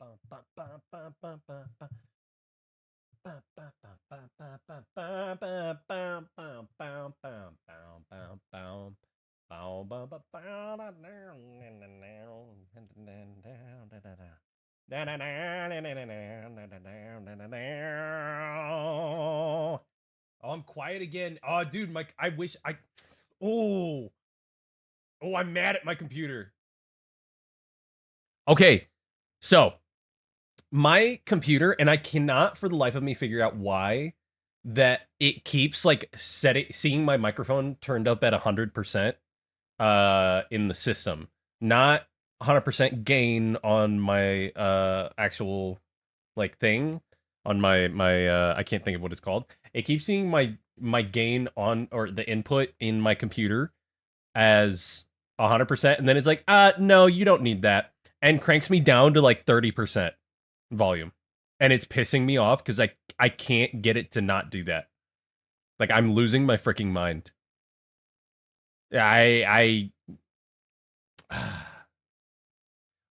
Oh, I'm quiet again. Oh, dude, Mike, I wish I. Oh, I'm mad at my computer. Okay, so my computer, and I cannot for the life of me figure out why that it keeps like seeing my microphone turned up at 100% in the system, not 100% gain on my actual like thing on my I can't think of what it's called. It keeps seeing my gain on, or the input in my computer, as 100%, and then it's like, no, you don't need that, and cranks me down to like 30% volume, and it's pissing me off because I can't get it to not do that. Like, I'm losing my freaking mind. I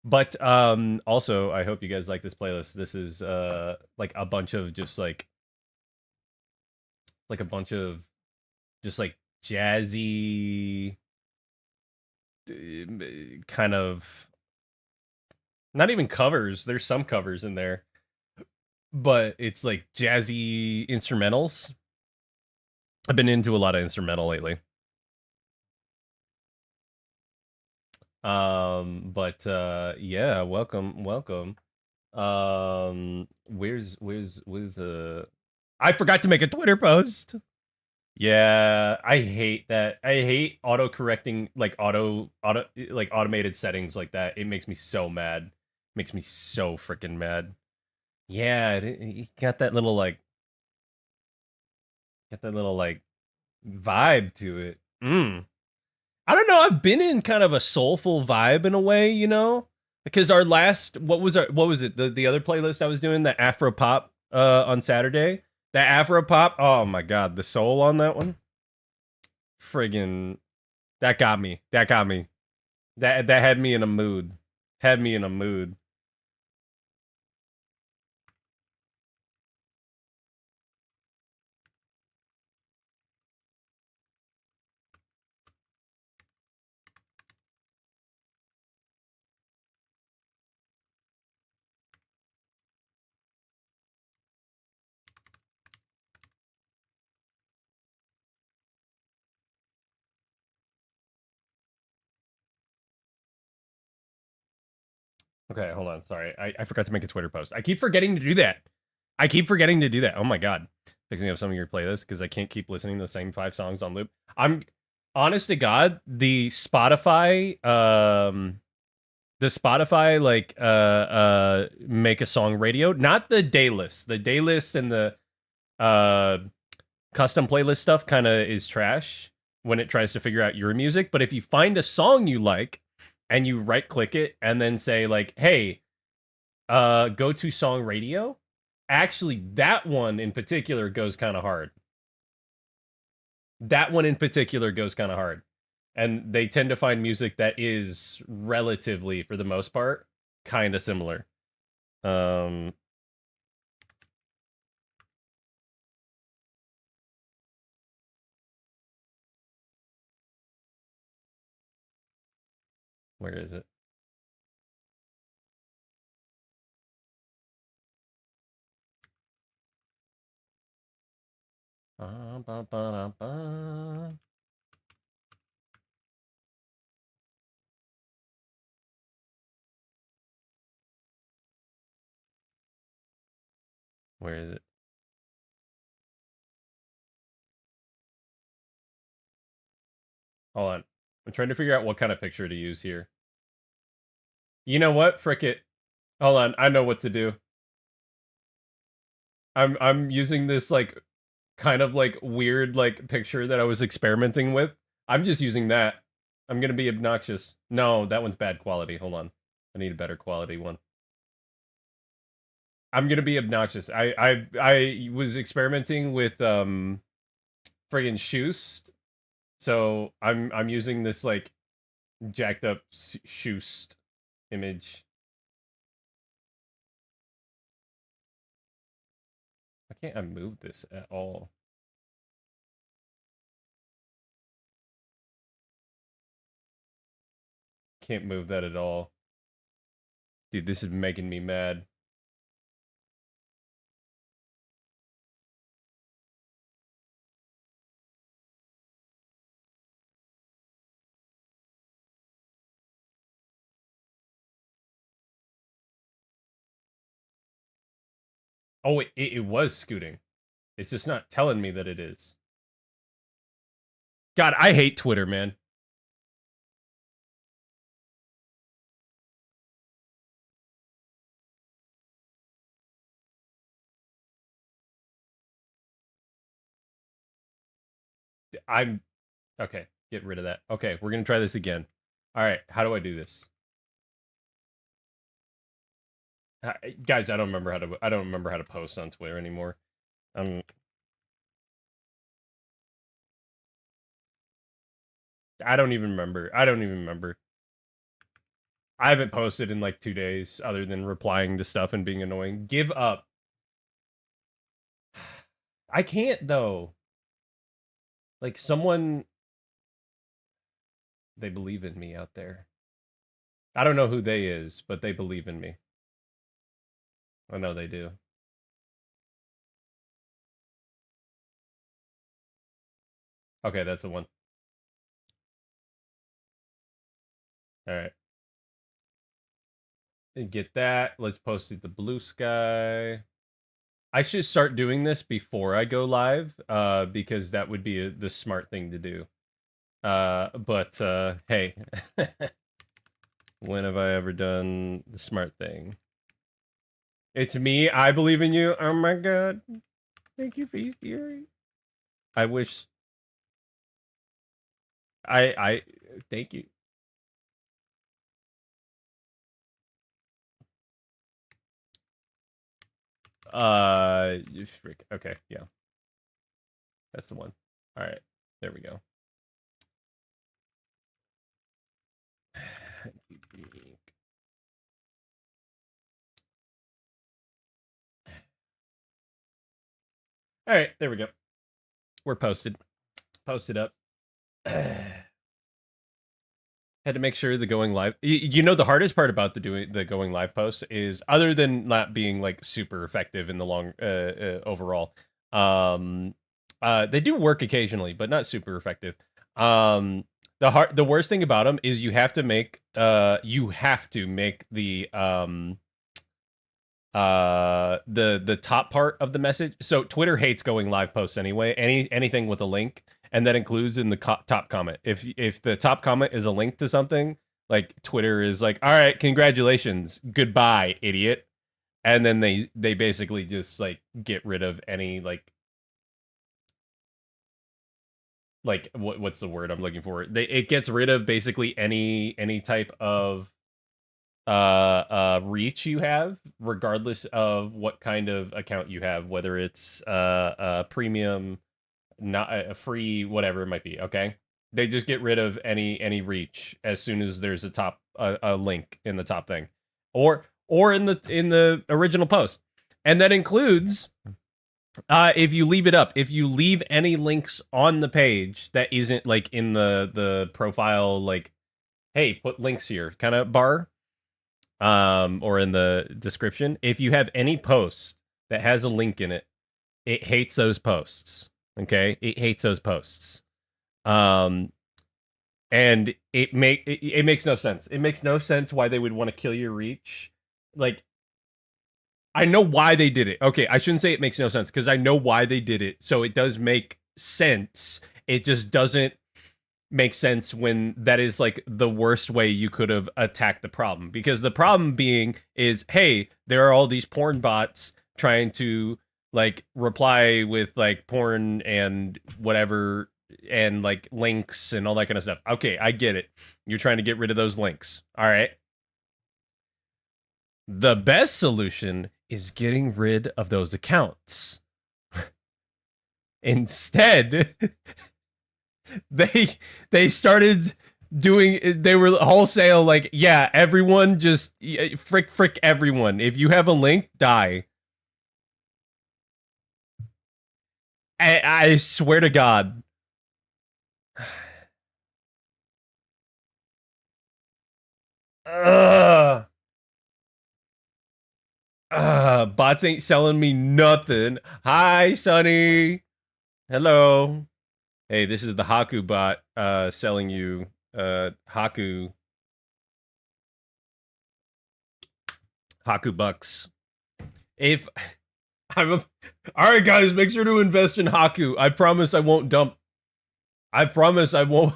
But also, I hope you guys like this playlist. This is like a bunch of just like a bunch of just like jazzy kind of, not even covers. There's some covers in there, but it's like jazzy instrumentals. I've been into a lot of instrumental lately. But yeah, welcome. Where's the I forgot to make a Twitter post. Yeah, I hate that. I hate auto correcting, like like automated settings like that. It makes me so mad. Makes me so freaking mad. Yeah, you got that little like vibe to it. I don't know. I've been in kind of a soulful vibe in a way, you know, because our last, what was it? The other playlist I was doing, the Afro pop on Saturday. That Afro pop. Oh my god, the soul on that one. Friggin' that got me. That got me. That had me in a mood. Had me in a mood. Okay, hold on. Sorry. I forgot to make a Twitter post. I keep forgetting to do that. I keep forgetting to do that. Oh my god. Fixing up some of your playlists because I can't keep listening to the same 5 songs on loop. I'm honest to God, the Spotify like make a song radio, not the day list. The day list and the uh custom playlist stuff kind of is trash when it tries to figure out your music. But if you find a song you like and you right click it and then say like, hey, go to song radio, actually that one in particular goes kind of hard. That one in particular goes kind of hard. And they tend to find music that is relatively, for the most part, kind of similar. Um, where is it? Where is it? Hold on. I'm trying to figure out what kind of picture to use here. You know what? Frick it. Hold on. I know what to do. I'm using this like kind of like weird like picture that I was experimenting with. I'm just using that. I'm gonna be obnoxious. No, that one's bad quality. Hold on. I need a better quality one. I'm gonna be obnoxious. I was experimenting with friggin' Shoost. So I'm using this like jacked up Shoost image. can't I move this at all? Can't move that at all. Dude, this is making me mad. Oh, it was scooting. It's just not telling me that it is. God, I hate Twitter, man. I'm okay. Get rid of that. Okay, we're gonna try this again. All right, how do I do this? Guys, I don't remember how to. I don't remember how to post on Twitter anymore. I don't even remember. I don't even remember. I haven't posted in like 2 days, other than replying to stuff and being annoying. Give up. I can't though. Like someone, they believe in me out there. I don't know who they is, but they believe in me. I know they do. Okay, that's the one. All right. Get that. Let's post it to Blue Sky. I should start doing this before I go live, because that would be the smart thing to do. But hey, when have I ever done the smart thing? It's me. I believe in you. Oh my god. Thank you, Feast Theory. I wish. I. Thank you. Frick. Okay, yeah. That's the one. All right. There we go. All right, there we go. We're posted. Posted up. Had to make sure the going live. You know, the hardest part about the going live post is, other than not being like super effective in the long overall, they do work occasionally, but not super effective. The worst thing about them is you have to make the the top part of the message. So Twitter hates going live posts anyway. Anything with a link, and that includes in the top comment. If the top comment is a link to something, like Twitter is like, all right, congratulations, goodbye, idiot. And then they basically just like get rid of any what's the word I'm looking for? It gets rid of basically any type of reach you have, regardless of what kind of account you have, whether it's premium, not a free, whatever it might be. Okay, they just get rid of any reach as soon as there's a link in the top thing, or in the original post, and that includes if you leave it up. If you leave any links on the page that isn't like in the profile, like, hey, put links here kind of bar, or in the description, if you have any post that has a link in it, it hates those posts. Okay, it hates those posts. And it makes no sense. It makes no sense why they would want to kill your reach. Like, I know why they did it. Okay, I shouldn't say it makes no sense, because I know why they did it. So it does make sense. It just doesn't make sense when that is like the worst way you could have attacked the problem. Because the problem being is, hey, there are all these porn bots trying to like reply with like porn and whatever, and like links and all that kind of stuff. Okay, I get it. You're trying to get rid of those links. All right. The best solution is getting rid of those accounts. Instead, they started doing, they were wholesale like, yeah, everyone just frick everyone. If you have a link, die. I swear to God. Ugh. Bots ain't selling me nothing. Hi, Sonny. Hello. Hey, this is the Haku bot selling you Haku bucks. If I'm a, all right, guys, make sure to invest in Haku. I promise I won't dump. I promise I won't.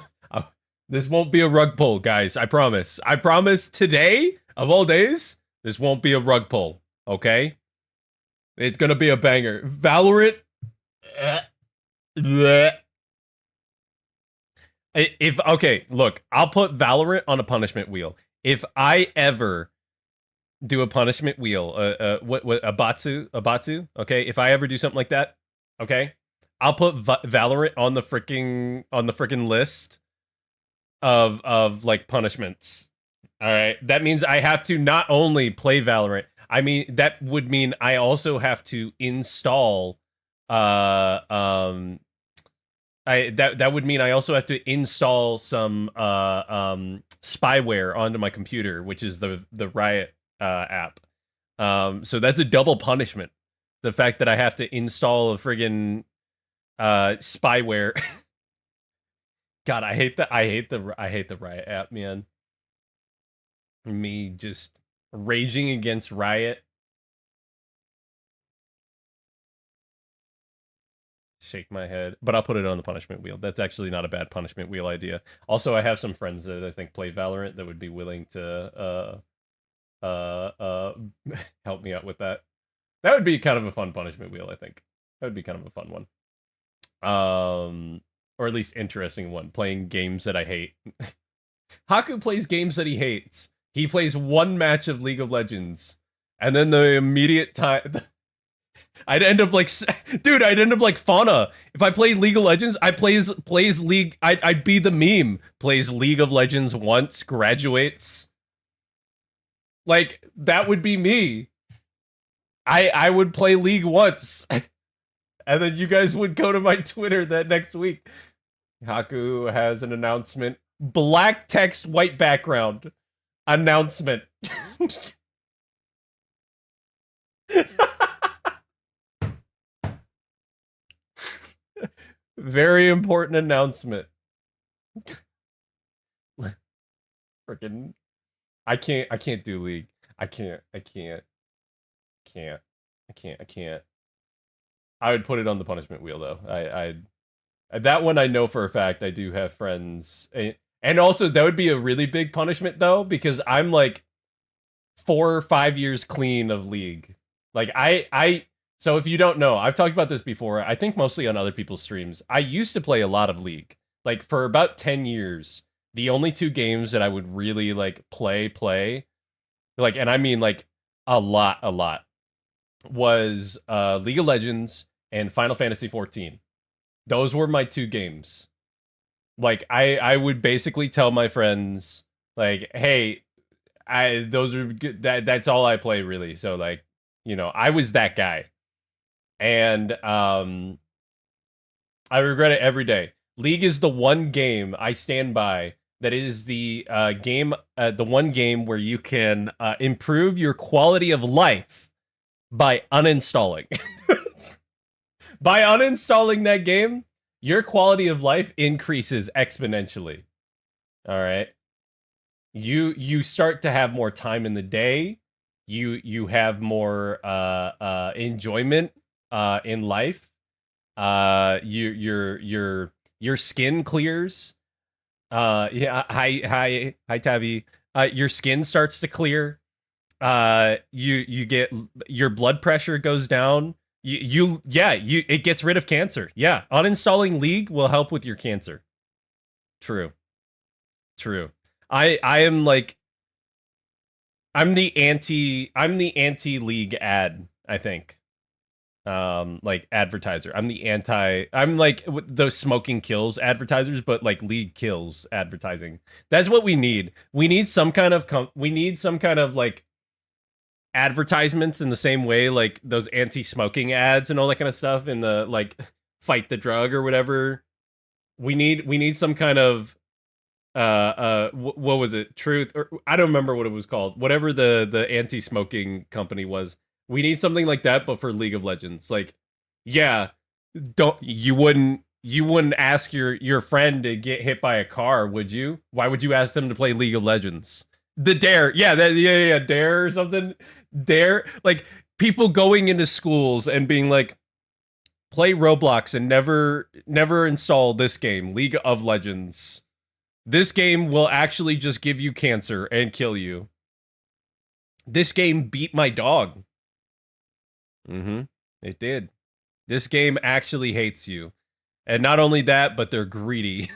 This won't be a rug pull, guys. I promise. I promise today, of all days, this won't be a rug pull. Okay? It's gonna be a banger. Valorant. If okay, look, I'll put Valorant on a punishment wheel. If I ever do a punishment wheel, what a batsu, okay? If I ever do something like that, okay, I'll put Valorant on the freaking list of like punishments. All right, that means I have to not only play Valorant. I mean, that would mean I also have to install that would mean I also have to install some spyware onto my computer, which is the Riot app. So that's a double punishment. The fact that I have to install a friggin' spyware. God, I hate the Riot app, man. Me just raging against Riot. Shake my head, but I'll put it on the punishment wheel. That's actually not a bad punishment wheel idea. Also, I have some friends that I think play Valorant that would be willing to help me out with that. That would be kind of a fun punishment wheel, I think. That would be kind of a fun one. Or at least interesting one. Playing games that I hate. Haku plays games that he hates. He plays one match of League of Legends, and then the immediate time. I'd end up like, dude, I'd end up like Fauna. If I played League of Legends, I plays League. I'd be the meme. Plays League of Legends once, graduates. Like that would be me. I would play League once, and then you guys would go to my Twitter that next week. Haku has an announcement. Black text, white background. Announcement. Very important announcement. Freaking, I can't do League. I can't. I would put it on the punishment wheel though. I that one I know for a fact. I do have friends, and also that would be a really big punishment though, because I'm like 4 or 5 years clean of League. Like so if you don't know, I've talked about this before. I think mostly on other people's streams. I used to play a lot of League. Like for about 10 years. The only 2 games that I would really like play, like, and I mean like a lot, was League of Legends and Final Fantasy 14. Those were my 2 games. Like I would basically tell my friends like, hey, those are good. That's all I play really. So like, you know, I was that guy. And I regret it every day. League is the one game I stand by that is the the one game where you can improve your quality of life by uninstalling. By uninstalling that game, your quality of life increases exponentially. All right. You start to have more time in the day. You have more enjoyment in life. Your skin clears. Yeah, hi Tavi. Your skin starts to clear. You get your blood pressure goes down. It gets rid of cancer. Yeah, uninstalling League will help with your cancer. True. I am like I'm the anti League ad, I think. Like advertiser. I'm like those smoking kills advertisers, but like League kills advertising. That's what we need. We need some kind of like advertisements in the same way like those anti-smoking ads and all that kind of stuff in the like fight the drug or whatever. We need some kind of what was it? Truth, or I don't remember what it was called. Whatever the anti-smoking company was. We need something like that, but for League of Legends. Like, yeah, don't you wouldn't ask your friend to get hit by a car, would you? Why would you ask them to play League of Legends? The Dare, yeah, yeah, Dare or something. Dare, like people going into schools and being like, play Roblox and never install this game, League of Legends. This game will actually just give you cancer and kill you. This game beat my dog. It did. This game actually hates you. And not only that, but they're greedy.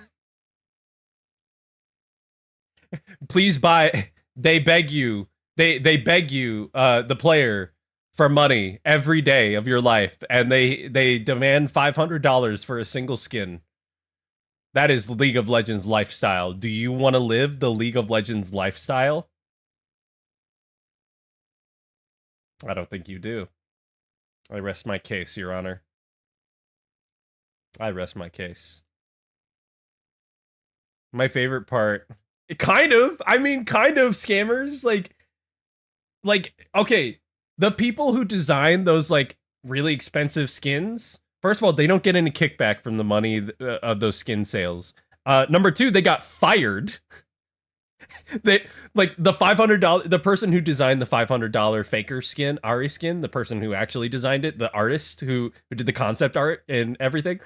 Please buy. They beg you. They beg you, the player, for money every day of your life, and they demand $500 for a single skin. That is League of Legends lifestyle. Do you want to live the League of Legends lifestyle? I don't think you do. I rest my case, Your Honor. I rest my case. My favorite part, kind of. I mean, kind of scammers. Like okay, the people who design those like really expensive skins. First of all, they don't get any kickback from the money of those skin sales. Number two, they got fired. They like the $500. The person who designed the $500 faker skin, Ari skin, the person who actually designed it, the artist who did the concept art and everything,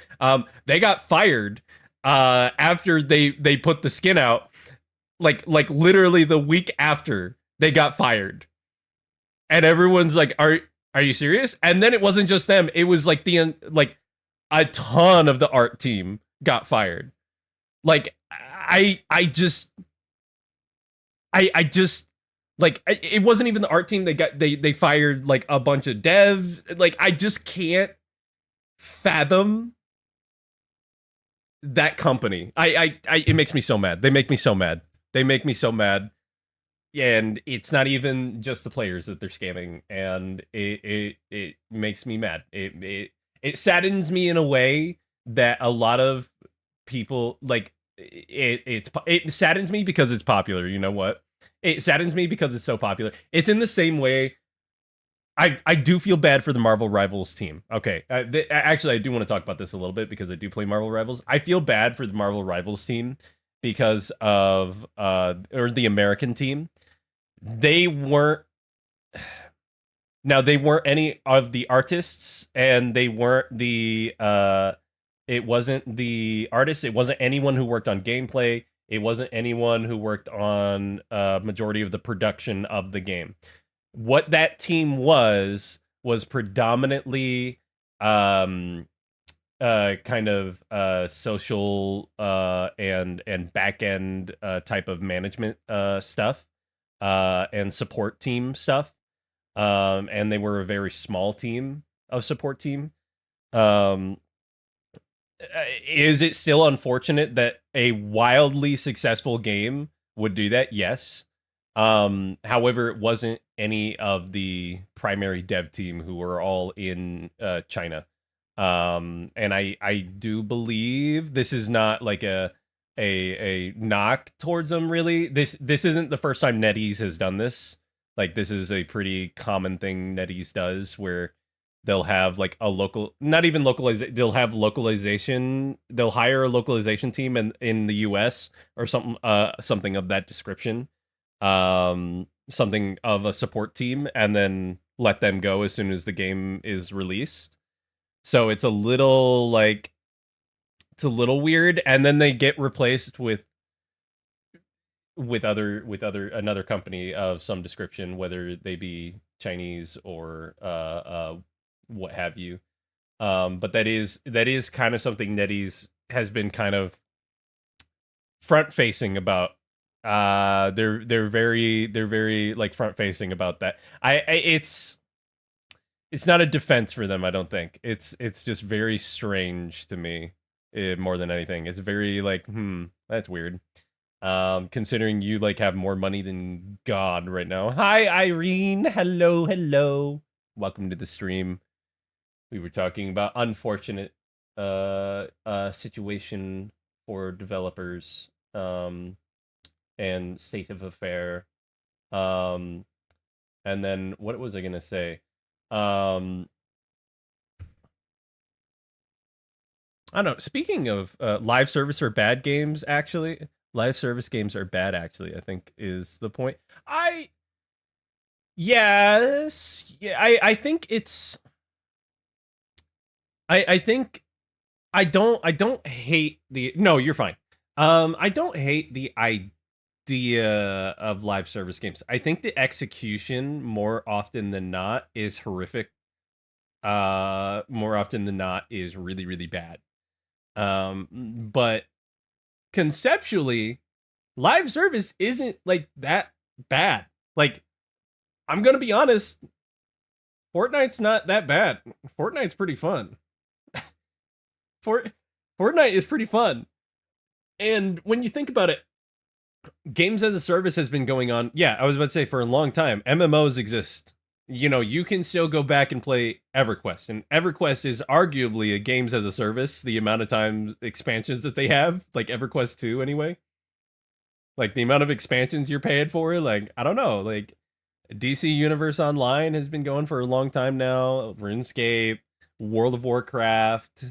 they got fired after they put the skin out. Like literally the week after they got fired, and everyone's like, "Are you serious?" And then it wasn't just them; it was like a ton of the art team got fired. Like I just like it wasn't even the art team. They fired like a bunch of devs. Like I just can't fathom that company. It makes me so mad. They make me so mad. They make me so mad. And it's not even just the players that they're scamming, and it makes me mad. It saddens me in a way that a lot of people like it saddens me because it's popular. You know what? It saddens me because it's so popular. It's in the same way. I do feel bad for the Marvel Rivals team. Okay, actually, I do want to talk about this a little bit because I do play Marvel Rivals. I feel bad for the Marvel Rivals team because of or the American team. They weren't. Now they weren't any of the artists, and they weren't the it wasn't the artists. It wasn't anyone who worked on gameplay. It wasn't anyone who worked on majority of the production of the game. What that team was predominantly kind of social and back end type of management stuff and support team stuff. And they were a very small team of support team. Is it still unfortunate that a wildly successful game would do that? Yes. However, it wasn't any of the primary dev team who were all in China. And I do believe this is not like a knock towards them, really. This isn't the first time NetEase has done this. Like, this is a pretty common thing NetEase does, where they'll have like a local, not even localization, they'll have localization, they'll hire a localization team in the US or something of that description. Something of a support team, and then let them go as soon as the game is released. So it's a little weird, and then they get replaced with another company of some description, whether they be Chinese or what have you. But that is kind of something NetEase has been kind of front facing about. They're very like front facing about that. It's not a defense for them. I don't think it's just very strange to me. More than anything, it's very like that's weird. Considering you like have more money than God right now. Hi Irene, hello, welcome to the stream. We were talking about unfortunate situation for developers, and state of affair. Um, and then what was I gonna say? Um, I don't know. Speaking of live service or bad games, actually, live service games are bad. Actually, I think is the point. I Yes, yeah. I think it's. I think I don't hate the. No, you're fine. I don't hate the idea of live service games. I think the execution more often than not is horrific. More often than not is really really bad. But conceptually, live service isn't like that bad. Like, I'm gonna be honest, Fortnite's not that bad. Fortnite's pretty fun. Fort Fortnite is pretty fun. And when you think about it, games as a service has been going on. Yeah, I was about to say for a long time. MMOs exist. You know, you can still go back and play EverQuest, and EverQuest is arguably a games as a service. The amount of times expansions that they have, like EverQuest 2 anyway. Like the amount of expansions you're paying for, like I don't know, like DC Universe Online has been going for a long time now. RuneScape, World of Warcraft,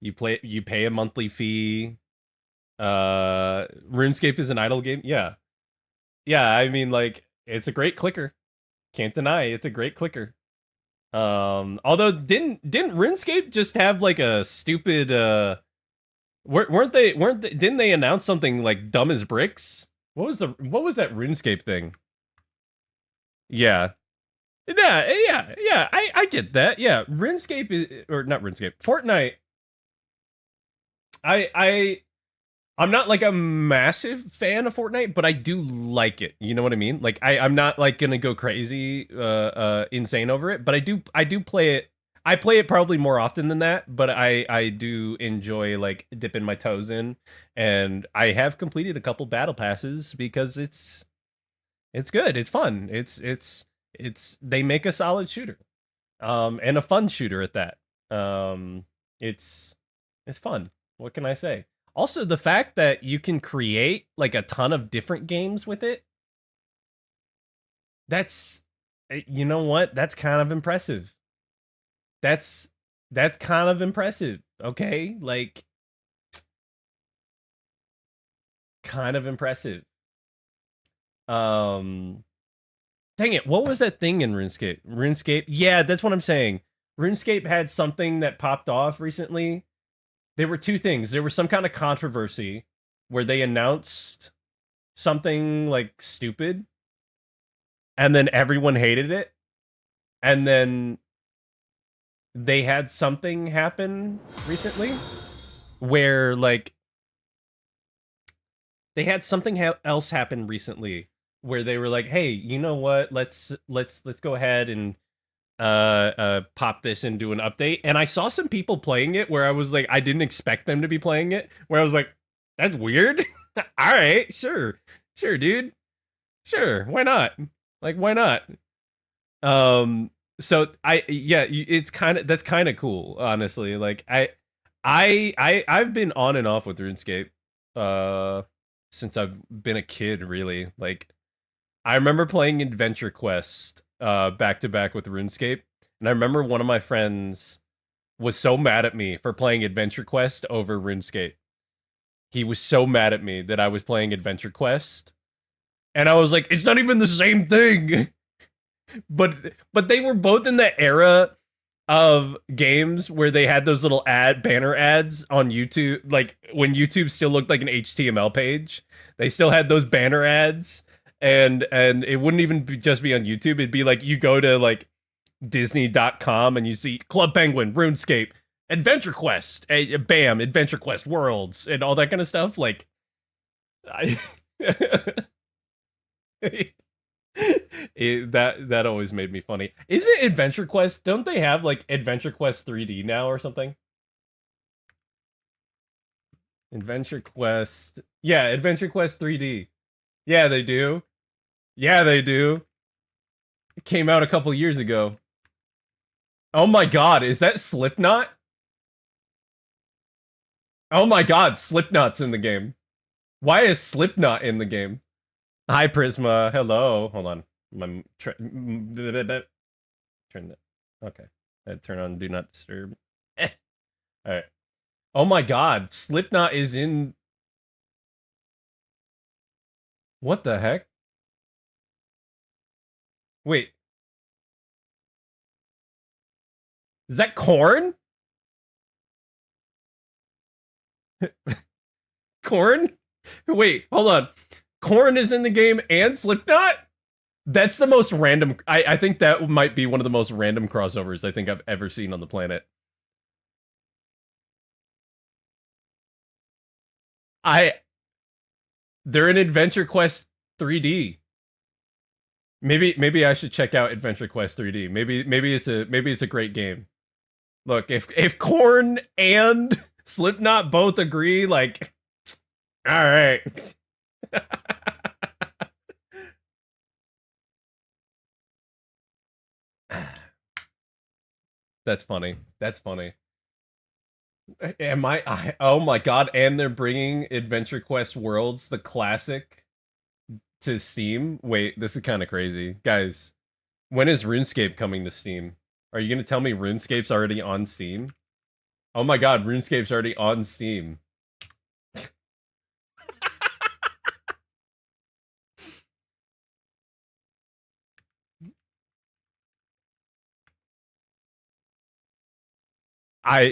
you pay a monthly fee. RuneScape is an idle game. Yeah. Yeah, I mean like it's a great clicker. Can't deny it's a great clicker. Although didn't RuneScape just have like a stupid weren't they didn't they announce something like dumb as bricks? What was that RuneScape thing? Yeah. Yeah. I get that. Yeah, RuneScape is, or not RuneScape. Fortnite. I I'm not like a massive fan of Fortnite, but I do like it. You know what I mean? Like I'm not like gonna go crazy insane over it, but I do play it. I play it probably more often than that, but I do enjoy like dipping my toes in, and I have completed a couple battle passes because it's good. It's fun. It's they make a solid shooter. And a fun shooter at that. Um it's it's fun. What can I say? Also, the fact that you can create like a ton of different games with it, that's you know what? That's kind of impressive. That's that's kind of impressive, okay? Like kind of impressive. Um Dang it, what was that thing in RuneScape? RuneScape? Yeah, that's what I'm saying. RuneScape had something that popped off recently. There were two things. There was some kind of controversy where they announced something like stupid, and then everyone hated it. And then they had something happen recently where like they had something else happen recently where they were like, "Hey, you know what? Let's go ahead and pop this into an update." And I saw some people playing it where I was like, I didn't expect them to be playing it, where I was like, that's weird. All right, sure, dude, sure, why not? Like, why not? So yeah, it's kind of that's kind of cool, honestly. Like I've been on and off with RuneScape uh since I've been a kid, really. Like I remember playing Adventure Quest back to back with RuneScape, and I remember one of my friends was so mad at me for playing Adventure Quest over RuneScape. He was so mad at me that I was playing Adventure Quest, and I was like, "It's not even the same thing." But they were both in the era of games where they had those little banner ads on YouTube, like when YouTube still looked like an HTML page. They still had those banner ads, and it wouldn't even just be on YouTube. It'd be like you go to like Disney.com and you see Club Penguin, RuneScape, Adventure Quest, bam, Adventure Quest Worlds, and all that kind of stuff. Like, I that always made me funny. Is it Adventure Quest? Don't they have like Adventure Quest 3D now or something? Adventure Quest. Yeah, Adventure Quest 3D. Yeah, they do. Yeah, they do. It came out a couple years ago. Oh my god, is that Slipknot? Oh my god, Slipknot's in the game. Why is Slipknot in the game? Hi, Prisma. Hello. Hold on. Turn that. Okay. I turn on Do Not Disturb. All right. Oh my god, Slipknot is in. What the heck? Wait, is that Corn? Corn? Wait, hold on. Corn is in the game and Slipknot? That's the most random. I think that might be one of the most random crossovers I think I've ever seen on the planet. I they're in Adventure Quest 3D. Maybe I should check out Adventure Quest 3D. Maybe it's a great game. Look, if Corn and Slipknot both agree, like, all right. That's funny. That's funny. Oh my god! And they're bringing Adventure Quest Worlds, the classic, to Steam. Wait, this is kind of crazy, guys. When is RuneScape coming to Steam? Are you gonna tell me RuneScape's already on Steam? Oh my god, RuneScape's already on Steam.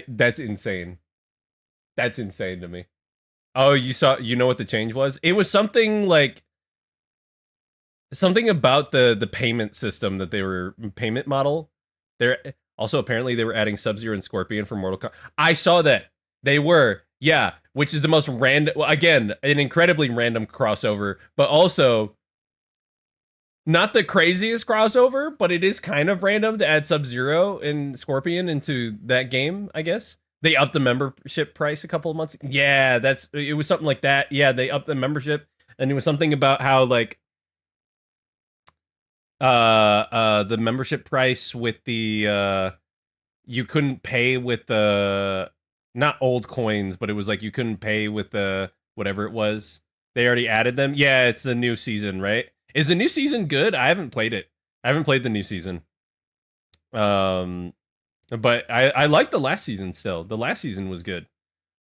That's insane. That's insane to me. Oh, you know what the change was? It was something like something about the payment system that they were payment model. They're also apparently they were adding Sub-Zero and Scorpion for Mortal Kombat. I saw that. They were. Yeah, which is the most random, well, again, an incredibly random crossover, but also not the craziest crossover, but it is kind of random to add Sub-Zero and Scorpion into that game, I guess. They upped the membership price a couple of months. Yeah, it was something like that. Yeah, they upped the membership, and it was something about how like the membership price with the you couldn't pay with the not old coins, but it was like you couldn't pay with the whatever it was. They already added them. Yeah, it's the new season, right? Is the new season good? I haven't played it. I haven't played the new season. Um but I like the last season still. The last season was good.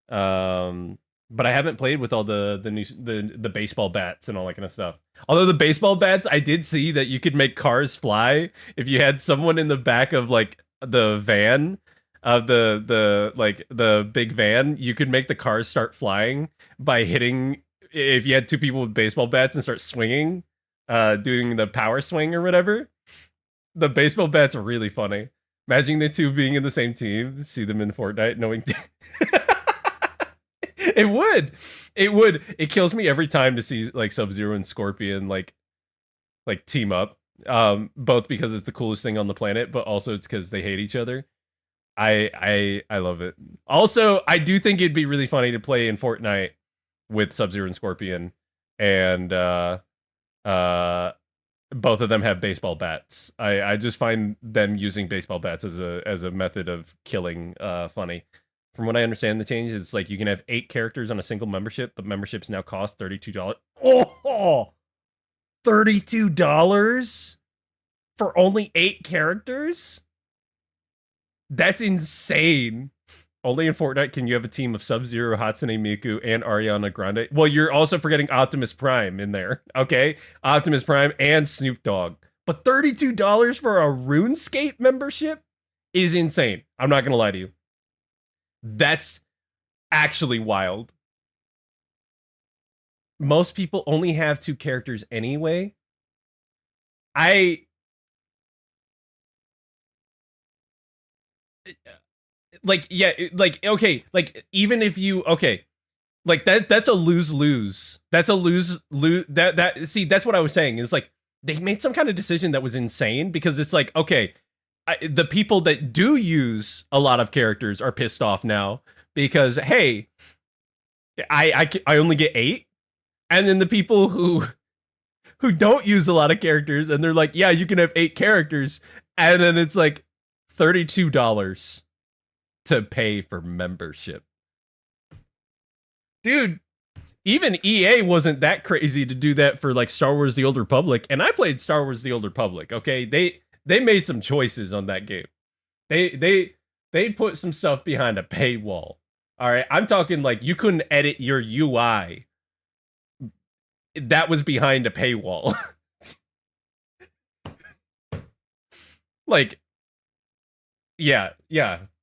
But I haven't played with all the new the baseball bats and all that kind of stuff. Although the baseball bats, I did see that you could make cars fly if you had someone in the back of like the van of the big van. You could make the cars start flying by hitting if you had two people with baseball bats and start swinging, doing the power swing or whatever. The baseball bats are really funny. Imagine the two being in the same team, see them in Fortnite, knowing it would. It would. It kills me every time to see like Sub-Zero and Scorpion like team up. Both because it's the coolest thing on the planet, but also it's because they hate each other. I love it. Also, I do think it'd be really funny to play in Fortnite with Sub-Zero and Scorpion, and both of them have baseball bats. I just find them using baseball bats as a method of killing funny. From what I understand, the change is like you can have 8 characters on a single membership, but memberships now cost $32. Oh, $32 for only 8 characters? That's insane. Only in Fortnite can you have a team of Sub-Zero, Hatsune Miku, and Ariana Grande. Well, you're also forgetting Optimus Prime in there, okay? Optimus Prime and Snoop Dogg. But $32 for a RuneScape membership is insane. I'm not going to lie to you. That's actually wild. Most people only have 2 characters anyway. Like, yeah, like, okay, like, even if you, okay, like, that's a lose-lose. That's a lose-lose, see, that's what I was saying, is like, they made some kind of decision that was insane, because it's like, okay, the people that do use a lot of characters are pissed off now, because, hey, I only get 8, and then the people who don't use a lot of characters, and they're like, yeah, you can have 8 characters, and then it's like $32 to pay for membership. dude, even EA wasn't that crazy to do that for like Star Wars: The Old Republic, and I played Star Wars: The Old Republic. Okay, they made some choices on that game. They put some stuff behind a paywall. All right, I'm talking like you couldn't edit your UI. That was behind a paywall. Like, yeah.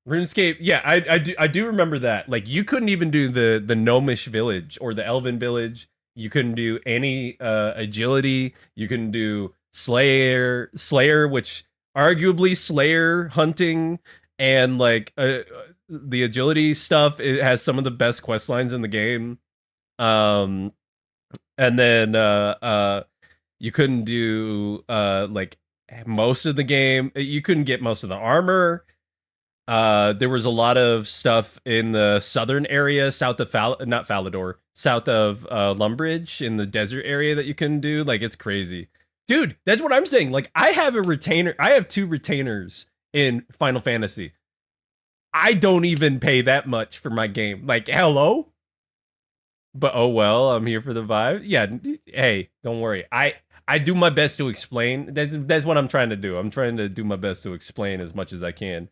RuneScape, yeah, I do remember that. Like, you couldn't even do the gnomish village or the elven village. You couldn't do any agility. You couldn't do Slayer, which arguably Slayer hunting and like the agility stuff. It has some of the best quest lines in the game. And then you couldn't do like most of the game. You couldn't get most of the armor. There was a lot of stuff in the southern area, south of not Falador, south of Lumbridge in the desert area that you couldn't do. Like, it's crazy. Dude, that's what I'm saying. Like, I have a retainer. I have 2 retainers in Final Fantasy. I don't even pay that much for my game. Like, hello? But oh well, I'm here for the vibe. Yeah, hey, don't worry. I do my best to explain. That's what I'm trying to do. I'm trying to do my best to explain as much as I can.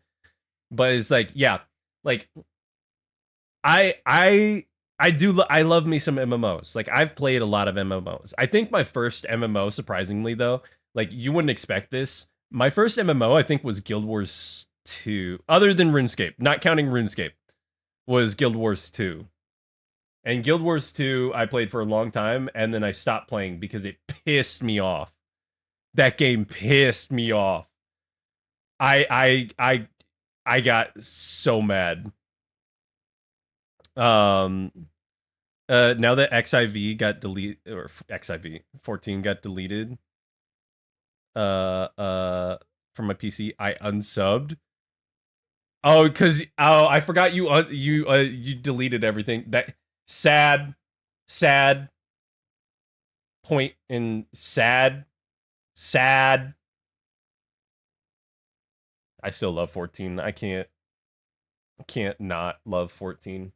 But it's like, yeah, like I love me some MMOs. Like, I've played a lot of MMOs. I think my first MMO, surprisingly though, like, you wouldn't expect this. My first MMO, I think, was Guild Wars 2. Other than RuneScape, not counting RuneScape, was Guild Wars 2. And Guild Wars 2 I played for a long time, and then I stopped playing because it pissed me off. That game pissed me off. I got so mad. Now that XIV got deleted, or XIV 14 got deleted from my PC, I unsubbed. Oh, because I forgot you deleted everything. That sad point in sad. I still love 14. I can't not love 14.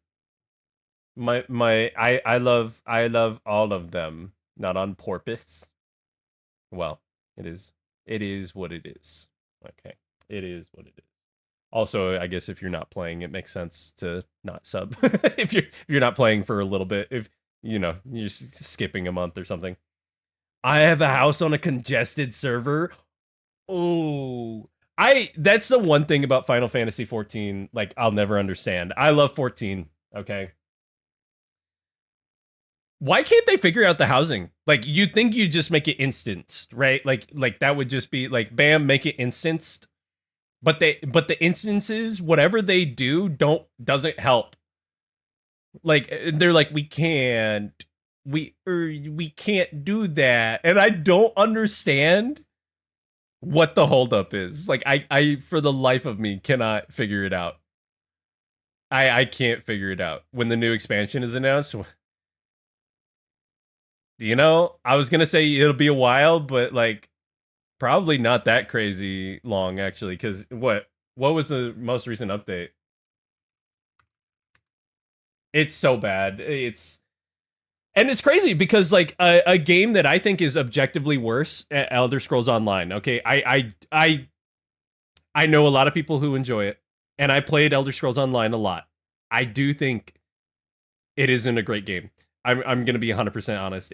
I love all of them, not on purpose. Well, it is what it is. Okay. It is what it is. Also, I guess if you're not playing, it makes sense to not sub. if you're not playing for a little bit, if you're skipping a month or something. I have a house on a congested server. Oh, that's the one thing about Final Fantasy 14, like, I'll never understand. I love 14, okay? Why can't they figure out the housing? Like, you'd think you'd just make it instanced, right? Like that would just be like, bam, make it instanced. But the instances, whatever they do, doesn't help. Like, they're like, we can't do that. And I don't understand what the holdup is. Like, I for the life of me cannot figure it out. I can't figure it out. When the new expansion is announced, I was gonna say it'll be a while, but like, probably not that crazy long, actually. Because what was the most recent update? It's so bad. And it's crazy because, like, a game that I think is objectively worse, Elder Scrolls Online. Okay, I know a lot of people who enjoy it, and I played Elder Scrolls Online a lot. I do think it isn't a great game. I'm gonna be 100% honest.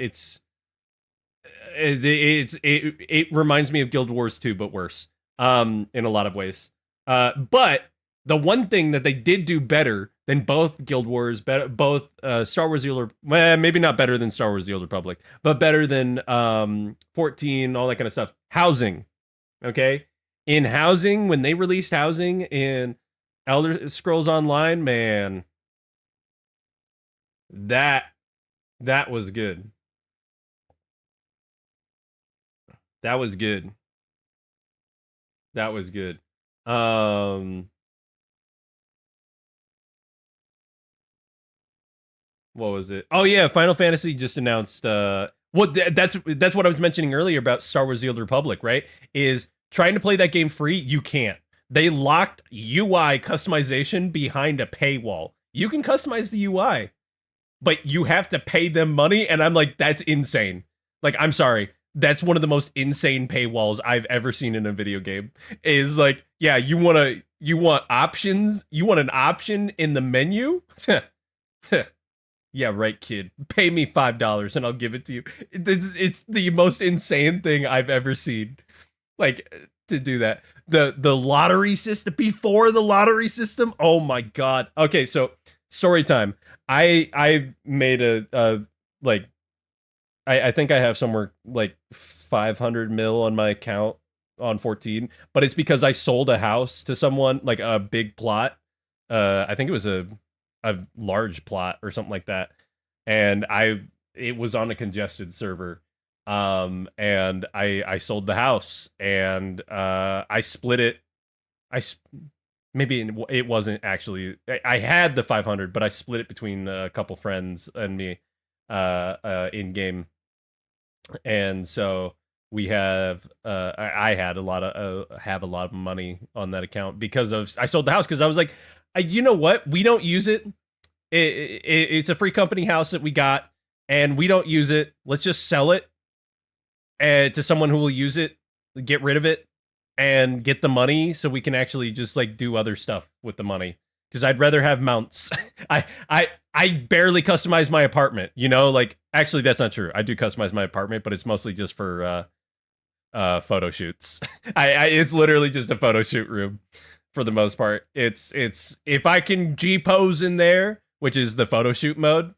It reminds me of Guild Wars 2, but worse. In a lot of ways. But the one thing that they did do better than both Guild Wars, both Star Wars: The Old, maybe not better than Star Wars: The Old Republic, but better than 14, all that kind of stuff. Housing, okay? In housing, when they released housing in Elder Scrolls Online, man, that was good. That was good. That was good. What was it? Oh yeah, Final Fantasy just announced that's what I was mentioning earlier about Star Wars: The Old Republic, right? Is trying to play that game free, you can't. They locked UI customization behind a paywall. You can customize the UI. but you have to pay them money, and I'm like, that's insane. Like, I'm sorry. That's one of the most insane paywalls I've ever seen in a video game. Is like, yeah, you want options? You want an option in the menu? Yeah, right, kid. Pay me $5 and I'll give it to you. It's the most insane thing I've ever seen. Like, to do that. The lottery system, before the lottery system. Oh my god. Okay, so story time. I made a like I think I have somewhere like 500 mil on my account on 14, but it's because I sold a house to someone, like a big plot. I think it was a large plot or something like that, and it was on a congested server. And I sold the house, and I split it. Maybe it wasn't actually. I had the 500, but I split it between a couple friends and me in game. And so we have I had a lot of have a lot of money on that account because of I sold the house, because I was like, you know what, we don't use it. It's a free company house that we got, and we don't use it. Let's just sell it to someone who will use it, get rid of it, and get the money so we can actually just like do other stuff with the money. Because I'd rather have mounts. I barely customize my apartment, you know? Like, actually, that's not true. I do customize my apartment, but it's mostly just for photo shoots. It's literally just a photo shoot room for the most part. It's if I can G-pose in there, which is the photo shoot mode,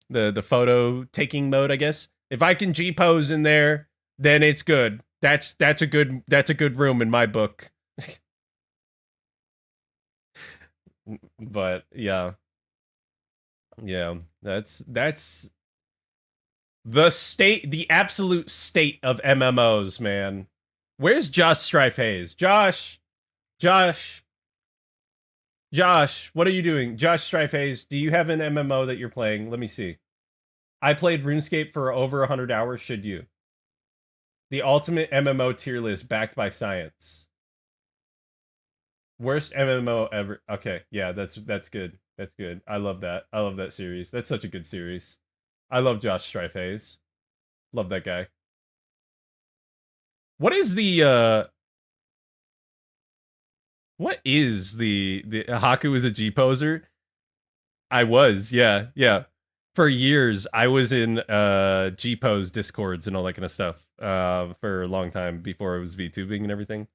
the photo taking mode, I guess. If I can G-pose in there, then it's good. That's a good room in my book. But yeah, that's the absolute state of MMOs, man. Where's Josh Strife Hayes? Josh, what are you doing? Josh Strife Hayes, do you have an MMO that you're playing? Let me see. I played RuneScape for over 100 hours. Should you? The ultimate MMO tier list backed by science. Worst MMO ever. Okay, yeah, that's good. That's good. I love that. I love that series. That's such a good series. I love Josh Strife Hayes. Love that guy. What is the Haku is a G poser? I was, yeah. For years, I was in G pose discords and all that kind of stuff for a long time before it was VTubing and everything.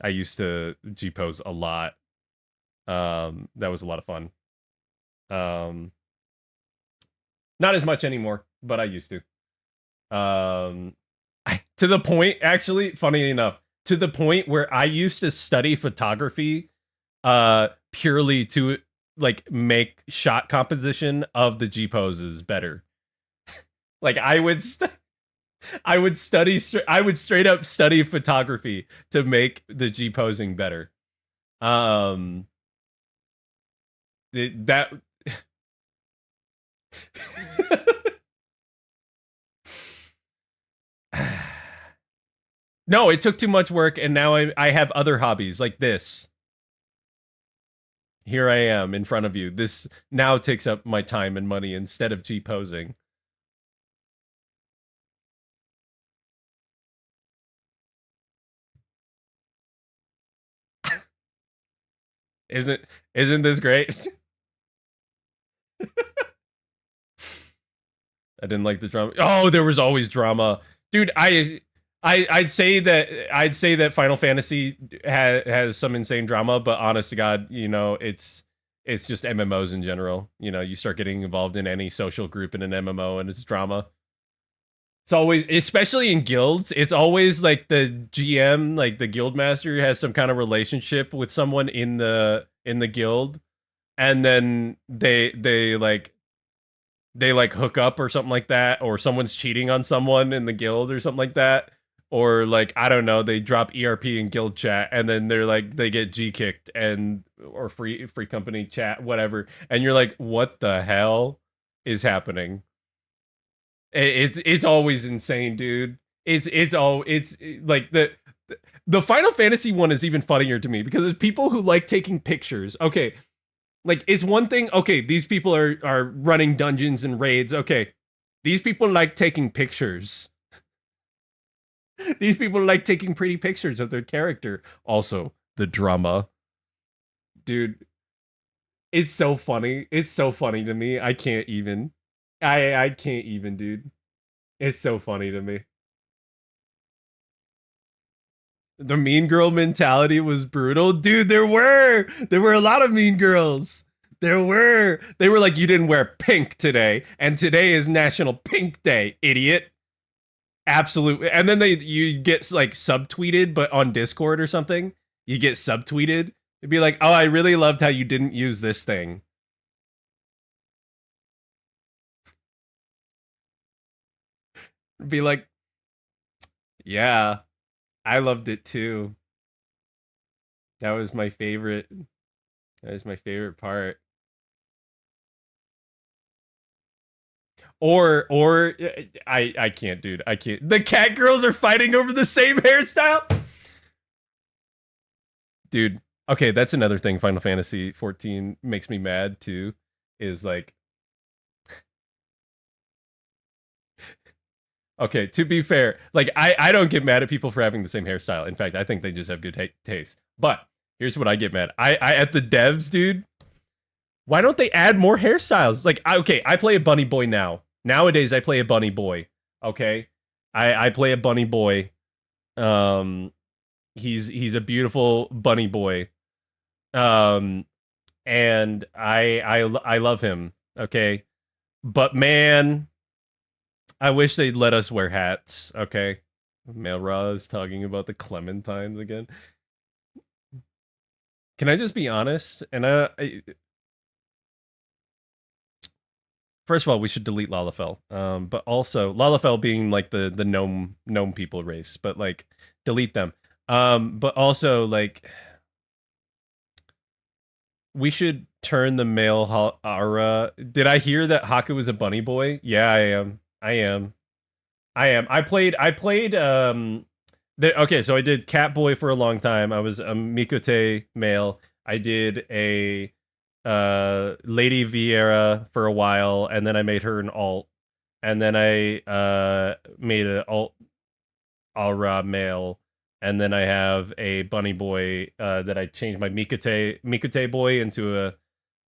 I used to G pose a lot. That was a lot of fun. Not as much anymore, but I used to. To the point, actually, funny enough, to the point where I used to study photography purely to like make shot composition of the G poses better. Like I would straight up study photography to make the G posing better. That No, it took too much work, and now I have other hobbies like this. Here I am in front of you. This now takes up my time and money instead of G posing. Isn't this great? I didn't like the drama. Oh, there was always drama, dude. I'd say that Final Fantasy has some insane drama, but honest to God, you know, it's just MMOs in general. You know, you start getting involved in any social group in an MMO, and it's drama. It's always, especially in guilds, it's always like the GM, like the guild master, has some kind of relationship with someone in the guild, and then they like hook up or something like that, or someone's cheating on someone in the guild or something like that, or like I don't know, they drop ERP in guild chat, and then they're like they get G kicked and or free company chat, whatever, and you're like, what the hell is happening? It's always insane, dude. It's like the Final Fantasy one is even funnier to me because it's people who like taking pictures. Okay, Like, it's one thing, okay, these people are running dungeons and raids. Okay. These people like taking pictures. These people like taking pretty pictures of their character. Also, the drama. Dude, it's so funny. It's so funny to me. I can't even. I can't even, dude. It's so funny to me. The mean girl mentality was brutal. Dude, there were a lot of mean girls. They were like, you didn't wear pink today, and today is National Pink Day, idiot. Absolutely. And then you get like subtweeted, but on Discord or something, you get subtweeted. It'd be like, oh, I really loved how you didn't use this thing. It'd be like, yeah, I loved it too. That was my favorite. That was my favorite part. Or I can't, dude. I can't. The cat girls are fighting over the same hairstyle. Dude, okay, that's another thing Final Fantasy 14 makes me mad too, is like, okay, to be fair, like I don't get mad at people for having the same hairstyle. In fact, I think they just have good taste. But here's what I get mad. I at the devs, dude, why don't they add more hairstyles? Like, okay, I play a bunny boy now. Nowadays I play a bunny boy. Okay? I play a bunny boy. Um he's a beautiful bunny boy. Um and I love him. Okay? But man, I wish they'd let us wear hats. Okay? Melra is talking about the Clementines again. Can I just be honest? And first of all, we should delete Lalafell. But also Lalafell being like the gnome people race, but like delete them. But also like we should turn the male aura. Did I hear that Haku is a bunny boy? Yeah, I am. I am. I am. I played okay, so I did cat boy for a long time. I was a Mikote male. I did a Lady Vieira for a while, and then I made her an alt. And then I made an alt aura male, and then I have a bunny boy that I changed my Mikote boy into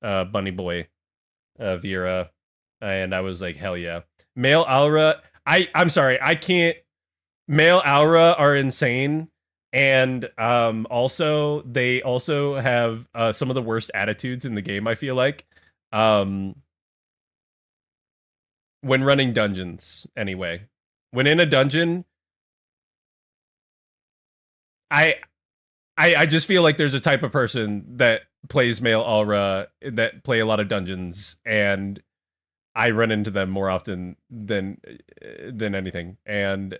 a bunny boy Vieira, and I was like, hell yeah, male aura. I'm sorry, I can't. Male aura are insane, and also they also have some of the worst attitudes in the game. I feel like um when running dungeons. Anyway, when in a dungeon, I I just feel like there's a type of person that plays male aura that play a lot of dungeons, and I run into them more often than anything. And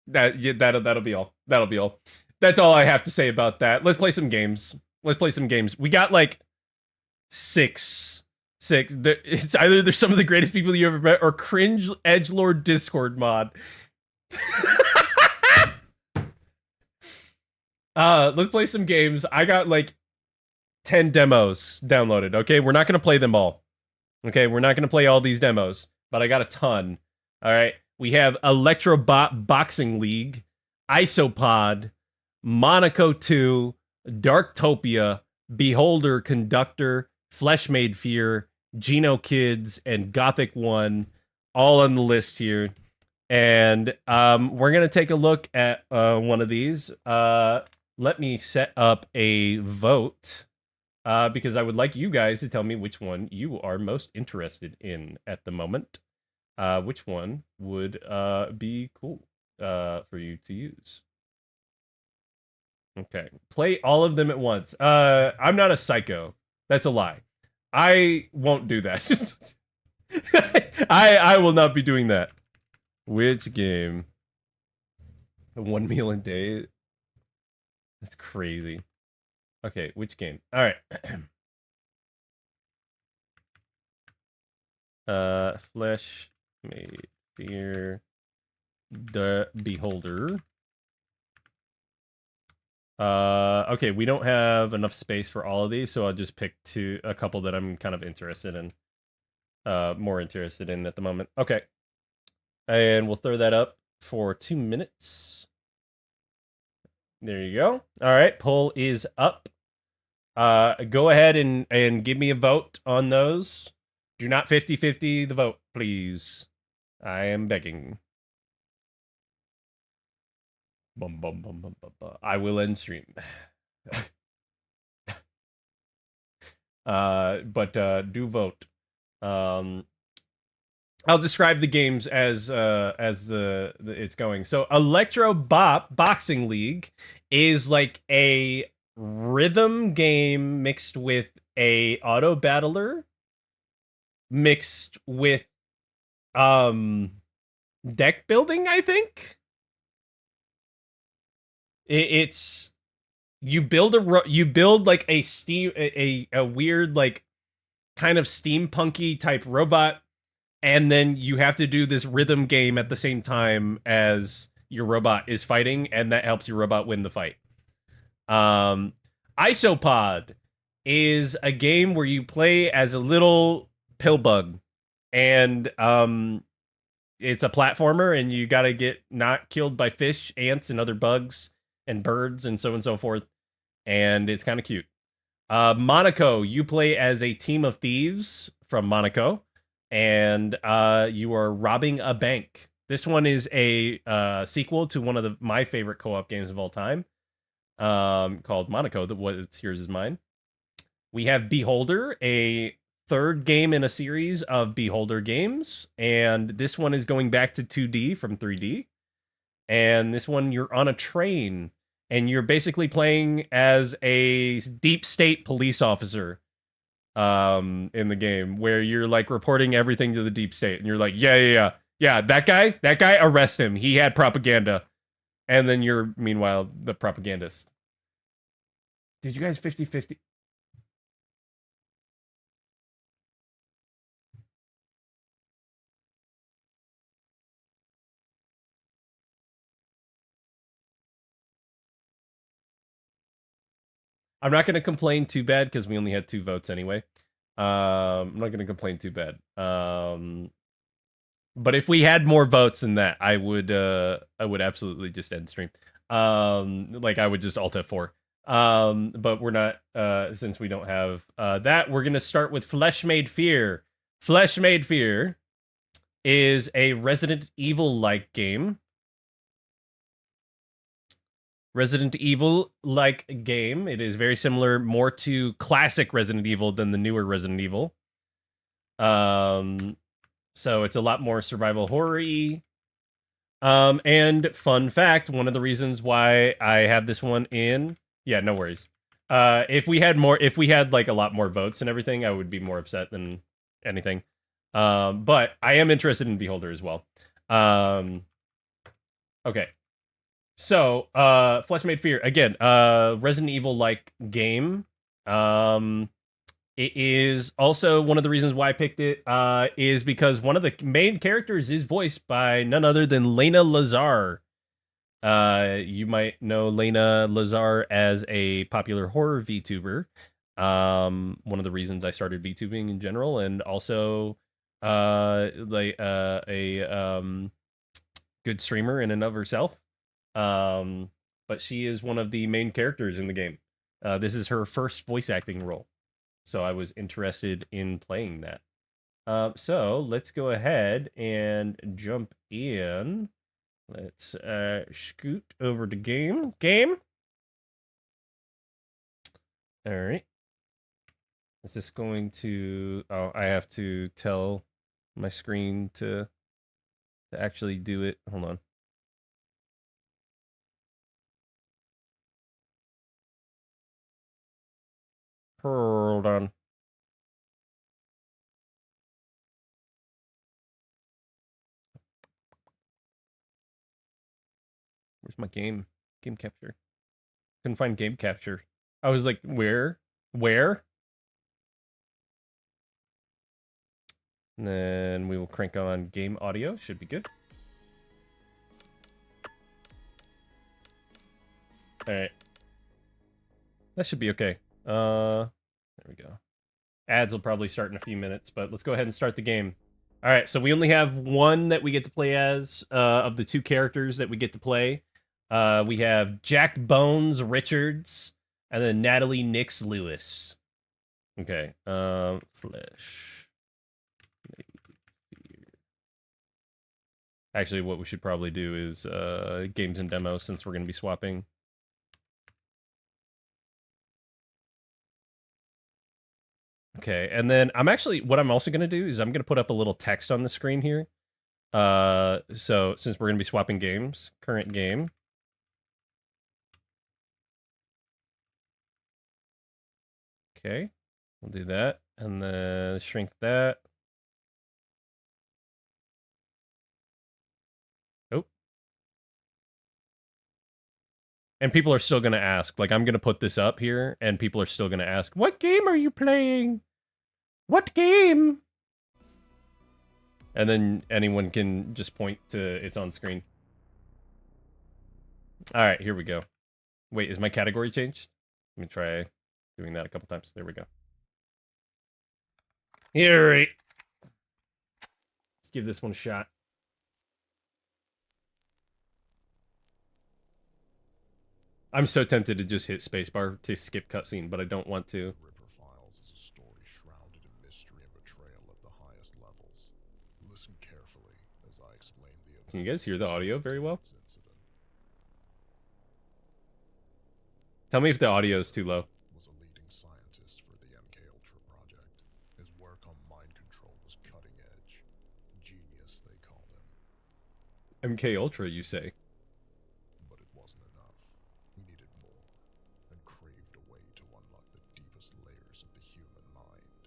that'll be all. That'll be all. That's all I have to say about that. Let's play some games. Let's play some games. We got like six. It's either there's some of the greatest people you ever met or cringe edgelord Discord mod. Let's play some games. I got like 10 demos downloaded. Okay, we're not gonna play them all. Okay, we're not gonna play all these demos, but I got a ton. All right, we have Electrobot Boxing League, Isopod, Monaco 2, Darktopia, Beholder Conductor, Flesh Made Fear, Geno Kids, and Gothic 1, all on the list here. And we're gonna take a look at one of these. Let me set up a vote because I would like you guys to tell me which one you are most interested in at the moment. Which one would be cool for you to use? Okay, play all of them at once. I'm not a psycho. That's a lie. I won't do that. I will not be doing that. Which game? One meal a day? That's crazy. Okay, which game? All right. Flesh Made Fear, the Beholder. Okay, we don't have enough space for all of these, so I'll just pick a couple that I'm kind of interested in. More interested in at the moment. Okay. And we'll throw that up for 2 minutes. There you go. All right, poll is up. Go ahead and give me a vote on those. Do not 50-50 the vote, please. I am begging. Bum, bum, bum, bum, bum, bum. I will end stream. But do vote. I'll describe the games as the it's going. So Electro Boxing League is like a rhythm game mixed with a auto battler mixed with deck building, I think. It's you build like a weird like kind of steampunky type robot, and then you have to do this rhythm game at the same time as your robot is fighting, and that helps your robot win the fight. Isopod is a game where you play as a little pill bug, and it's a platformer, and you gotta get not killed by fish, ants, and other bugs, and birds, and so on and so forth. And it's kind of cute. Monaco, you play as a team of thieves from Monaco, and you are robbing a bank. This one is a sequel to one of my favorite co-op games of all time, called Monaco. What's yours is mine. We have Beholder, a third game in a series of Beholder games, and this one is going back to 2D from 3D. And this one, you're on a train, and you're basically playing as a deep state police officer in the game, where you're like reporting everything to the deep state, and you're like, yeah, that guy, arrest him, he had propaganda. And then you're meanwhile the propagandist. Did you guys 50-50? I'm not going to complain too bad because we only had 2 votes anyway. I'm not going to complain too bad. But if we had more votes than that, I would absolutely just end stream. Like I would just alt F4. But we're not, since we don't have that, we're gonna start with Flesh Made Fear. Flesh Made Fear is a Resident Evil like game. Resident Evil like game. It is very similar more to classic Resident Evil than the newer Resident Evil. So it's a lot more survival horror-y. And fun fact, one of the reasons why I have this one in, yeah, no worries. If we had like a lot more votes and everything, I would be more upset than anything. But I am interested in Beholder as well. Okay. So, Flesh Made Fear, again, Resident Evil like game. It is also one of the reasons why I picked it, is because one of the main characters is voiced by none other than Lena Lazar. You might know Lena Lazar as a popular horror VTuber. One of the reasons I started VTubing in general, and also like a good streamer in and of herself. But she is one of the main characters in the game. This is her first voice acting role, so I was interested in playing that. So let's go ahead and jump in. Let's scoot over to game. All right. Is this going to? Oh, I have to tell my screen to actually do it. Hold on. Hold on. Where's my game? Game capture. Couldn't find game capture. I was like, where? Where? And then we will crank on game audio. Should be good. All right. That should be okay. There we go. Ads will probably start in a few minutes, but let's go ahead and start the game. All right, so we only have one that we get to play as of the two characters that we get to play. We have Jack Bones Richards and then Natalie Nix Lewis. Okay, Flesh. Actually, what we should probably do is games and demos since we're going to be swapping. Okay, and then what I'm also going to do is I'm going to put up a little text on the screen here. So since we're going to be swapping games, current game. Okay, we'll do that, and then shrink that. Oh. And people are still going to ask, like, I'm going to put this up here, and people are still going to ask, what game are you playing? What game? And then anyone can just point to it's on screen. All right, here we go. Wait, is my category changed? Let me try doing that a couple times. There we go. All right. Let's give this one a shot. I'm so tempted to just hit spacebar to skip cutscene, but I don't want to. Ripper Files is a story shrouded in mystery and betrayal at the highest levels. Listen carefully as I explain the events. Can you guys hear the audio very well? Tell me if the audio is too low. Was a leading scientist for the MK Ultra project. His work on mind control was cutting edge. Genius, they called him. MK Ultra, you say? But it wasn't enough. He needed more, and craved a way to unlock the deepest layers of the human mind.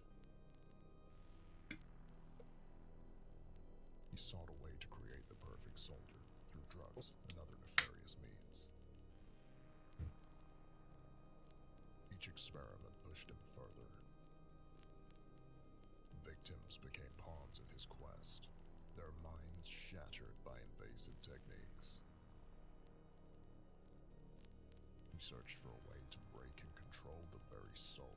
He sought a way to create the perfect soldier through drugs and other nefarious means. Each experiment pushed him further. Victims became pawns in his quest, their minds shattered by invasive techniques. He searched for a way to break and control the very soul.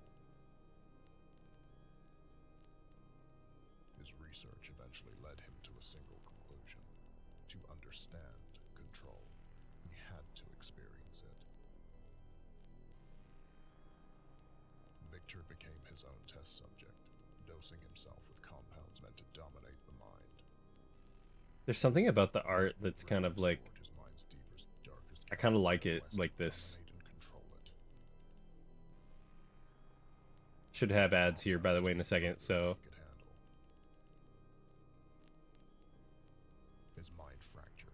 His research eventually led him to a single conclusion. To understand control, he had to experience it. Victor became his own test subject, dosing himself with compounds meant to dominate the mind. There's something about the art that's kind of like... I kind of like it like this. Should have ads here, by the way, in a second, so... His mind fractured,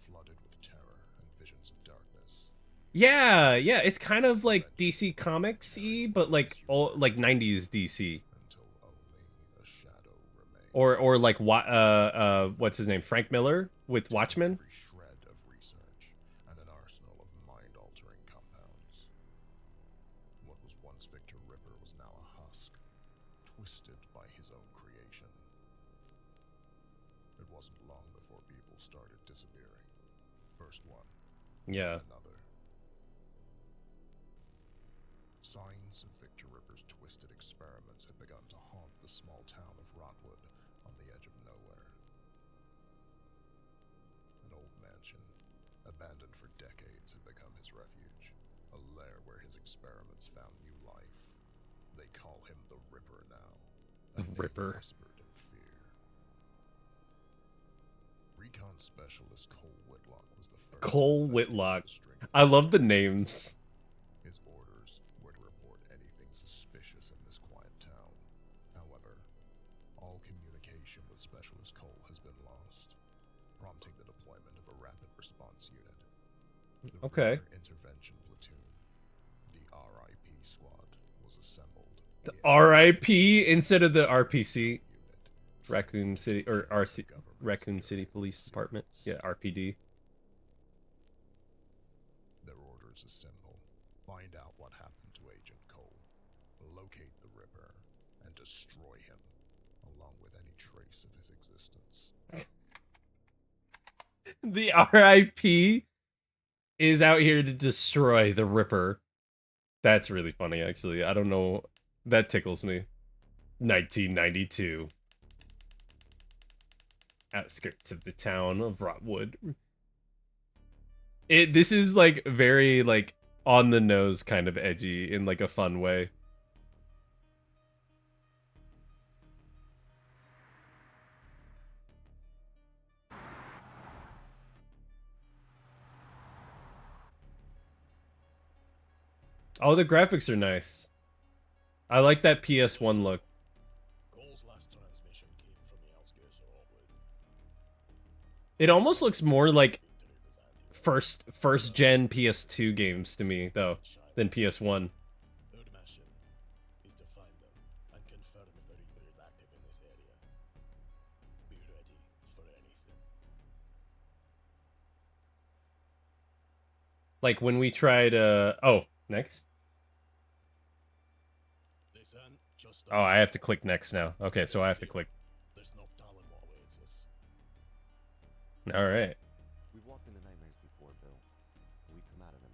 flooded with terror and visions of darkness. Yeah, it's kind of like DC Comics-y, but like 90s DC. Until only a shadow remained. Or like what's his name? Frank Miller with Watchmen? Every shred of research and an arsenal of mind-altering compounds. What was once Victor Ripper was now a husk, twisted by his own creation. It wasn't long before people started disappearing. First one. Yeah. Another. Signs of Victor Ripper's twisted experiments had begun to haunt the small town of Rockwood on the edge of nowhere. An old mansion, abandoned for decades, had become his refuge, a lair where his experiments found new life. They call him the Ripper now. The Ripper. Whispered in fear. Recon Specialist Cole Whitlock was the first. Cole Whitlock. I love the names. His orders were to report anything suspicious in this quiet town. However, all communication with Specialist Cole has been lost, prompting the deployment of a rapid response unit. The Okay. Ripper Intervention Platoon, the RIP squad, was assembled. The RIP instead of the RPC. Raccoon City, or RC, Raccoon City Police Department. Yeah, RPD. Their orders are simple. Find out what happened to Agent Cole, locate the Ripper, and destroy him, along with any trace of his existence. The RIP is out here to destroy the Ripper. That's really funny, actually. I don't know. That tickles me. 1992. Outskirts of the town of Rotwood. This is like very like on the nose kind of edgy in like a fun way. Oh, the graphics are nice. I like that PS1 look. Cole's last transmission came from the outskirts of Rockwood. It almost looks more like Victory was first gen PS2 games to me though than PS1. Our mission is to find them and confirm if the Reaper is active in this area. Be ready for anything. Like when we tried oh, next. This ain't just Oh, I have to click next now. Okay, so I have to click. There's no telling what awaits us. All right. We've walked into nightmares before, Bill. We've come out of them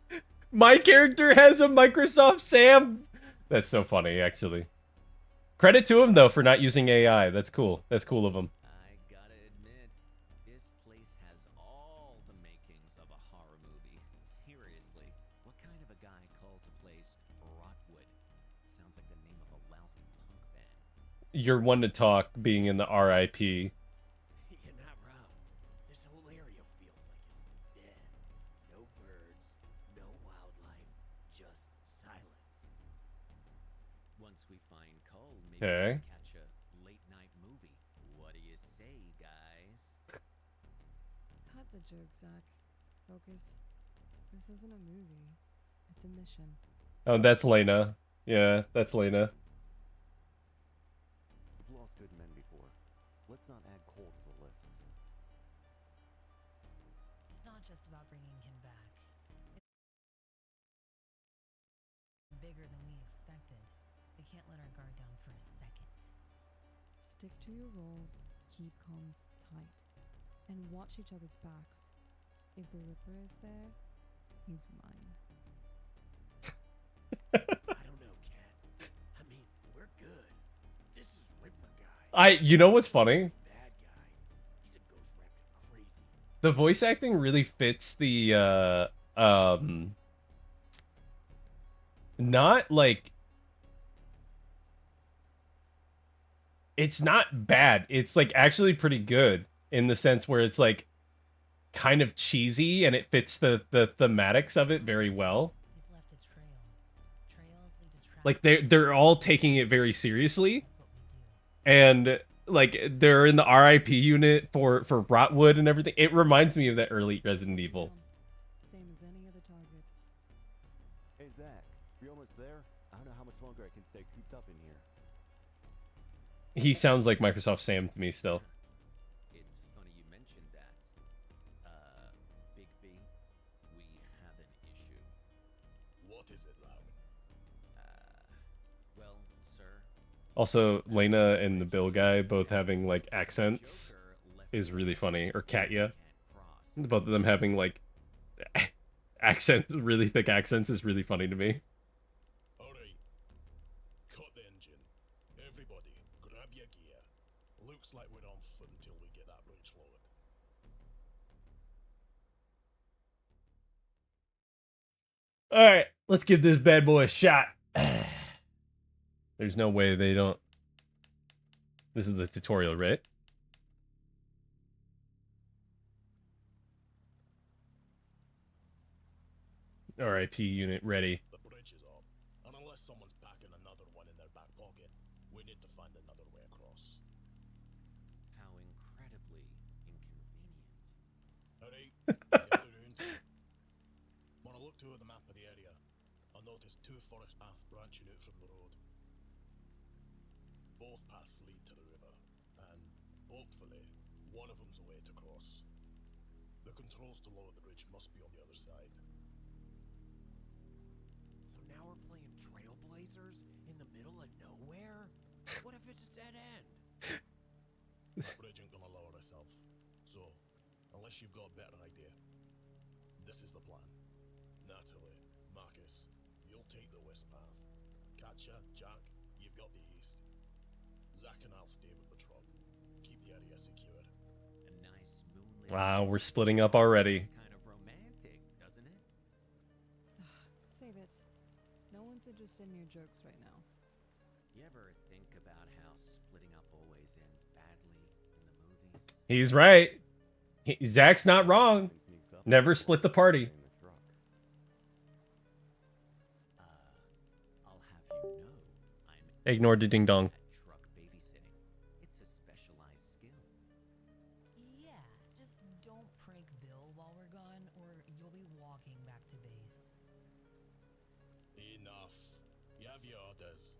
too. My character has a Microsoft Sam. That's so funny, actually. Credit to him though for not using AI. That's cool. That's cool of him. I gotta admit, this place has all the makings of a horror movie. Seriously, what kind of a guy calls a place Rotwood? Sounds like the name of a lousy punk band. You're one to talk being in the RIP. You're not wrong. This whole area feels like it's dead. No birds, no wildlife, just silence. Once we find Cole, maybe Okay. we can catch a late-night movie. What do you say, guys? Cut the joke, Zach. Focus. This isn't a movie. It's a mission. Oh, that's Lena. Yeah, that's Lena. We've lost good men before. Let's not add Cole to the list. It's not just about bringing him back. It's bigger than we expected. We can't let our guard down for a second. Stick to your roles, keep comms tight, and watch each other's backs. If the Ripper is there, he's mine. I don't know, Cat. I mean, we're good. This is Ripper guy. You know what's funny? Bad guy. He's a ghost wrapped crazy. The voice acting really fits the not like it's not bad. It's like actually pretty good in the sense where it's like kind of cheesy and it fits the thematics of it very well. He's left a trail. Trails lead to traps. Like they're all taking it very seriously. That's what we do. And like they're in the RIP unit for Rotwood and everything. It reminds me of that early Resident Evil. Same as any other target. Hey, Zach, we almost there? I don't know how much longer I can stay cooped up in here. He sounds like Microsoft Sam to me still. It's funny you mentioned that. Big B, we have an issue. What is it, lad? Well, sir, Also, Lena and the Bill guy both having like accents Joker left is really funny. Or Katya. can't cross. Both of them having like accents, really thick accents is really funny to me. Alright. Cut the engine. Everybody, grab your gear. Looks like we're on foot until we get that bridge lowered. Alright, let's give this bad boy a shot. There's no way they don't. This is the tutorial, right? RIP unit ready. The bridge is up, and unless someone's packing another one in their back pocket, we need to find another way across. How incredibly inconvenient. Alright, get around. When I looked over the map of the area, I noticed two forest paths branching out from the road. Both paths lead to the river, and hopefully, one of them's a way to cross. The controls to lower the bridge must be on the other side. So now we're playing Trailblazers in the middle of nowhere? What if it's a dead end? The bridge ain't gonna lower itself, so unless you've got a better idea, this is the plan. Natalie, Marcus, you'll take the west path. Katja, Jack, you've got the east. Zach and I'll stay with the truck. Keep the area secured. A nice moonlit. Wow, we're splitting up already. It's kind of romantic, doesn't it? Save it. No one's interested in your jokes right now. You ever think about how splitting up always ends badly in the movies? He's right. Zach's not wrong. And sneaks up Never and split the party. in the truck. I'll have you know, I'm Ignore the ding dong. at truck babysitting. It's a specialized skill. Yeah, just don't prank Bill while we're gone, or you'll be walking back to base. Enough. You have your orders.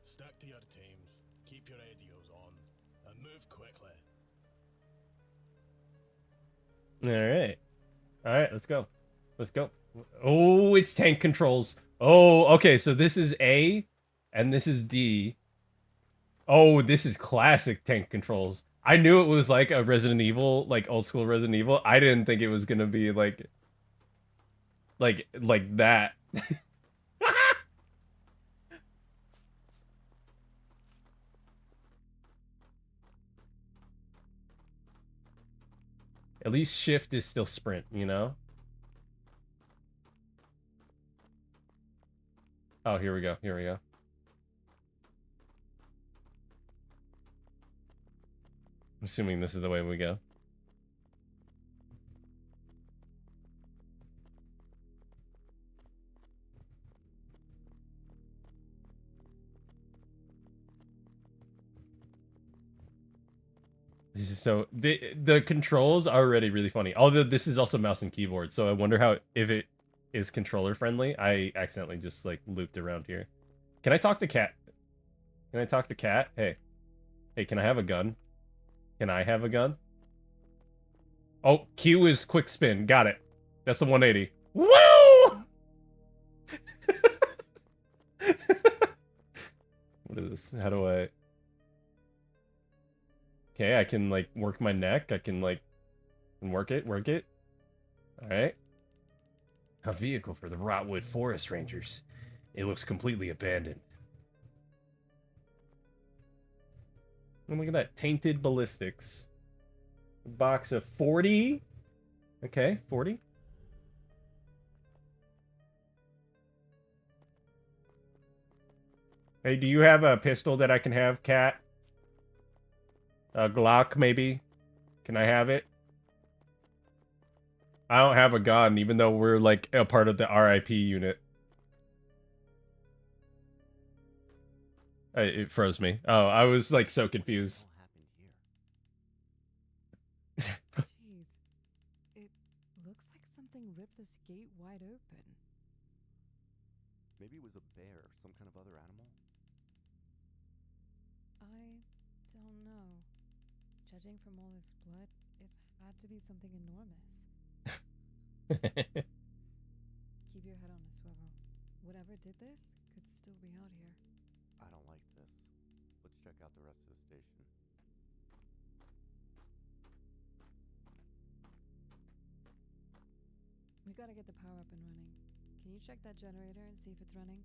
Stick to your teams, keep your radios on, and move quickly. Alright. Alright, let's go. Let's go. Oh, it's tank controls. Oh, okay, so this is A, and this is D. Oh, this is classic tank controls. I knew it was like a Resident Evil, like old school Resident Evil. I didn't think it was gonna be like that. At least shift is still sprint, you know? Oh, here we go. Here we go. I'm assuming this is the way we go. This is so the controls are already really funny. Although this is also mouse and keyboard, so I wonder how if it is controller friendly. I accidentally just like looped around here. Can I talk to Cat? Can I talk to Cat? Hey. Hey, can I have a gun? Can I have a gun? Oh, Q is quick spin. Got it. That's the 180. Woo! What is this? How do I... Okay, I can, like, work my neck. I can, like, work it. Alright. A vehicle for the Rotwood Forest Rangers. It looks completely abandoned. And look at that. Tainted ballistics. A box of 40. Okay, 40. Hey, do you have a pistol that I can have, Cat? A Glock, maybe? Can I have it? I don't have a gun, even though we're, like, a part of the RIP unit. It froze me. Oh, I was, like, so confused. What happened here? Jeez. It looks like something ripped this gate wide open. Maybe it was a bear, some kind of other animal? I don't know. Judging from all this blood, it had to be something enormous. Keep your head on a swivel. Whatever did this could still be out here. I don't like this. Let's check out the rest of the station. We gotta get the power up and running. Can you check that generator and see if it's running?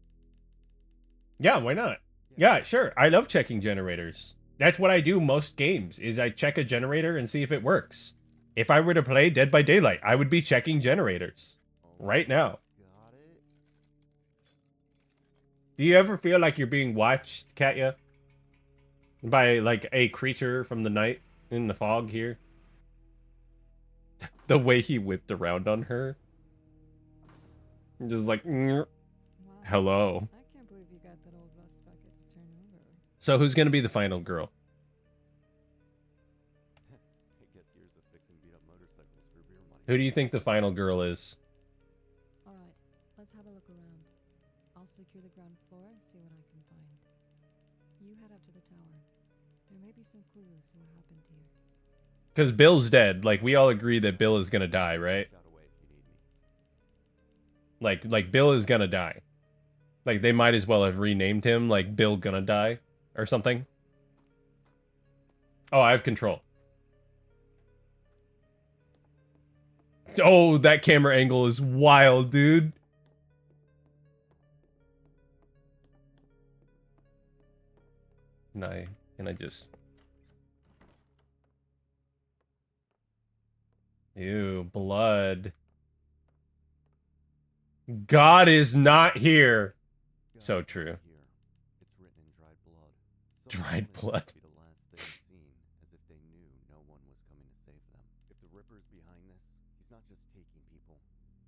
Yeah, why not? Yeah, sure. I love checking generators. That's what I do most games, is I check a generator and see if it works. If I were to play Dead by Daylight, I would be checking generators. Right now. Got it. Do you ever feel like you're being watched, Katya? By, like, a creature from the night in the fog here? The way he whipped around on her. Just like, Wow. hello. I can't believe you got that old rust bucket to turn over. So who's gonna be the final girl? I guess here's the fix and beat up motorcycles for beer money. Who do you think the final girl is? Alright, let's have a look around. I'll secure the ground floor and see what I can find. You head up to the tower. There may be some clues to what happened here. Because Bill's dead. Like, we all agree that Bill is gonna die, right? Shout away if you need me. Like Bill is gonna die. Like, they might as well have renamed him, like, Bill Gonna Die, or something. Oh, I have control. Oh, that camera angle is wild, dude. Can I just... Ew, blood. God is not here. God So is not true. here. It's written in dried blood. Dried Someone blood. wanted it to be the last thing seen, as if they knew no one was coming to save them. If the Ripper's behind this, he's not just taking people,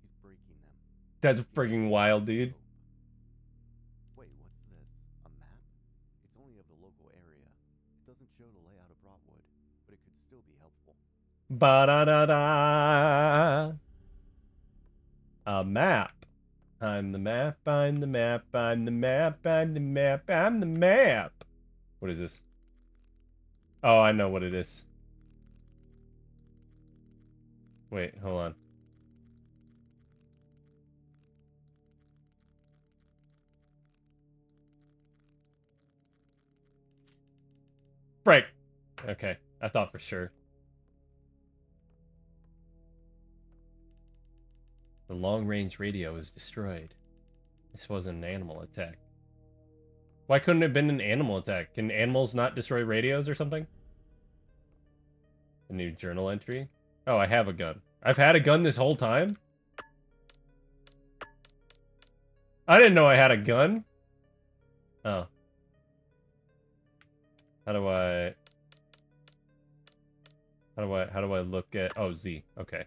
he's breaking them. That's Giving friggin' them wild, dude. hope. Wait, what's this? A map? It's only of the local area. It doesn't show the layout of Rotwood, but it could still be helpful. Ba-da-da-da. A map. I'm the map, I'm the map, I'm the map, I'm the map, I'm the map. What is this? Oh, I know what it is. Wait, hold on. Break. Okay, I thought for sure. The long-range radio is destroyed. This wasn't an animal attack. Why couldn't it have been an animal attack? Can animals not destroy radios or something? A new journal entry? Oh, I have a gun. I've had a gun this whole time? I didn't know I had a gun. Oh. How do I look at... Oh, Z. Okay.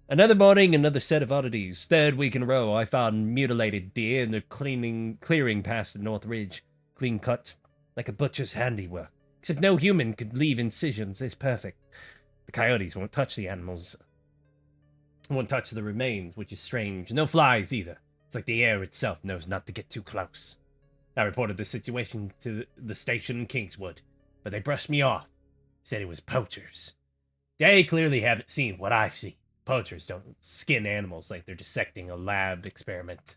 Another morning, another set of oddities. Third week in a row, I found mutilated deer in the clearing past the North Ridge. Clean cut, like a butcher's handiwork. Except no human could leave incisions this perfect. The coyotes won't touch the animals. Won't touch the remains, which is strange. No flies, either. It's like the air itself knows not to get too close. I reported the situation to the station in Kingswood, but they brushed me off. Said it was poachers. They clearly haven't seen what I've seen. Poachers don't skin animals like they're dissecting a lab experiment.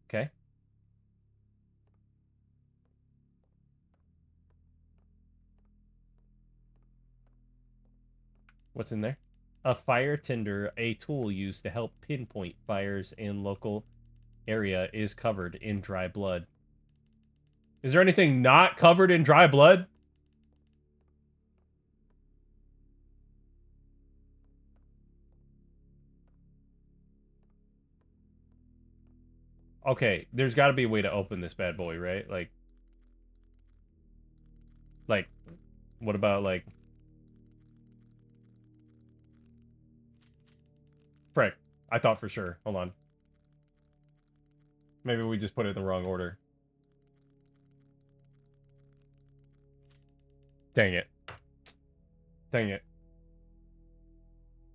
Okay. What's in there? A fire tinder, a tool used to help pinpoint fires in local area, is covered in dry blood. Is there anything not covered in dry blood? Okay, there's got to be a way to open this bad boy, right? Like, what about, like... Frick. I thought for sure. Hold on. Maybe we just put it in the wrong order. Dang it. Dang it.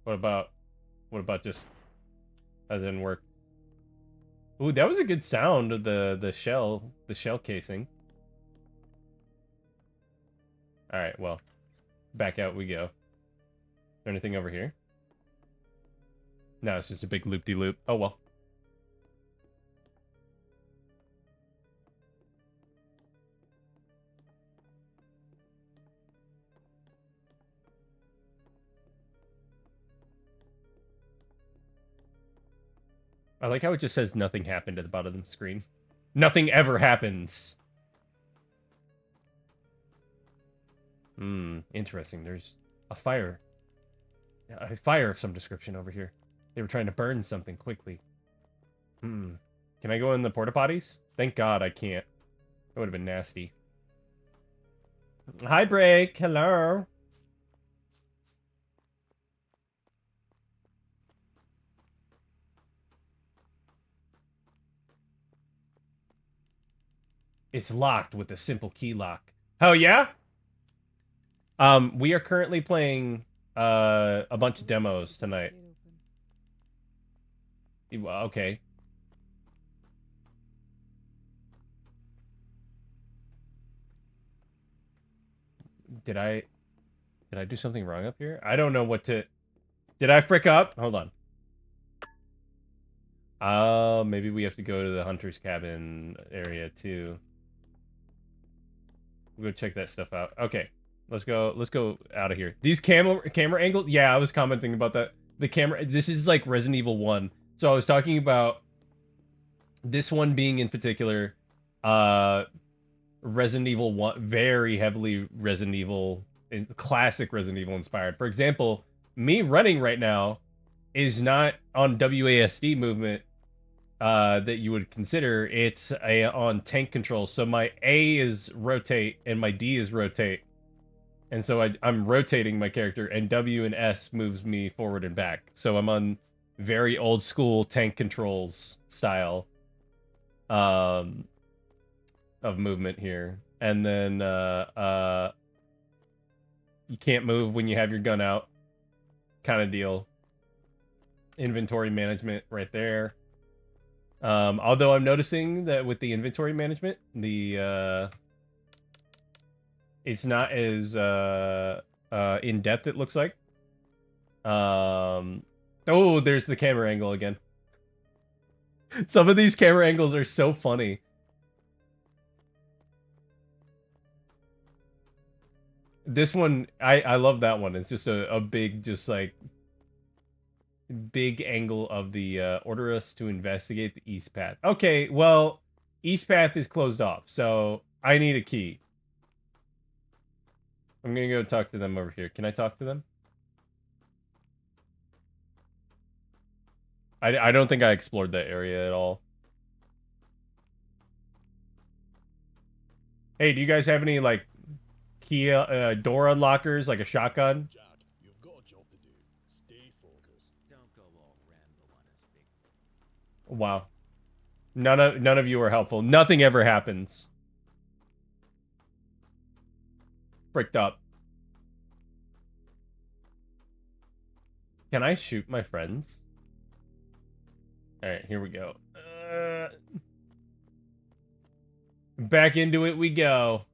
What about just... That didn't work. Ooh, that was a good sound of the shell casing. Alright, well. Back out we go. Is there anything over here? No, it's just a big loop-de-loop. Oh, well. I like how it just says nothing happened at the bottom of the screen. Nothing ever happens. Interesting. There's a fire. A fire of some description over here. They were trying to burn something quickly. Can I go in the porta potties? Thank God I can't. That would have been nasty. Hi, Break. Hello. It's locked with a simple key lock. Oh, yeah? We are currently playing a bunch of demos tonight. Okay. Did I do something wrong up here? I don't know what to... Did I frick up? Hold on. Maybe we have to go to the hunter's cabin area too. We'll go check that stuff out. Okay. Let's go out of here. These camera angles. Yeah, I was commenting about that. The camera. This is like Resident Evil 1. So I was talking about this one being in particular, Resident Evil 1, very heavily Resident Evil, classic Resident Evil inspired. For example, me running right now is not on WASD movement that you would consider. It's on tank control. So my A is rotate and my D is rotate. And so I'm rotating my character, and W and S moves me forward and back. So I'm on very old school tank controls style of movement here. And then you can't move when you have your gun out kind of deal. Inventory management right there. Although I'm noticing that with the inventory management, the it's not as in depth, it looks like. Oh, there's the camera angle again. Some of these camera angles are so funny. This one, I love that one. It's just a big, just like big angle of the order us to investigate the east path. Okay, well, east path is closed off, so I need a key. I'm gonna go talk to them over here. Can I talk to them? I don't think I explored that area at all. Hey, do you guys have any, like, key door unlockers, like a shotgun? Jack, you've got a job to do. Stay focused. Don't go all Rambo on us, big. Wow. None of you are helpful. Nothing ever happens. Fricked up. Can I shoot my friends? Alright, here we go. Back into it we go.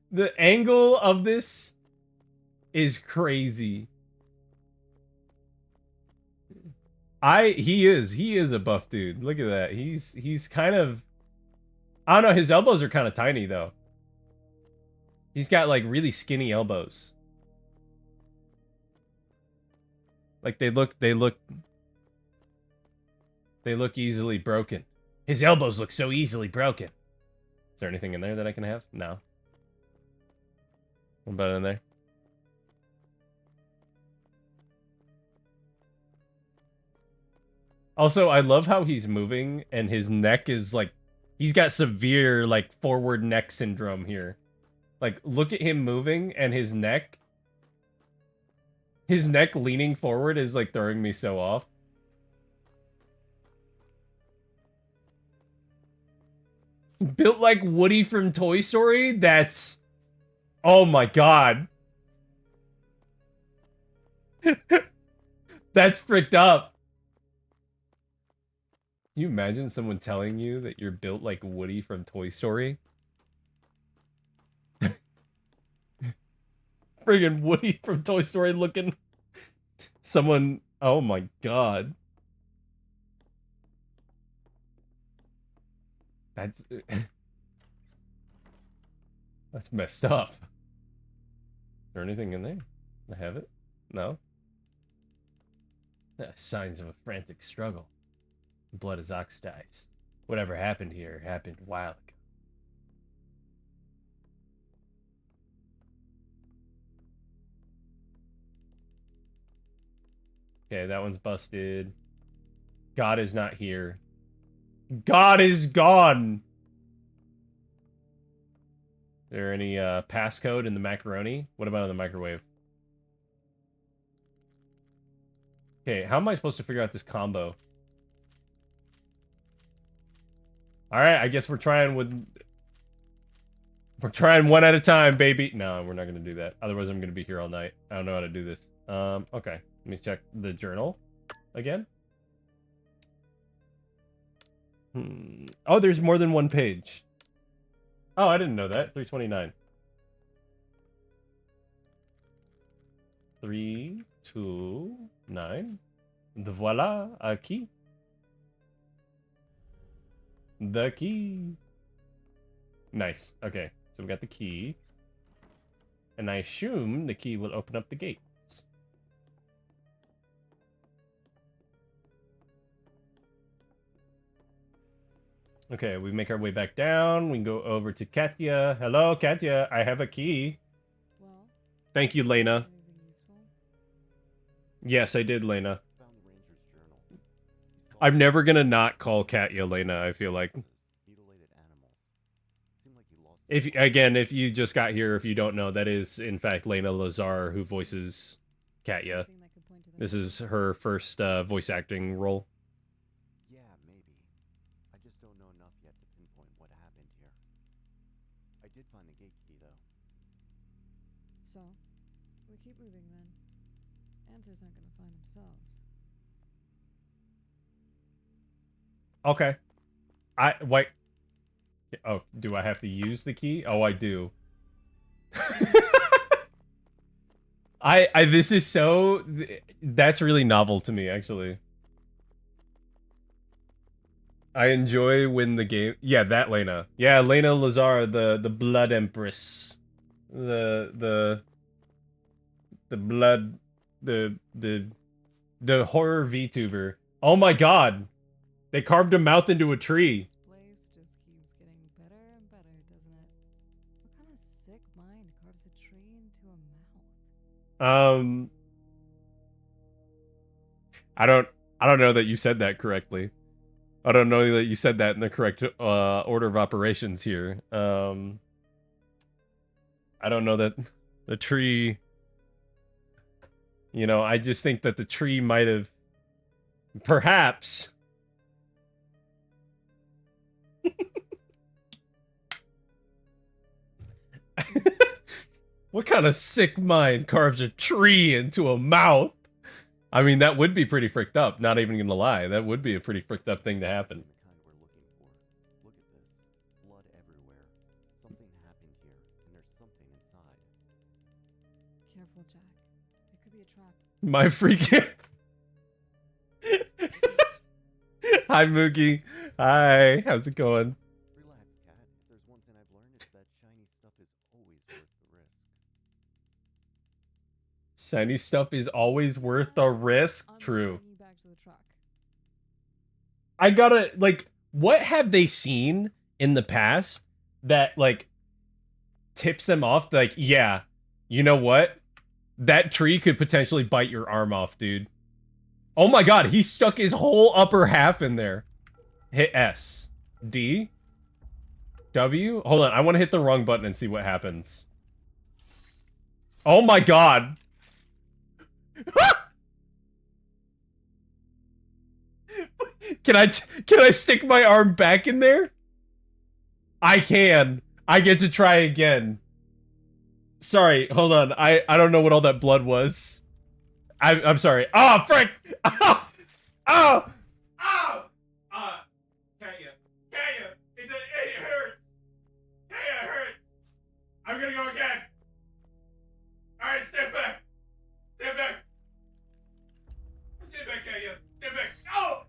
The angle of this is crazy. He is a buff dude. Look at that. He's kind of, I don't know, his elbows are kind of tiny though. He's got like really skinny elbows. Like they look easily broken. His elbows look so easily broken. Is there anything in there that I can have? No. What about in there? Also, I love how he's moving and his neck is like, he's got severe like forward neck syndrome here. Like, look at him moving and his neck leaning forward is like throwing me so off. Built like Woody from Toy Story? That's... Oh my god. That's fricked up. Can you imagine someone telling you that you're built like Woody from Toy Story? Friggin' Woody from Toy Story looking. Someone... Oh my god. That's... That's messed up. Is there anything in there? I have it? No? Signs of a frantic struggle. Blood is oxidized. Whatever happened here happened a while ago. Okay, that one's busted. God is not here. God is gone! Is there any passcode in the macaroni? What about in the microwave? Okay, how am I supposed to figure out this combo? Alright, I guess we're trying one at a time, baby. No, we're not gonna do that. Otherwise, I'm gonna be here all night. I don't know how to do this. Okay. Let me check the journal again. Oh, there's more than one page. Oh, I didn't know that. 329. 3, 2, 9. Voila, a key. The key. Nice. Okay. So we got the key. And I assume the key will open up the gates. Okay, we make our way back down. We can go over to Katya. Hello, Katya. I have a key. Well, Thank you, Lena. anything useful? Yes, I did, Lena. Found the ranger's journal. He saw I'm never gonna not call Katya Lena, I feel like. mutilated animals. Seemed like he lost If again, if you just got here, if you don't know, that is in fact Lena Lazar who voices Katya. Anything that could point to the This is her first voice acting role. Yeah, maybe. I just don't know enough yet to pinpoint what happened here. I did find the gate key, though. So, we keep moving then. Answers aren't gonna find themselves. Okay. Wait. Oh, do I have to use the key? Oh, I do. This is so, that's really novel to me, actually. I enjoy when the game, yeah, that Lena. Yeah, Lena Lazar, the Blood Empress. The blood, the horror VTuber. Oh my god! They carved a mouth into a tree. This place just keeps getting better and better, doesn't it? What kind of sick mind carves a tree into a mouth? I don't know that you said that correctly. I don't know that you said that in the correct order of operations here. I don't know that the tree, you know, I just think that the tree might have perhaps what kind of sick mind carves a tree into a mouth? I mean, that would be pretty fricked up. Not even gonna lie. That would be a pretty fricked up thing to happen. The kind we're looking for. Look at this. Blood everywhere. Something happened here, and there's something inside. Careful, Jack. It could be a trap. My freaking... Hi, Mookie. Hi. How's it going? Relax, Cat. If there's one thing I've learned, it's that shiny stuff is always worth the risk. Shiny stuff is always worth the risk. I'm True. bringing you back to the truck. I gotta, like, what have they seen in the past that, like, tips them off? Like, yeah, you know what? That tree could potentially bite your arm off, dude. Oh my god, he stuck his whole upper half in there. Hit S. D. W. Hold on, I want to hit the wrong button and see what happens. Oh my god. Can I stick my arm back in there? I can. I get to try again. Sorry, hold on. I don't know what all that blood was. I'm sorry. Oh, frick! Oh! Oh! Oh! Kaya. Kaya! It hurts! Kaya, it hurts! I'm gonna go again! Alright, step back! Step back! Step back, Kaya! Step back! Oh!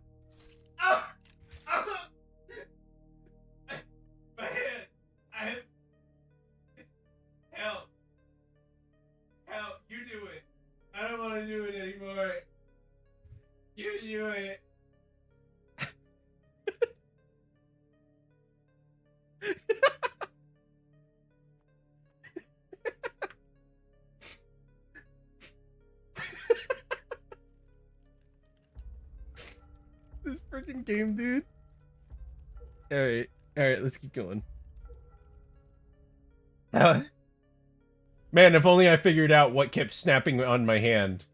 Oh! Oh! My head! Help! Help! You do it! I don't want to do it anymore. You do it. This freaking game, dude. Alright, let's keep going. Man, if only I figured out what kept snapping on my hand.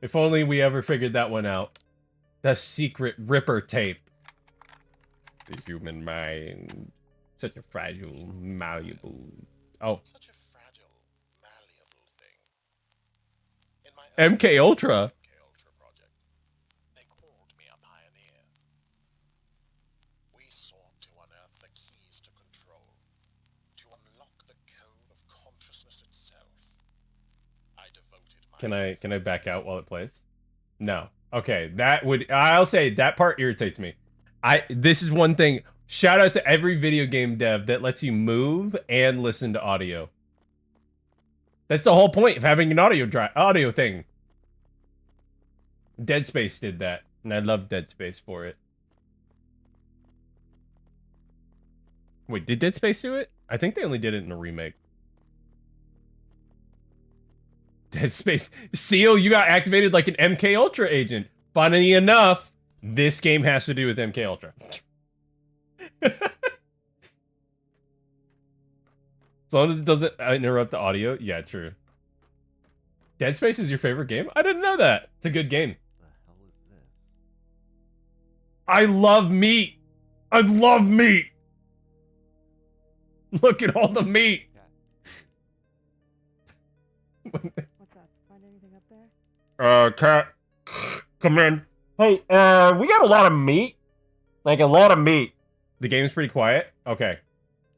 If only we ever figured that one out. The secret Ripper tape. The human mind. Such a fragile, malleable... Oh. Such a fragile, malleable thing. In my MK Ultra. MK Ultra project, they called me a pioneer. We sought to unearth the keys to control, to unlock the code of consciousness itself. I devoted my Can I back out while it plays? No. Okay, that would... I'll say that part irritates me. This is one thing... Shout out to every video game dev that lets you move and listen to audio. That's the whole point of having an audio thing. Dead Space did that, and I love Dead Space for it. Wait, did Dead Space do it? I think they only did it in a remake. Dead Space. Seal, you got activated like an MK Ultra agent. Funny enough, this game has to do with MK Ultra. As long as it doesn't interrupt the audio. Yeah, true. Dead Space is your favorite game? I didn't know that. It's a good game. The hell is this? I love meat. I love meat. Look at all the meat. What's up? Find anything up there? Cat. Come in. Hey, we got a lot of meat. Like, a lot of meat. The game's pretty quiet? Okay.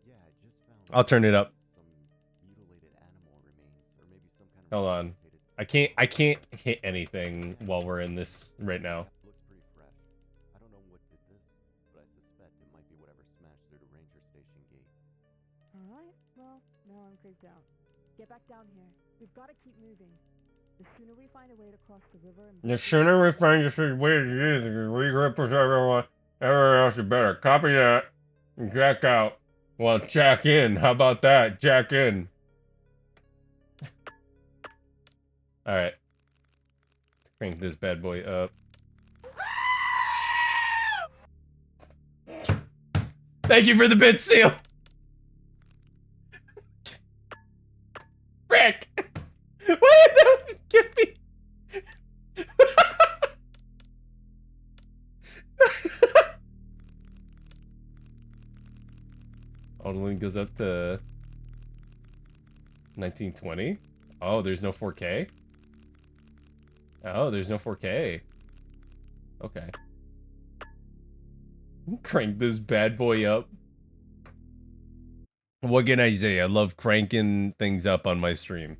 Yeah, I just found I'll turn it up. some mutilated animal remains, or maybe some kind of Hold on. mutated I can't hit anything while we're in this right now. Looks pretty fresh. I don't know what did this, but I suspect it might be whatever smashed through the ranger station gate. Alright, well, now I'm creeped out. Get back down here. We've got to keep moving. The sooner we find a way to cross the river and... The sooner we find this way to use it, we represent everyone else, you better copy that and jack out. Well, jack in. How about that? Jack in. Alright. Crank this bad boy up. Thank you for the bit, Seal! Frick! Why did you give me? Only goes up to 1920. Oh, there's no 4K. Oh, there's no 4K. Okay. Crank this bad boy up. What can I say? I love cranking things up on my stream.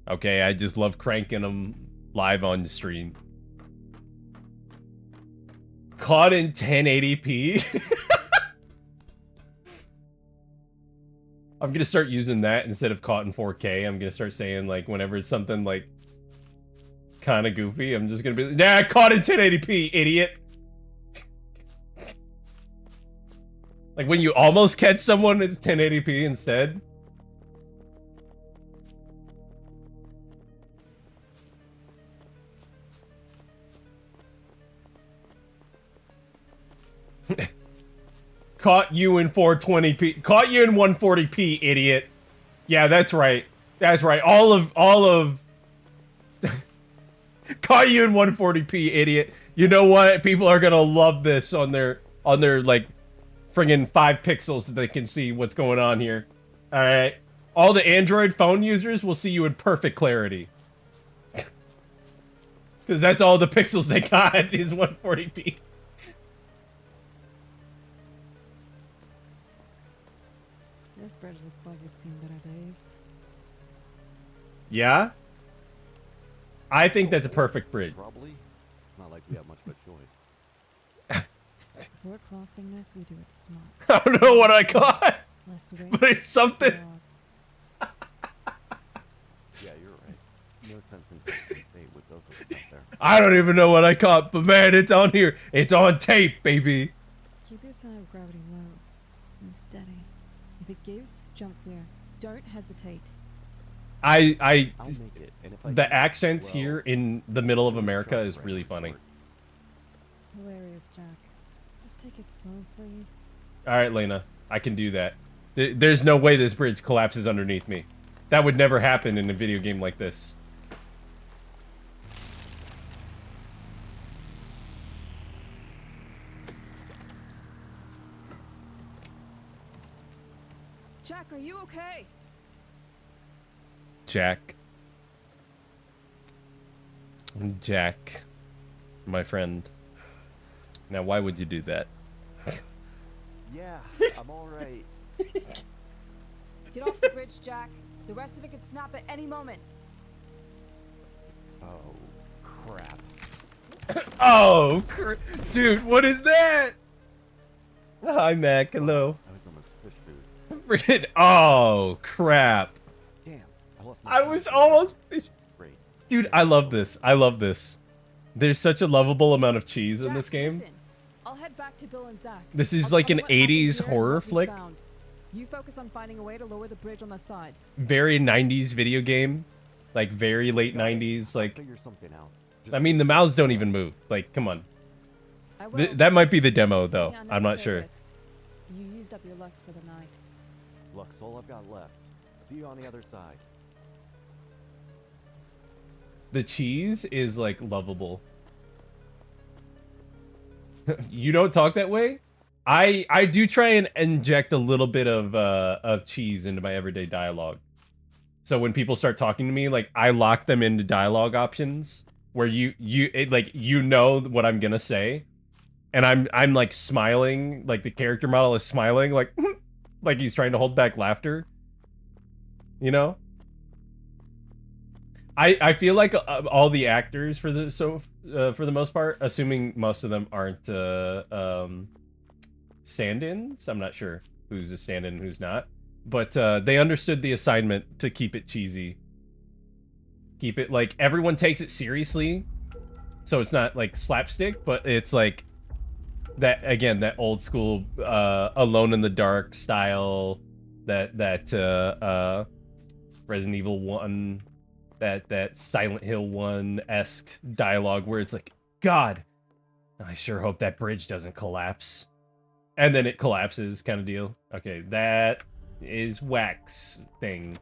Okay, I just love cranking them live on the stream. Caught in 1080p? I'm gonna start using that instead of caught in 4K. I'm gonna start saying, like, whenever it's something, like, kind of goofy, I'm just gonna be like, nah, caught in 1080p, idiot! Like, when you almost catch someone, it's 1080p instead. Caught you in 420p. Caught you in 140p, idiot. Yeah, that's right. That's right. All of caught you in 140p, idiot. You know what? People are gonna love this on their like friggin' 5 pixels that they can see what's going on here. Alright. All the Android phone users will see you in perfect clarity. Because that's all the pixels they got is 140p. This bridge looks like it's seen better days. Yeah? I think that's a perfect bridge. Probably. Not like we have much of a choice. If we're crossing this, we do it smart. I don't know what I caught, Less weight, but it's something. more odds. Yeah, you're right. No sense in taking fate with both of us up there. I don't even know what I caught, but man, it's on here. It's on tape, baby. Keep your center of gravity low. Move steady. If it gives, jump clear. Don't hesitate. I'll make it. And if I The can't, accents well, here in the middle of America try is to really break funny. it. Hilarious, Jack. Just take it slow, please. All right, Lena, I can do that. There's no way this bridge collapses underneath me. That would never happen in a video game like this. Jack, are you okay? Jack, my friend. Now, why would you do that? Yeah, I'm alright. Get off the bridge, Jack. The rest of it could snap at any moment. Oh, crap. Oh, dude, what is that? Hi, Mac. Hello. I was almost fish food. Freaking. Oh, crap. Damn, I lost my I power was source. almost. Great. Dude, I love this. I love this. There's such a lovable amount of cheese in this Jack, game. listen. I'll head back to Bill and Zach. This is I'll like tell an them what happened 80s here and horror what we flick. found. You focus on finding a way to lower the bridge on the side. Very 90s video game. Like, very late Got it. 90s. I'll Like, figure something out. I mean, the mouths don't even move. Like, come on. I will. That might be the demo, though. Taking I'm not unnecessary sure. risks. You used up your luck for the night. Luck's all I've got left. See you on the other side. The cheese is, like, lovable. You don't talk that way? I do try and inject a little bit of cheese into my everyday dialogue. So when people start talking to me, like, I lock them into dialogue options where you know what I'm gonna say, and I'm like smiling, like the character model is smiling, like like he's trying to hold back laughter. You know. I feel like all the actors for the most part, assuming most of them aren't stand-ins. I'm not sure who's a stand-in and who's not. But they understood the assignment to keep it cheesy. Keep it, like, everyone takes it seriously. So it's not, like, slapstick, but it's, like, that, again, that old school Alone in the Dark style, that Resident Evil 1, that Silent Hill 1-esque dialogue where it's like, God, I sure hope that bridge doesn't collapse. And then it collapses, kind of deal. Okay, that is wax thing.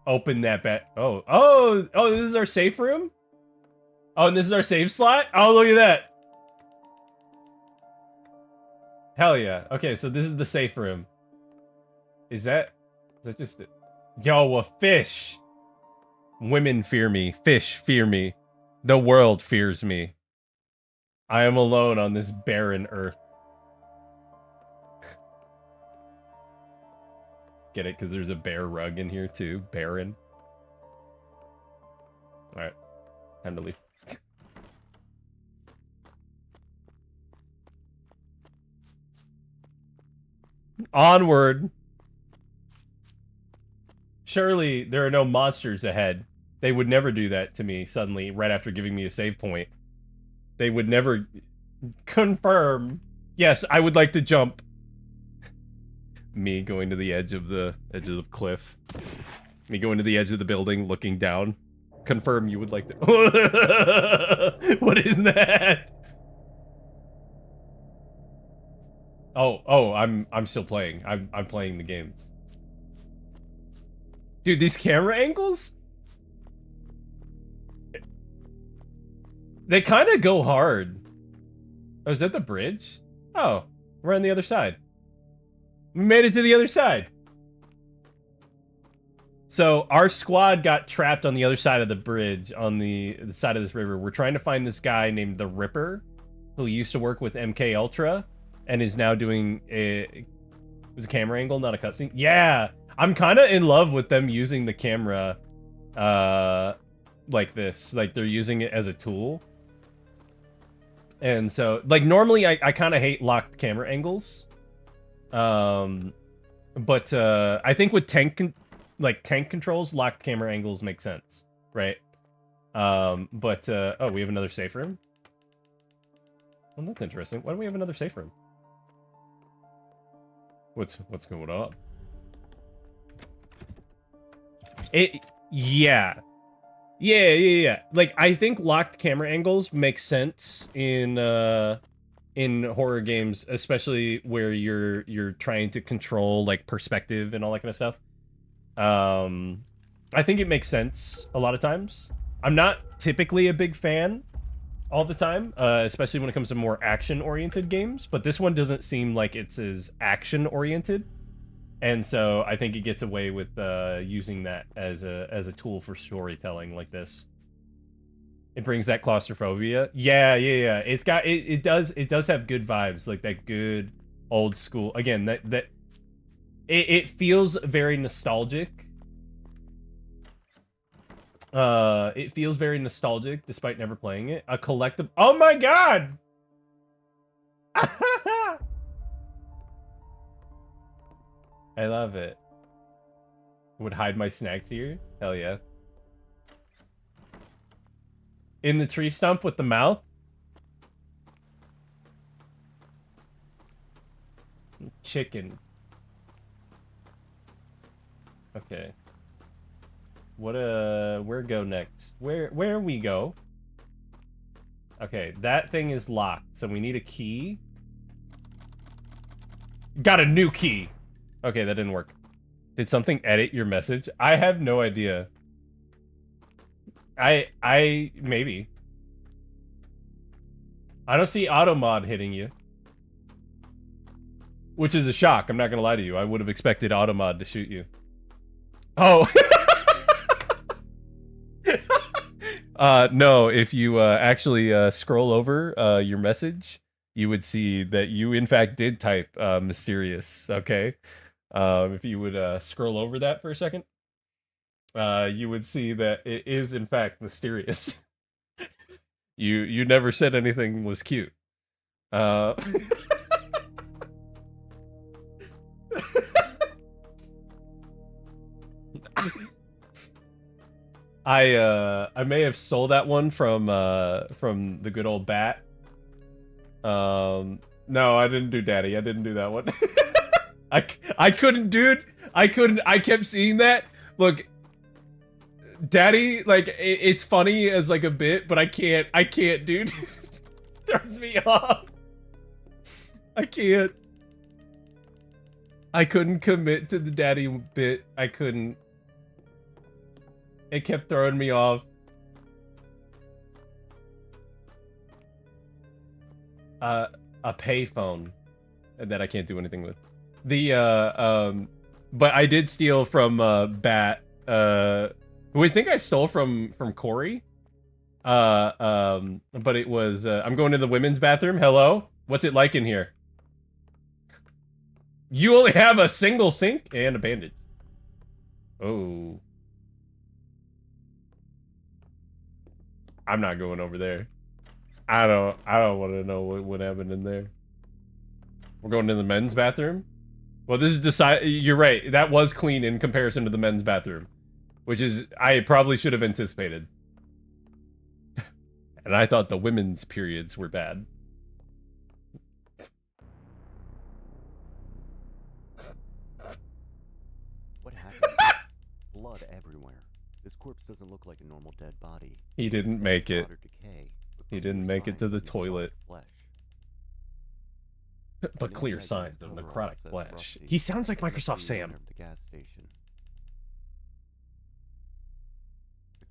Open that bat. Oh, this is our safe room? Oh, and this is our save slot? Oh, look at that. Hell yeah. Okay, so this is the safe room. Is that just it? Yo, a fish. Women fear me. Fish fear me. The world fears me. I am alone on this barren earth. Get it? Because there's a bear rug in here too. Barren. Alright. Time to leave. Onward. Surely there are no monsters ahead. They would never do that to me suddenly, right after giving me a save point. They would never confirm. Yes, I would like to jump. Me going to the edge of the cliff. Me going to the edge of the building, looking down. Confirm you would like to. What is that? Oh, I'm still playing. I'm playing the game. Dude, these camera angles? They kind of go hard. Oh, is that the bridge? Oh, we're on the other side. We made it to the other side. So our squad got trapped on the other side of the bridge, on the side of this river. We're trying to find this guy named the Ripper, who used to work with MK Ultra, and is now doing it was a camera angle, not a cutscene. Yeah, I'm kind of in love with them using the camera, like this. Like they're using it as a tool. And so, like normally, I kind of hate locked camera angles. But I think with tank controls, locked camera angles make sense, right? Oh, we have another safe room. Well, that's interesting. Why do we have another safe room? What's going on? Yeah. Like I think locked camera angles make sense in horror games, especially where you're trying to control like perspective and all that kind of stuff. I think it makes sense a lot of times. I'm not typically a big fan all the time, especially when it comes to more action-oriented games, but this one doesn't seem like it's as action-oriented. And so I think it gets away with using that as a tool for storytelling like this. It brings that claustrophobia. Yeah. It's got it does have good vibes, like that good old school. Again, that it feels very nostalgic. It feels very nostalgic despite never playing it. A collectible. Oh my god! I love it. Would hide my snacks here? Hell yeah. In the tree stump with the mouth? Chicken. Okay. Where go next? Where we go? Okay, that thing is locked, so we need a key. Got a new key! Okay, that didn't work. Did something edit your message? I have no idea. Maybe. I don't see automod hitting you. Which is a shock, I'm not gonna lie to you. I would have expected automod to shoot you. Oh! No, if you actually scroll over your message, you would see that you in fact did type mysterious, okay? If you would scroll over that for a second, you would see that it is in fact mysterious. You never said anything was cute. I may have stole that one from the good old bat. No, I didn't do Daddy. I didn't do that one. I couldn't, dude. I couldn't. I kept seeing that. Look, Daddy, like it's funny as like a bit, but I can't, dude. Throws me off. I can't. I couldn't commit to the Daddy bit. I couldn't. It kept throwing me off. A payphone that I can't do anything with. But I did steal from Bat. Who I think I stole from Corey. But it was I'm going to the women's bathroom. Hello? What's it like in here? You only have a single sink and a bandage. Oh. I'm not going over there. I don't want to know what happened in there. We're going to the men's bathroom? Well, this is you're right. That was clean in comparison to the men's bathroom, which is I probably should have anticipated. And I thought the women's periods were bad. What happened? Blood everywhere. This corpse doesn't look like a normal dead body. He didn't make it. Decay, He didn't make it to the toilet. flesh. But clear signs of necrotic flesh. He sounds like Microsoft Sam. The gas station.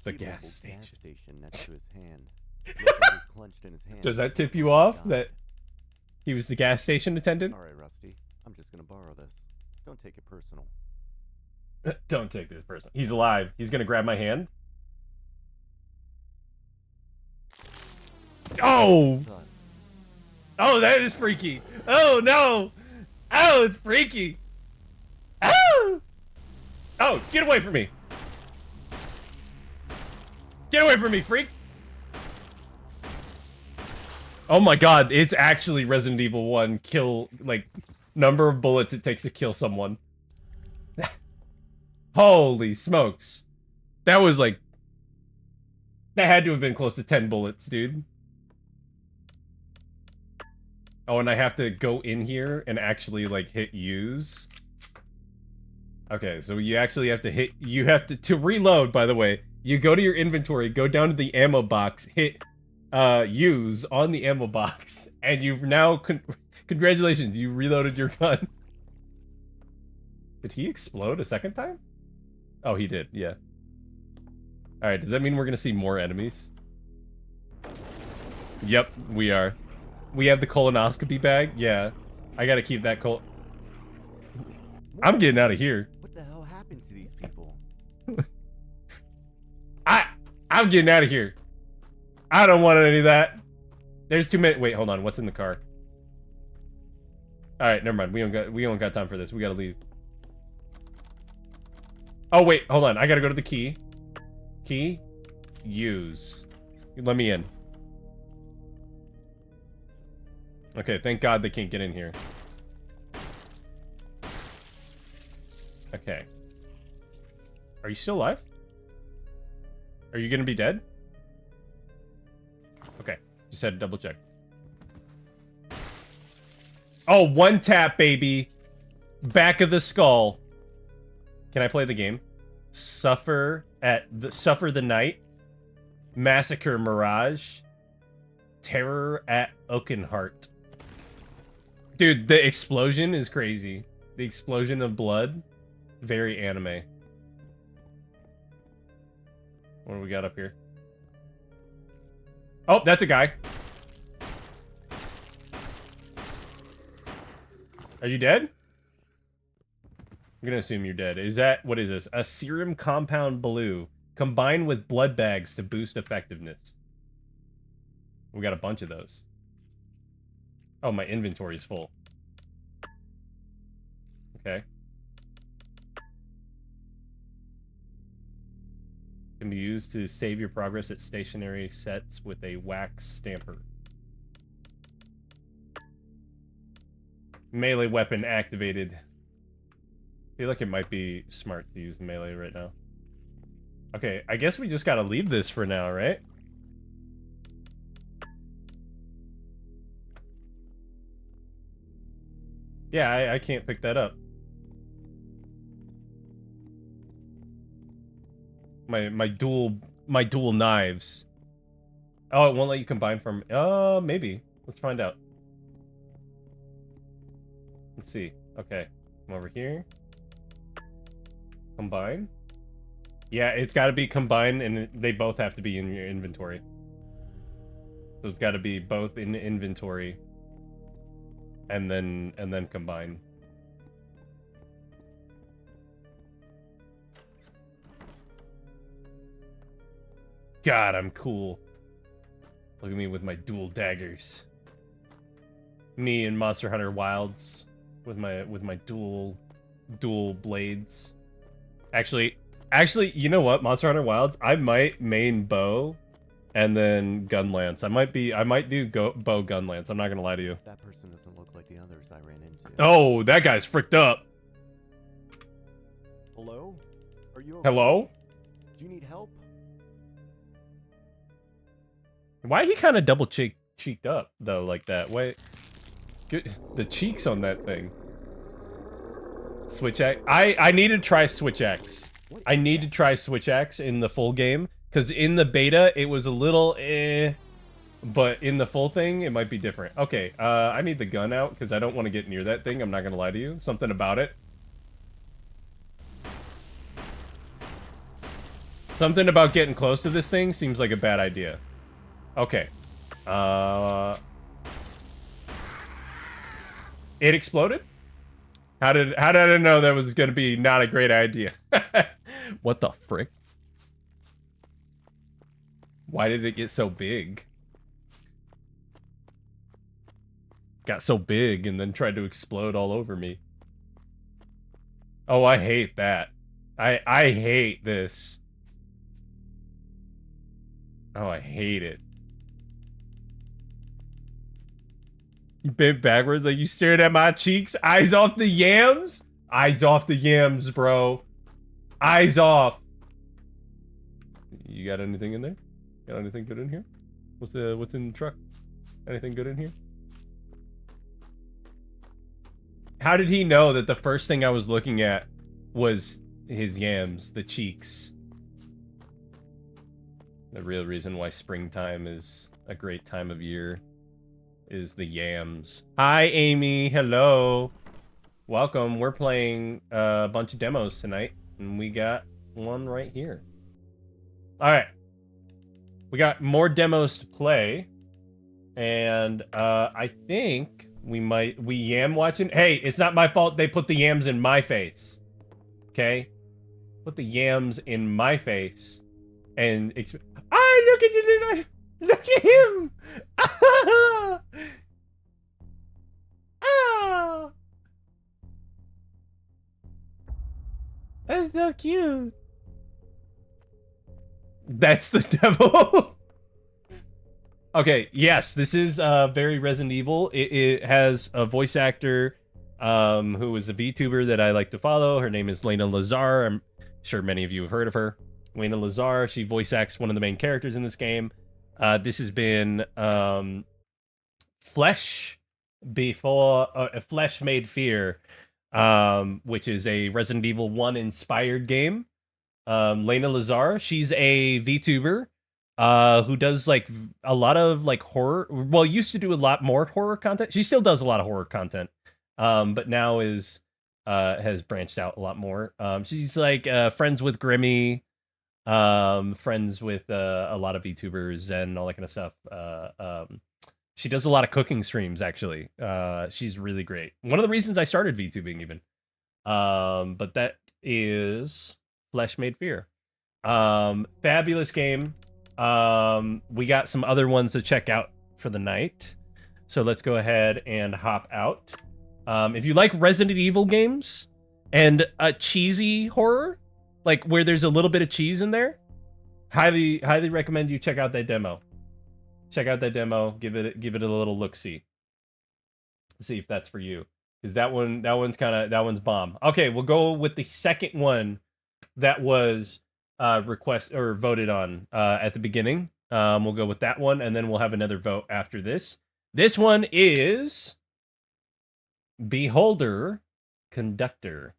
The key gas labeled station. next to his hand. Looked like it was clenched in his hand. Does that tip you off that he was the gas station attendant? All right, Rusty. I'm just gonna borrow this. Don't take it personal. Don't take this person. He's alive. He's gonna grab my hand. Oh! Oh, that is freaky. Oh, no. Oh, it's freaky. Oh! Oh, get away from me. Get away from me, freak. Oh my god, it's actually Resident Evil 1 kill, like, number of bullets it takes to kill someone. Holy smokes. That was like... That had to have been close to 10 bullets, dude. Oh, and I have to go in here and actually, like, hit use. Okay, so you actually have to hit... You have to reload, by the way, you go to your inventory, go down to the ammo box, hit use on the ammo box, and you've now... Congratulations, you reloaded your gun. Did he explode a second time? Oh, he did, yeah. Alright, does that mean we're gonna see more enemies? Yep, we are. We have the colonoscopy bag? Yeah. I gotta keep that I'm getting out of here. What the hell happened to these people? I'm getting out of here. I don't want any of that. There's too many. Wait, hold on. What's in the car? Alright, never mind. We don't got time for this. We gotta leave. Oh, wait. Hold on. I gotta go to the key. Key. Use. Let me in. Okay, thank God they can't get in here. Okay. Are you still alive? Are you gonna be dead? Okay. Just had to double check. Oh, one tap, baby. Back of the skull. Can I play the game? Suffer the night. Massacre Mirage. Terror at Oakenheart. Dude, the explosion is crazy. The explosion of blood. Very anime. What do we got up here? Oh, that's a guy. Are you dead? I'm gonna assume you're dead. Is that, what is this? A serum compound blue. Combined with blood bags to boost effectiveness. We got a bunch of those. Oh, my inventory is full. Okay. Can be used to save your progress at stationary sets with a wax stamper. Melee weapon activated. I feel like it might be smart to use the melee right now. Okay, I guess we just gotta leave this for now, right? Yeah, I can't pick that up. My dual knives. Oh, it won't let you combine from... maybe. Let's find out. Let's see. Okay. Come over here. Combine. Yeah, it's got to be combined, and they both have to be in your inventory. So it's got to be both in inventory, and then combine. God, I'm cool. Look at me with my dual daggers. Me and Monster Hunter Wilds with my dual blades. Actually, you know what? Monster Hunter Wilds, I might main bow and then gun lance. I might do bow gun lance. I'm not gonna lie to you. That person doesn't look like the others I ran into. Oh, that guy's fricked up. Hello? Are you okay? Hello? Do you need help? Why he kind of double cheeked up though, like that? Wait, the cheeks on that thing. Switch axe. I need to try switch axe. I need to try switch axe in the full game because in the beta it was a little but in the full thing it might be different. Okay, I need the gun out because I don't want to get near that thing. I'm not gonna lie to you. Something about it. Something about getting close to this thing seems like a bad idea. Okay. It exploded? How did I know that was gonna be not a great idea? What the frick? Why did it get so big? Got so big and then tried to explode all over me. Oh, I hate that. I hate this. Oh, I hate it. You bent backwards like you stared at my cheeks. Eyes off the yams? Eyes off the yams, bro. Eyes off. You got anything in there? Got anything good in here? What's in the truck? Anything good in here? How did he know that the first thing I was looking at was his yams, the cheeks? The real reason why springtime is a great time of year is the yams. Hi, Amy. Hello. Welcome. We're playing a bunch of demos tonight, and we got one right here. All right. We got more demos to play, and I think we yam watching. Hey, it's not my fault they put the yams in my face. Okay? Put the yams in my face, and look at you! Look at him! Ah! Ah! That's so cute. That's the devil. Okay, yes, this is very Resident Evil. It has a voice actor who is a VTuber that I like to follow. Her name is Lena Lazar. I'm sure many of you have heard of her. Lena Lazar, she voice acts one of the main characters in this game. This has been Flesh Made Fear, which is a Resident Evil 1 inspired game. Lena Lazar, she's a VTuber who does like a lot of like horror. Well, used to do a lot more horror content. She still does a lot of horror content, but now has branched out a lot more. She's like friends with Grimmy, friends with a lot of VTubers and all that kind of stuff. She does a lot of cooking streams, actually. She's really great. One of the reasons I started VTubing, even. But that is Flesh Made Fear. Fabulous game. We got some other ones to check out for the night. So let's go ahead and hop out. If you like Resident Evil games and a cheesy horror, like where there's a little bit of cheese in there, highly recommend you check out that demo. Check out that demo. Give it a little look-see. See if that's for you. Because that one's bomb. Okay, we'll go with the second one that was voted on at the beginning. We'll go with that one, and then we'll have another vote after this. This one is Beholder Conductor.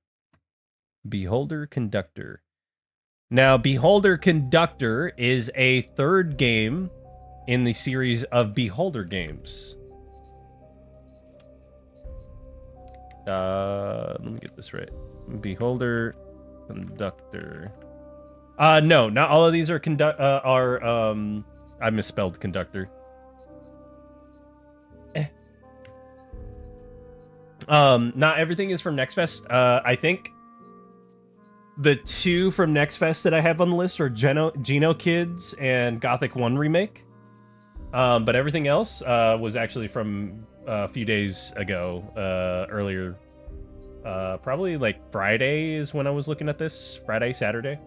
Beholder Conductor. Now, Beholder Conductor is a third game in the series of Beholder games. Let me get this right. Beholder Conductor. No, not all of these are I misspelled conductor. Not everything is from Next Fest. I think the two from Next Fest that I have on the list are Geno Kids and Gothic 1 Remake. But everything else was actually from a few days ago, earlier. Probably like Friday is when I was looking at this. Friday, Saturday.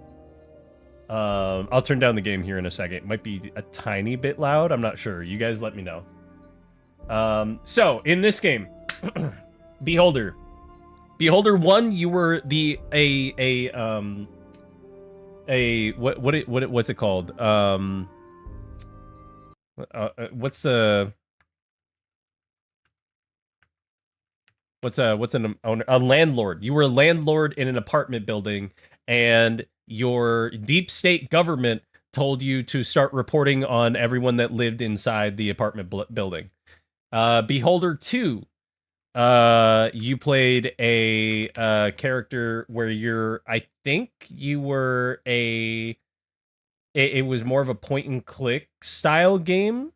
I'll turn down the game here in a second. It might be a tiny bit loud. I'm not sure. You guys let me know. So in this game, Beholder 1, you were what's it called? A landlord. You were a landlord in an apartment building, and your deep state government told you to start reporting on everyone that lived inside the apartment building. Beholder 2, you played a character where I think you were it was more of a point and click style game,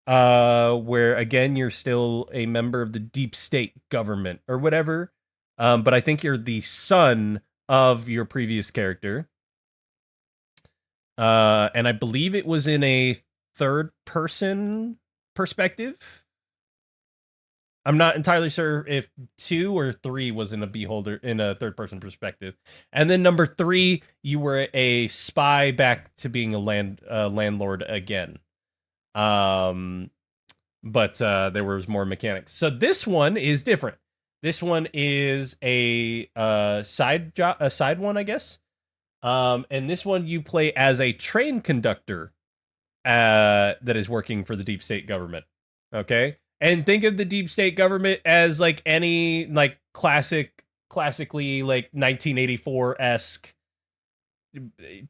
where again you're still a member of the deep state government or whatever, but I think you're the son of your previous character, and I believe it was in a third person perspective. I'm not entirely sure if 2 or 3 was in a third person perspective. And then number 3, you were a spy back to being a landlord again. But there was more mechanics. So this one is different. This one is a side one, I guess. And this one you play as a train conductor that is working for the deep state government. Okay? And think of the deep state government as like any like classically like 1984-esque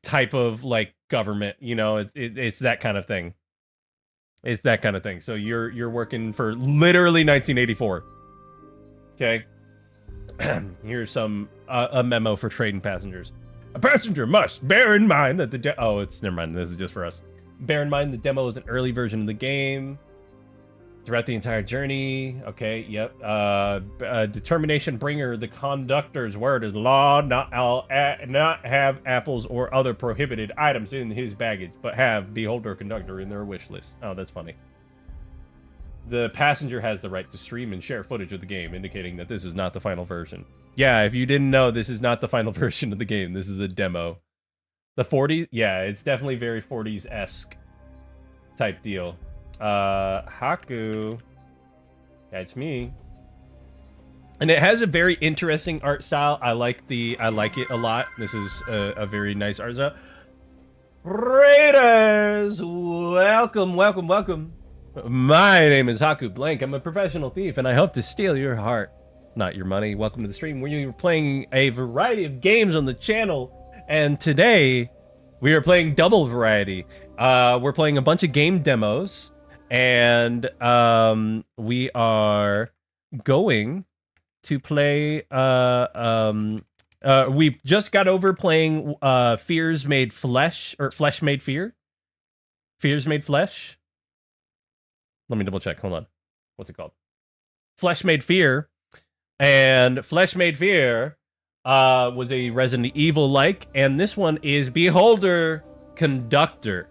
type of like government, you know, it's that kind of thing. It's that kind of thing. So you're working for literally 1984. Okay. Here's a memo for trading passengers. A passenger must bear in mind that never mind. This is just for us. Bear in mind the demo is an early version of the game. Throughout the entire journey. Okay, yep. Determination bringer, the conductor's word is law, not have apples or other prohibited items in his baggage, but have beholder conductor in their wish list. Oh, that's funny. The passenger has the right to stream and share footage of the game, indicating that this is not the final version. Yeah, if you didn't know, this is not the final version of the game. This is a demo. The 40s? Yeah, it's definitely very 40s-esque type deal. Haku. That's me. And it has a very interesting art style. I like it a lot. This is a very nice art style. Raiders, welcome, welcome, welcome. My name is Haku Blank. I'm a professional thief, and I hope to steal your heart, not your money. Welcome to the stream where you're playing a variety of games on the channel, and today we are playing double variety. We're playing a bunch of game demos, and we are going to play we just got over playing Fears Made Flesh, or Flesh Made Fear. Fears Made Flesh. Let me double check. Hold on. What's it called? Flesh Made Fear. And Flesh Made Fear was a Resident Evil like, and this one is Beholder Conductor.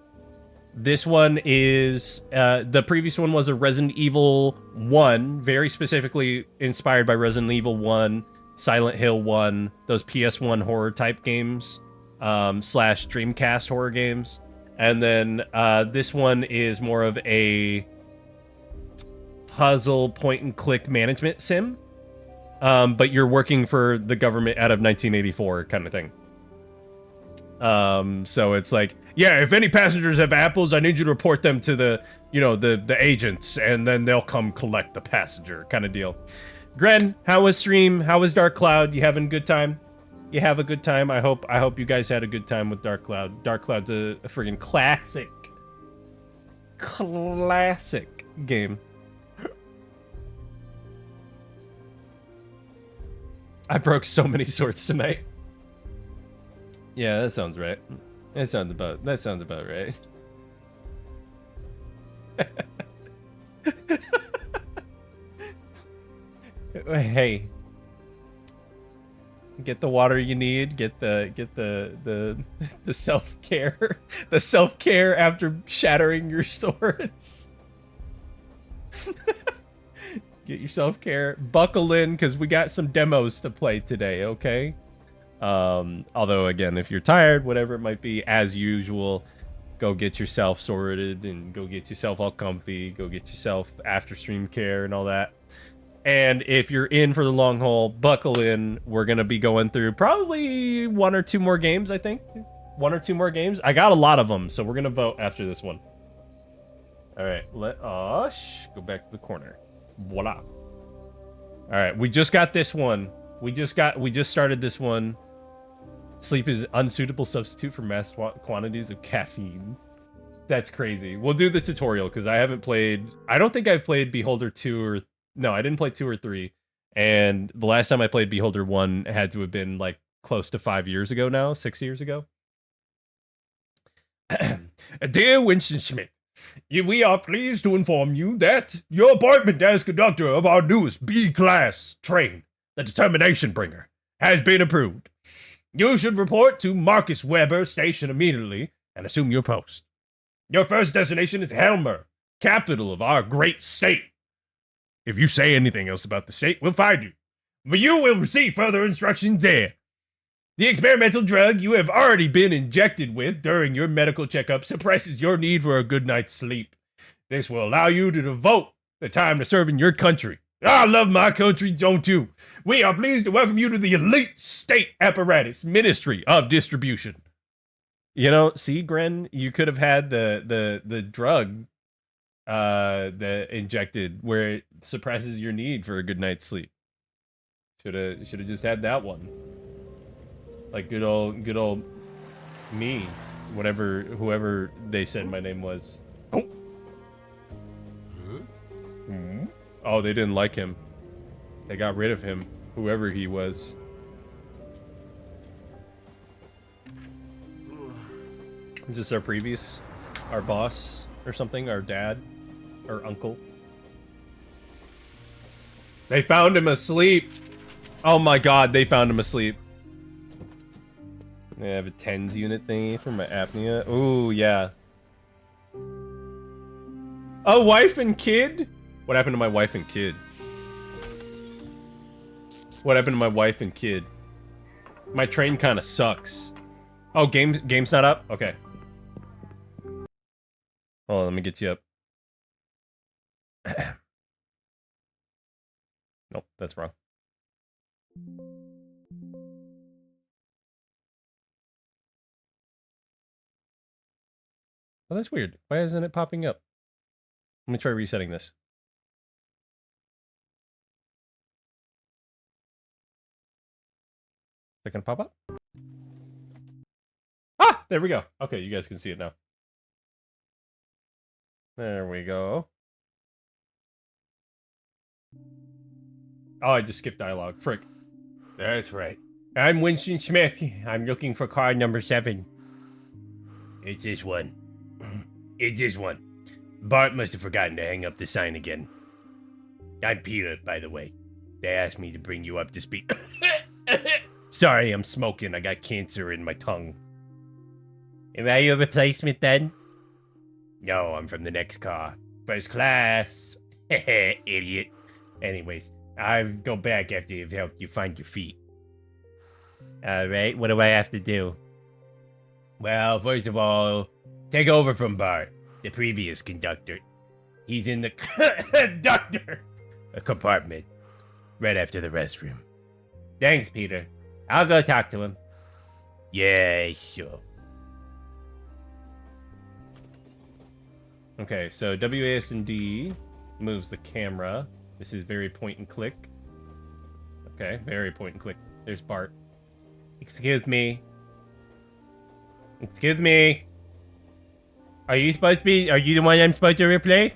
This one is the previous one was a Resident Evil 1, very specifically inspired by Resident Evil 1. Silent Hill 1, those PS1 horror type games, / Dreamcast horror games. And then this one is more of a puzzle point and click management sim. But you're working for the government out of 1984 kind of thing. So it's like, yeah, if any passengers have apples, I need you to report them to the, the agents, and then they'll come collect the passenger kind of deal. Gren, how was stream? How was Dark Cloud? You having a good time? You have a good time? I hope you guys had a good time with Dark Cloud. Dark Cloud's a friggin' classic game. I broke so many swords tonight. Yeah, that sounds right. That sounds about right. Hey, get the water you need. Get the self-care, the self-care after shattering your swords. Get your self-care. Buckle in, because we got some demos to play today. Okay. Although again, if you're tired, whatever it might be, as usual, go get yourself sorted and go get yourself all comfy. Go get yourself after stream care and all that. And if you're in for the long haul, buckle in. We're going to be going through probably 1 or 2 more games, I think. 1 or 2 more games. I got a lot of them, so we're going to vote after this one. All right, let us go back to the corner. Voila. All right, we just got this one. We just started this one. Sleep is unsuitable substitute for mass quantities of caffeine. That's crazy. We'll do the tutorial because I haven't played. I don't think I've played Beholder 2 or. No, I didn't play 2 or 3. And the last time I played Beholder 1 had to have been like close to 5 years ago now, 6 years ago. Dear Winston Schmidt, we are pleased to inform you that your appointment as conductor of our newest B-class train, the Determination Bringer, has been approved. You should report to Marcus Weber Station immediately and assume your post. Your first destination is Helmer, capital of our great state. If you say anything else about the state, we'll find you. But you will receive further instructions there. The experimental drug you have already been injected with during your medical checkup suppresses your need for a good night's sleep. This will allow you to devote the time to serving your country. I love my country, don't you? We are pleased to welcome you to the elite state apparatus Ministry of Distribution. See, Gren, you could have had the drug that injected where it suppresses your need for a good night's sleep. Should have just had that one. Like good old me, whoever they said my name was. Oh. Hmm? Oh, they didn't like him. They got rid of him, whoever he was. Is this our boss or something? Our dad? Or uncle? They found him asleep. Oh my god, they found him asleep. I have a TENS unit thingy for my apnea. Ooh, yeah. A wife and kid? What happened to my wife and kid? What happened to my wife and kid? My train kind of sucks. Oh, game's not up? Okay. Hold on, let me get you up. Nope, that's wrong. Oh, that's weird. Why isn't it popping up? Let me try resetting this. Is it gonna pop up? Ah! There we go. Okay, you guys can see it now. There we go. Oh, I just skipped dialogue. Frick. That's right. I'm Winston Smith. I'm looking for car number 7. It's this one. It's this one. Bart must have forgotten to hang up the sign again. I'm Peter, by the way. They asked me to bring you up to speed. Sorry, I'm smoking. I got cancer in my tongue. Am I your replacement then? No, I'm from the next car. First class. Idiot. Anyways, I'll go back after you've helped you find your feet. Alright, what do I have to do? Well, first of all, take over from Bart, the previous conductor. He's in the conductor compartment, right after the restroom. Thanks, Peter. I'll go talk to him. Yeah, sure. Okay, so WASD moves the camera. This is very point and click. Okay, very point and click. There's Bart. Excuse me. Excuse me. Are you supposed to be? Are you the one I'm supposed to replace?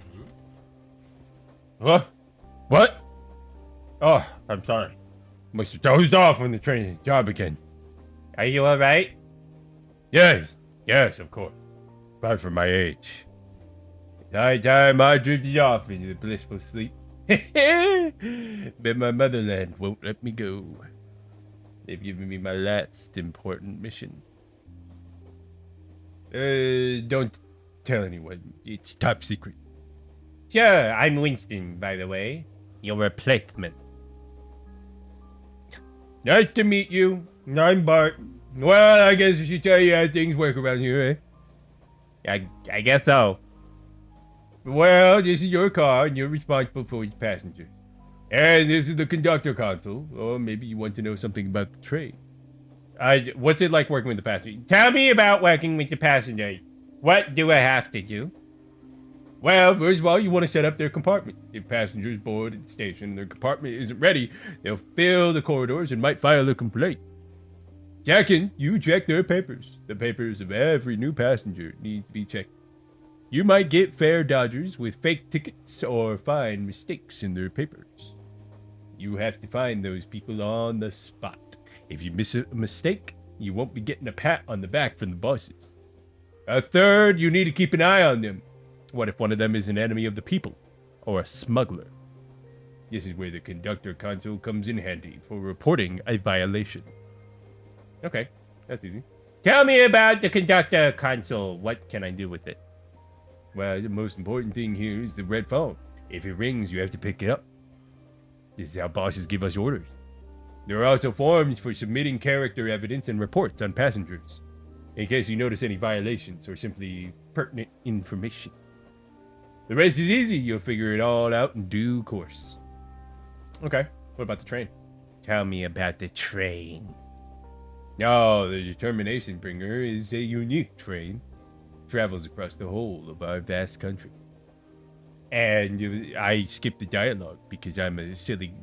What? What? Oh, I'm sorry. Must have dozed off when the training job again. Are you alright? Yes. Yes, of course. But for my age. High time I drifted off into the blissful sleep. But my motherland won't let me go. They've given me my last important mission. Don't tell anyone. It's top secret. Sure, I'm Winston, by the way. Your replacement. Nice to meet you. I'm Bart. Well, I guess I should tell you how things work around here, eh? I guess so. Well, this is your car, and you're responsible for its passengers. And this is the conductor console. Or maybe you want to know something about the train. What's it like working with the passengers? Tell me about working with the passengers. What do I have to do? Well, first of all, you want to set up their compartment. If passengers board at the station and their compartment isn't ready, they'll fill the corridors and might file a complaint. Second, you check their papers. The papers of every new passenger need to be checked. You might get fare dodgers with fake tickets or find mistakes in their papers. You have to find those people on the spot. If you miss a mistake, you won't be getting a pat on the back from the bosses. Third, you need to keep an eye on them. What if one of them is an enemy of the people or a smuggler? This is where the conductor console comes in handy for reporting a violation. Okay, that's easy. Tell me about the conductor console. What can I do with it? Well, the most important thing here is the red phone. If it rings, you have to pick it up. This is how bosses give us orders. There are also forms for submitting character evidence and reports on passengers, in case you notice any violations or simply pertinent information. The rest is easy. You'll figure it all out in due course. Okay, what about the train? Tell me about the train. Oh, the Determination Bringer is a unique train. Travels across the whole of our vast country. And I skipped the dialogue because I'm a silly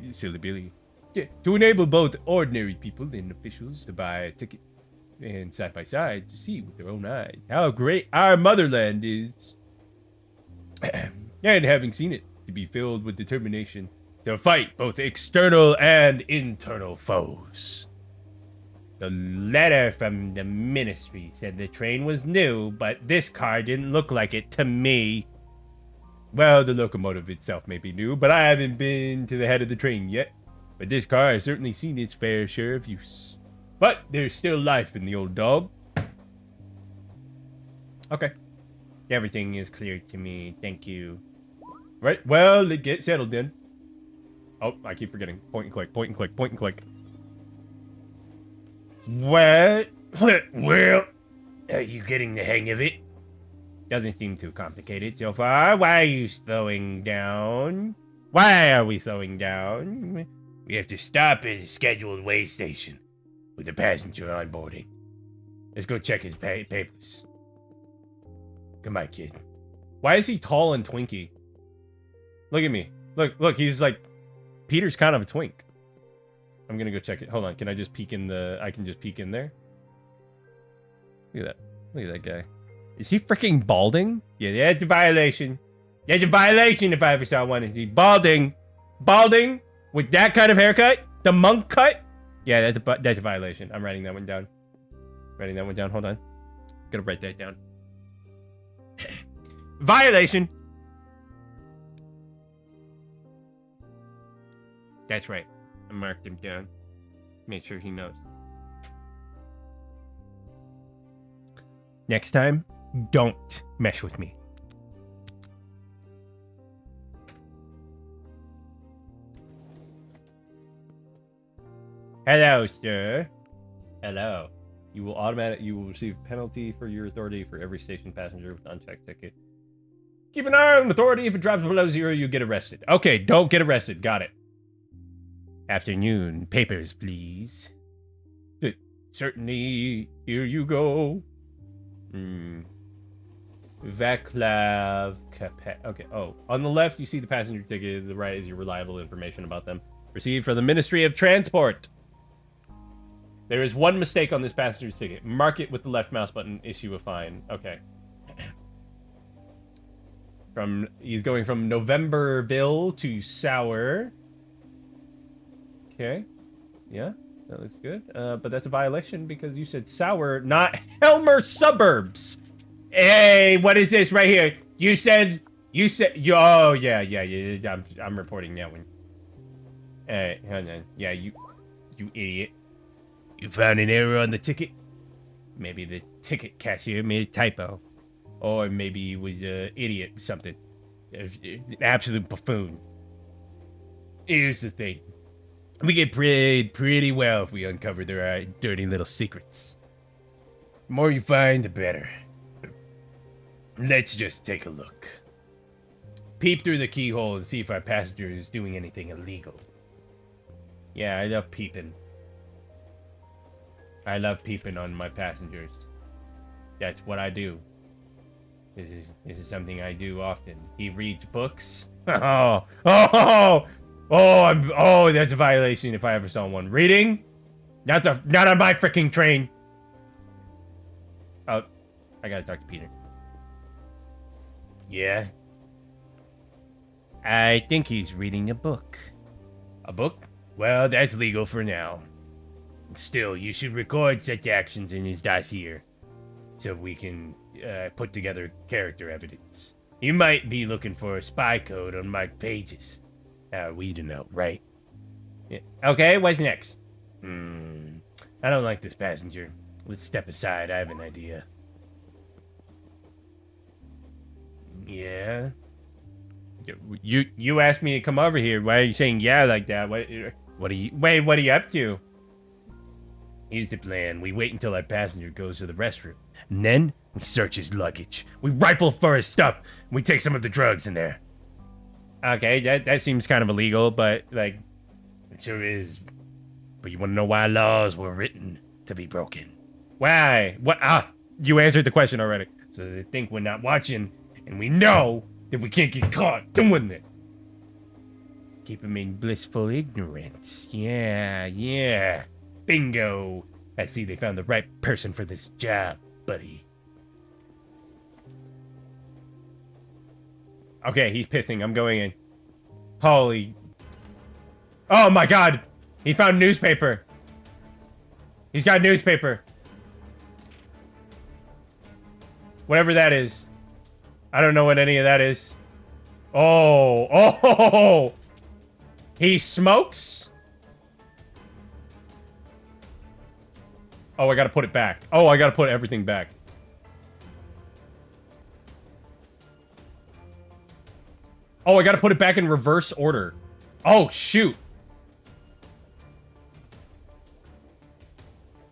Billy. Yeah, to enable both ordinary people and officials to buy a ticket and side by side to see with their own eyes how great our motherland is. And having seen it, to be filled with determination to fight both external and internal foes. The letter from the ministry said the train was new, but this car didn't look like it to me. Well, the locomotive itself may be new, but I haven't been to the head of the train yet. But this car has certainly seen its fair share of use. But there's still life in the old dog. Okay. Everything is clear to me. Thank you. Right, well, get settled then. Oh, I keep forgetting. Point and click, point and click, point and click. What? Well, are you getting the hang of it? Doesn't seem too complicated so far. Why are you slowing down? Why are we slowing down? We have to stop at a scheduled way station with the passenger onboarding. Let's go check his papers. Come on, kid. Why is he tall and twinky? Look at me. Look, he's like... Peter's kind of a twink. I'm gonna go check it. Hold on, can I just peek in the... I can just peek in there? Look at that. Look at that guy. Is he freaking balding? Yeah, that's a violation. That's a violation if I ever saw one. Is he balding? Balding? With that kind of haircut? The monk cut? Yeah, that's a violation. I'm writing that one down. Writing that one down. Hold on. Gotta write that down. Violation. That's right. I marked him down. Make sure he knows. Next time, don't mess with me. Hello, sir. Hello. You will receive a penalty for your authority for every station passenger with unchecked ticket. Keep an eye on authority. If it drops below 0, you get arrested. Okay, don't get arrested. Got it. Afternoon. Papers, please. Certainly. Here you go. Vaclav Capet. Okay. Oh, on the left, you see the passenger ticket. The right is your reliable information about them. Received from the Ministry of Transport. There is one mistake on this passenger's ticket. Mark it with the left mouse button. Issue a fine. Okay. He's going from Novemberville to Sour. Okay. Yeah, that looks good. But that's a violation because you said Sour, not Helmer Suburbs. Hey, what is this right here? You said, oh, yeah. I'm reporting that one. Hey, hold on. Yeah, you idiot. You found an error on the ticket? Maybe the ticket cashier made a typo. Or maybe he was an idiot or something. An absolute buffoon. Here's the thing. We get paid pretty well if we uncover their dirty little secrets. The more you find, the better. Let's just take a look. Peep through the keyhole and see if our passenger is doing anything illegal. Yeah, I love peeping. I love peeping on my passengers. That's what I do. This is something I do often. He reads books. Oh, that's a violation if I ever saw one. Reading? Not on my freaking train. Oh, I gotta talk to Peter. Yeah? I think he's reading a book. A book? Well, that's legal for now. Still, you should record such actions in his dossier so we can put together character evidence. You might be looking for a spy code on marked pages. We don't know, right? Yeah. Okay, what's next? I don't like this passenger. Let's step aside. I have an idea. Yeah? You asked me to come over here. Why are you saying yeah like that? What are you up to? Here's the plan. We wait until our passenger goes to the restroom. And then, we search his luggage. We rifle for his stuff. And we take some of the drugs in there. Okay, that seems kind of illegal, but, like, it sure is. But you want to know why laws were written to be broken? Why? What? You answered the question already. So they think we're not watching, and we know that we can't get caught doing it. Keep them in blissful ignorance. Yeah. Bingo! I see they found the right person for this job, buddy. Okay, he's pissing. I'm going in. Holy... Oh my god! He found newspaper! He's got newspaper! Whatever that is. I don't know what any of that is. Oh! He smokes? Oh, I gotta put it back. Oh, I gotta put everything back. Oh, I gotta put it back in reverse order. Oh, shoot.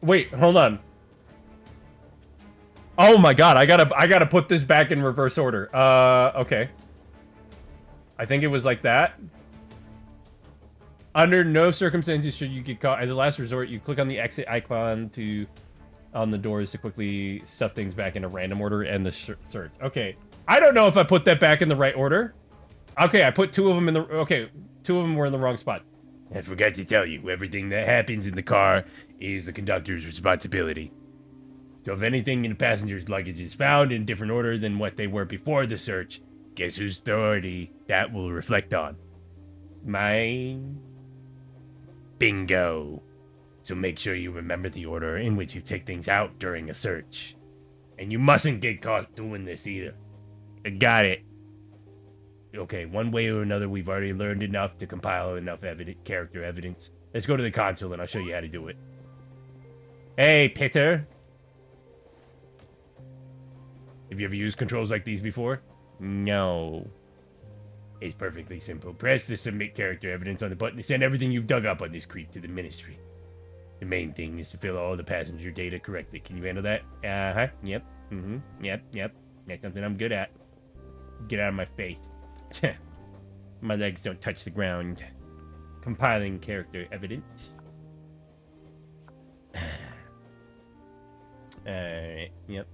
Wait, hold on. Oh my god, I gotta put this back in reverse order. Okay. I think it was like that. Under no circumstances should you get caught. As a last resort, you click on the exit icon on the doors to quickly stuff things back in a random order and the search. Okay. I don't know if I put that back in the right order. Okay, I put 2 of them in the... Okay, 2 of them were in the wrong spot. I forgot to tell you, everything that happens in the car is the conductor's responsibility. So if anything in the passenger's luggage is found in a different order than what they were before the search, guess whose authority that will reflect on? Mine. Bingo. So make sure you remember the order in which you take things out during a search. And you mustn't get caught doing this either. Got it. Okay, one way or another, we've already learned enough to compile enough character evidence. Let's go to the console and I'll show you how to do it. Hey, Peter. Have you ever used controls like these before? No. It's perfectly simple. Press the submit character evidence on the button to send everything you've dug up on this creep to the ministry. The main thing is to fill all the passenger data correctly. Can you handle that? Uh-huh. Yep. Mm-hmm. Yep. That's something I'm good at. Get out of my face. My legs don't touch the ground. Compiling character evidence. Alright. Yep.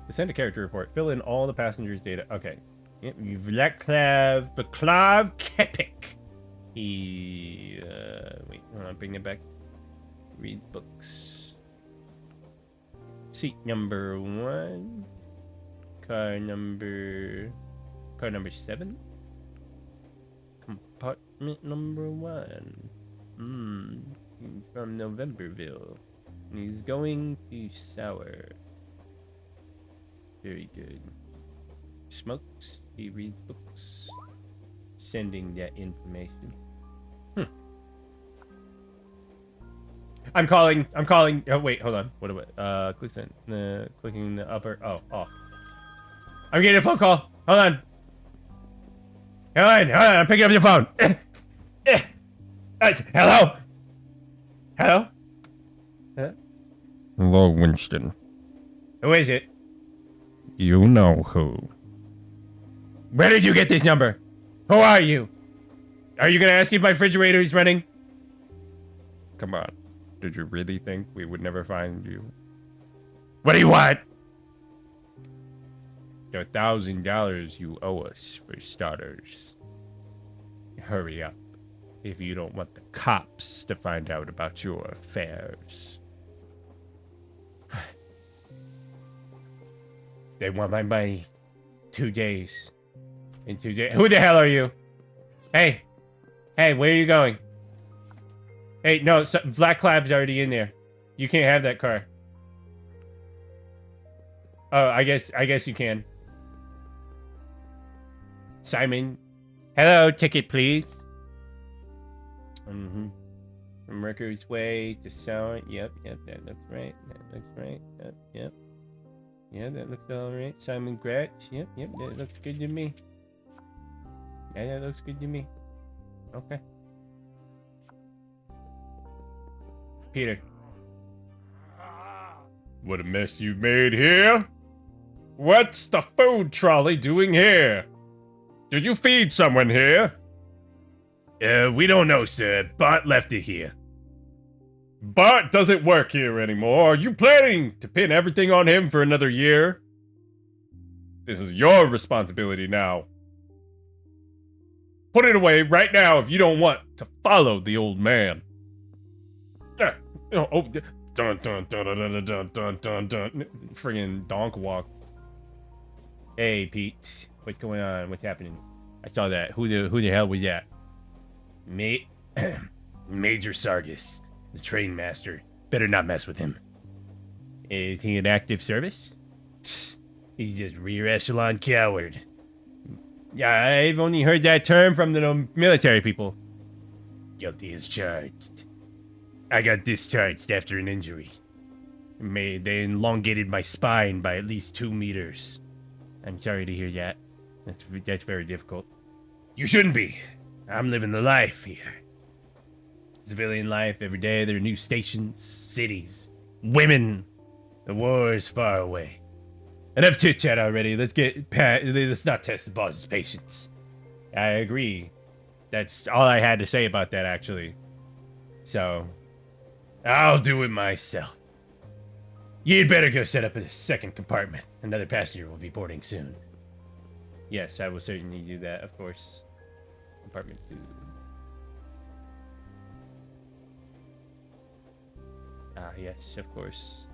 To send a character report, fill in all the passengers' data. Okay. Yep. Vlaklav Kepik. He, wait, hold on, bring it back. Reads books. Seat number 1. Car number 7. Compartment number 1. He's from Novemberville. He's going to Sour. Very good. Smokes. He reads books. Sending that information. I'm calling. Oh, wait, hold on. What about, click send. Clicking the upper. Oh, off. I'm getting a phone call. Hold on. I'm picking up your phone. Hello? Hello? Hello, Winston. Who is it? You know who. Where did you get this number? Who are you? Are you gonna ask if my refrigerator is running? Come on. Did you really think we would never find you? What do you want? The $1,000 you owe us, for starters. Hurry up, if you don't want the cops to find out about your affairs. They want my money. 2 days. In 2 days. Who the hell are you? Hey, where are you going? Hey, no, Black Clab's already in there. You can't have that car. Oh, I guess you can. Simon. Hello, ticket, please. From Mercury's Way to Sour. Yep, that looks right. Yep. Yeah, that looks all right. Simon Gratz. Yep, that looks good to me. Yeah, that looks good to me. Okay. Peter. What a mess you made here. What's the food trolley doing here? Did you feed someone here? We don't know, sir. Bart left it here. Bart doesn't work here anymore. Are you planning to pin everything on him for another year? This is your responsibility now. Put it away right now if you don't want to follow the old man. Friggin' donk walk. Hey, Pete. What's going on? What's happening? I saw that. Who the hell was that? Major Sargus, the train master. Better not mess with him. Is he in active service? He's just rear echelon coward. Yeah, I've only heard that term from the military people. Guilty as charged. I got discharged after an injury. They elongated my spine by at least 2 meters. I'm sorry to hear that. That's very difficult. You shouldn't be. I'm living the life here. Civilian life every day. There are new stations, cities, women. The war is far away. Enough chit chat already. Let's not test the boss's patience. I agree. That's all I had to say about that, actually. So, I'll do it myself. You'd better go set up a second compartment. Another passenger will be boarding soon. Yes, I will certainly do that, of course. Compartment 2. Ah, yes, of course.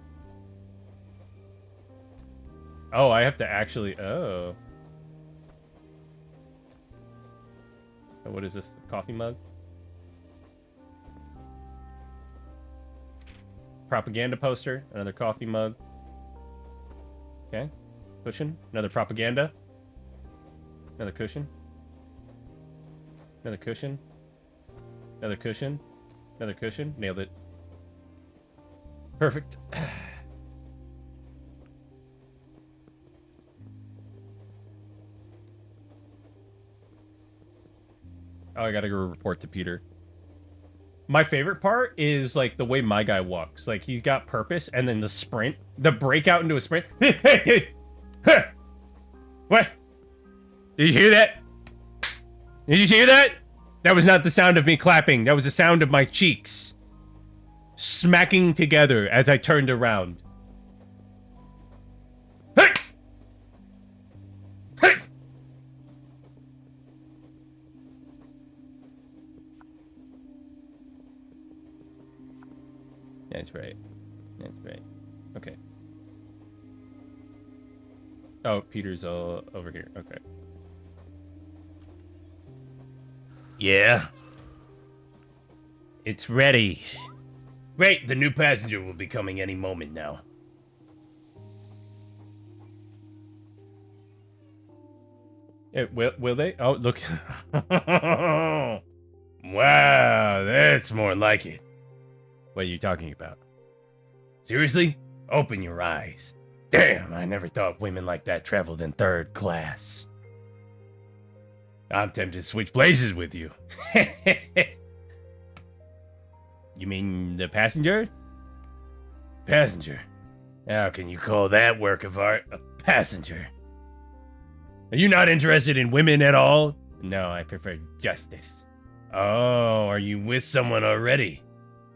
Oh, I have to actually... Oh. What is this? A coffee mug? Propaganda poster. Another coffee mug. Okay. Cushion. Another propaganda. Another cushion. Another cushion. Another cushion. Another cushion. Nailed it. Perfect. Oh, I gotta go report to Peter. My favorite part is, like, the way my guy walks. Like, he's got purpose, and then the sprint. The breakout into a sprint. What? Did you hear that? Did you hear that? That was not the sound of me clapping. That was the sound of my cheeks smacking together as I turned around. Hey! Hey! That's right. That's right. Okay. Oh, Peter's over here. Okay. Yeah. It's ready. Wait, the new passenger will be coming any moment now. Will they? Oh, look. Wow, that's more like it. What are you talking about? Seriously? Open your eyes. Damn, I never thought women like that traveled in third class. I'm tempted to switch places with you. You mean the passenger? Passenger? How can you call that work of art a passenger? Are you not interested in women at all? No, I prefer justice. Oh, are you with someone already?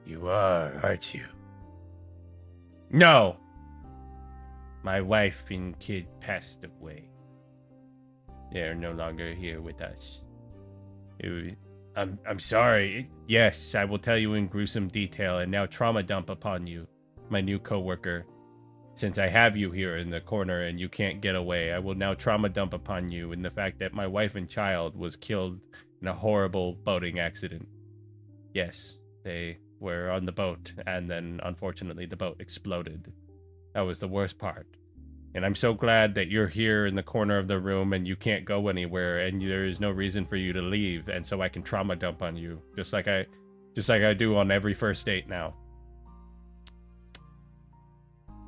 You are, aren't you? No. My wife and kid passed away. They are no longer here with us. I'm sorry. Yes, I will tell you in gruesome detail and now trauma dump upon you, my new coworker. Since I have you here in the corner and you can't get away, I will now trauma dump upon you in the fact that my wife and child was killed in a horrible boating accident. Yes, they were on the boat and then unfortunately the boat exploded. That was the worst part. And I'm so glad that you're here in the corner of the room and you can't go anywhere and there is no reason for you to leave, and so I can trauma dump on you just like I do on every first date now.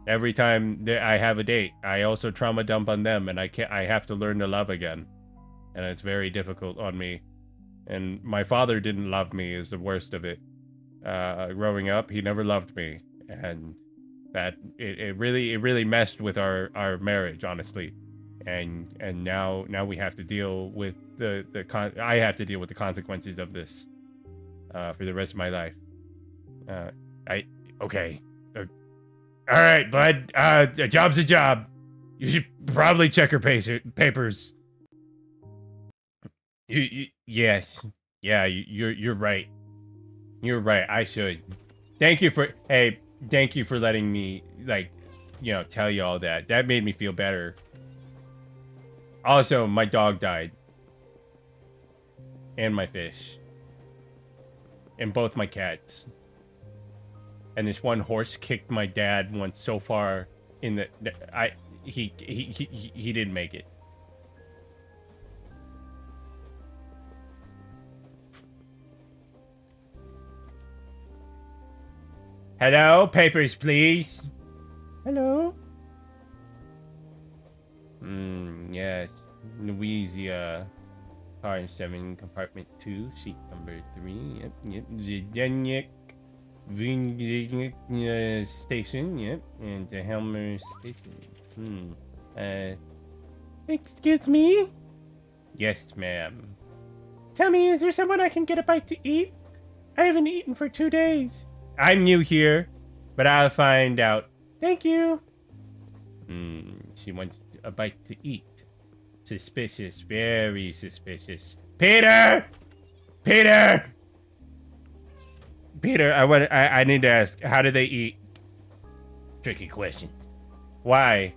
Every time that I have a date, I also trauma dump on them, and I have to learn to love again. And it's very difficult on me. And my father didn't love me is the worst of it. Growing up, he never loved me, and that it really messed with our marriage, honestly. And now we have to deal with I have to deal with the consequences of this for the rest of my life. Okay. All right, bud. A job's a job. You should probably check her papers. Yes. Yeah, you're right. You're right. I should. Thank you for letting me, tell you all that. That made me feel better. Also, my dog died. And my fish. And both my cats. And this one horse kicked my dad once so far in the he didn't make it. Hello, papers, please. Hello. Yes. Louisa. Car 7, compartment 2, seat number 3. Yep. Zdenek. Station, yep, and the Helmer Station. Excuse me? Yes, ma'am. Tell me, is there someone I can get a bite to eat? I haven't eaten for 2 days. I'm new here, but I'll find out. Thank you. She wants a bite to eat. Suspicious, very suspicious. Peter! Peter! Peter, I need to ask, how do they eat? Tricky question. Why?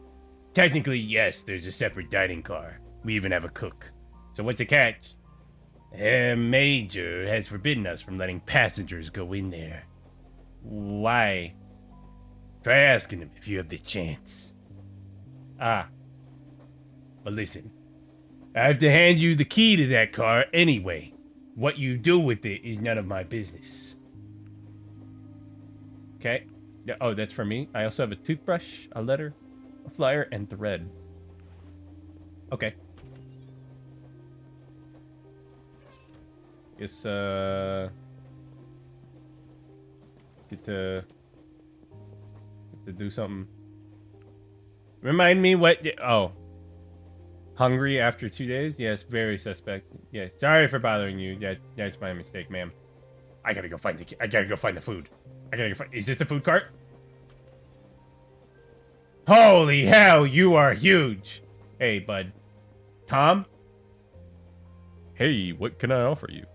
Technically, yes, there's a separate dining car. We even have a cook. So what's the catch? Major has forbidden us from letting passengers go in there. Why? Try asking him if you have the chance. Ah. But listen, I have to hand you the key to that car anyway. What you do with it is none of my business. Okay. Yeah, oh, that's for me. I also have a toothbrush, a letter, a flyer, and thread. Okay. Guess, get to do something. Remind me what, oh. Hungry after 2 days? Yes, very suspect. Yes, sorry for bothering you. That's my mistake, ma'am. I gotta go find the food. Is this the food cart? Holy hell, you are huge! Hey, bud. Tom? Hey, what can I offer you?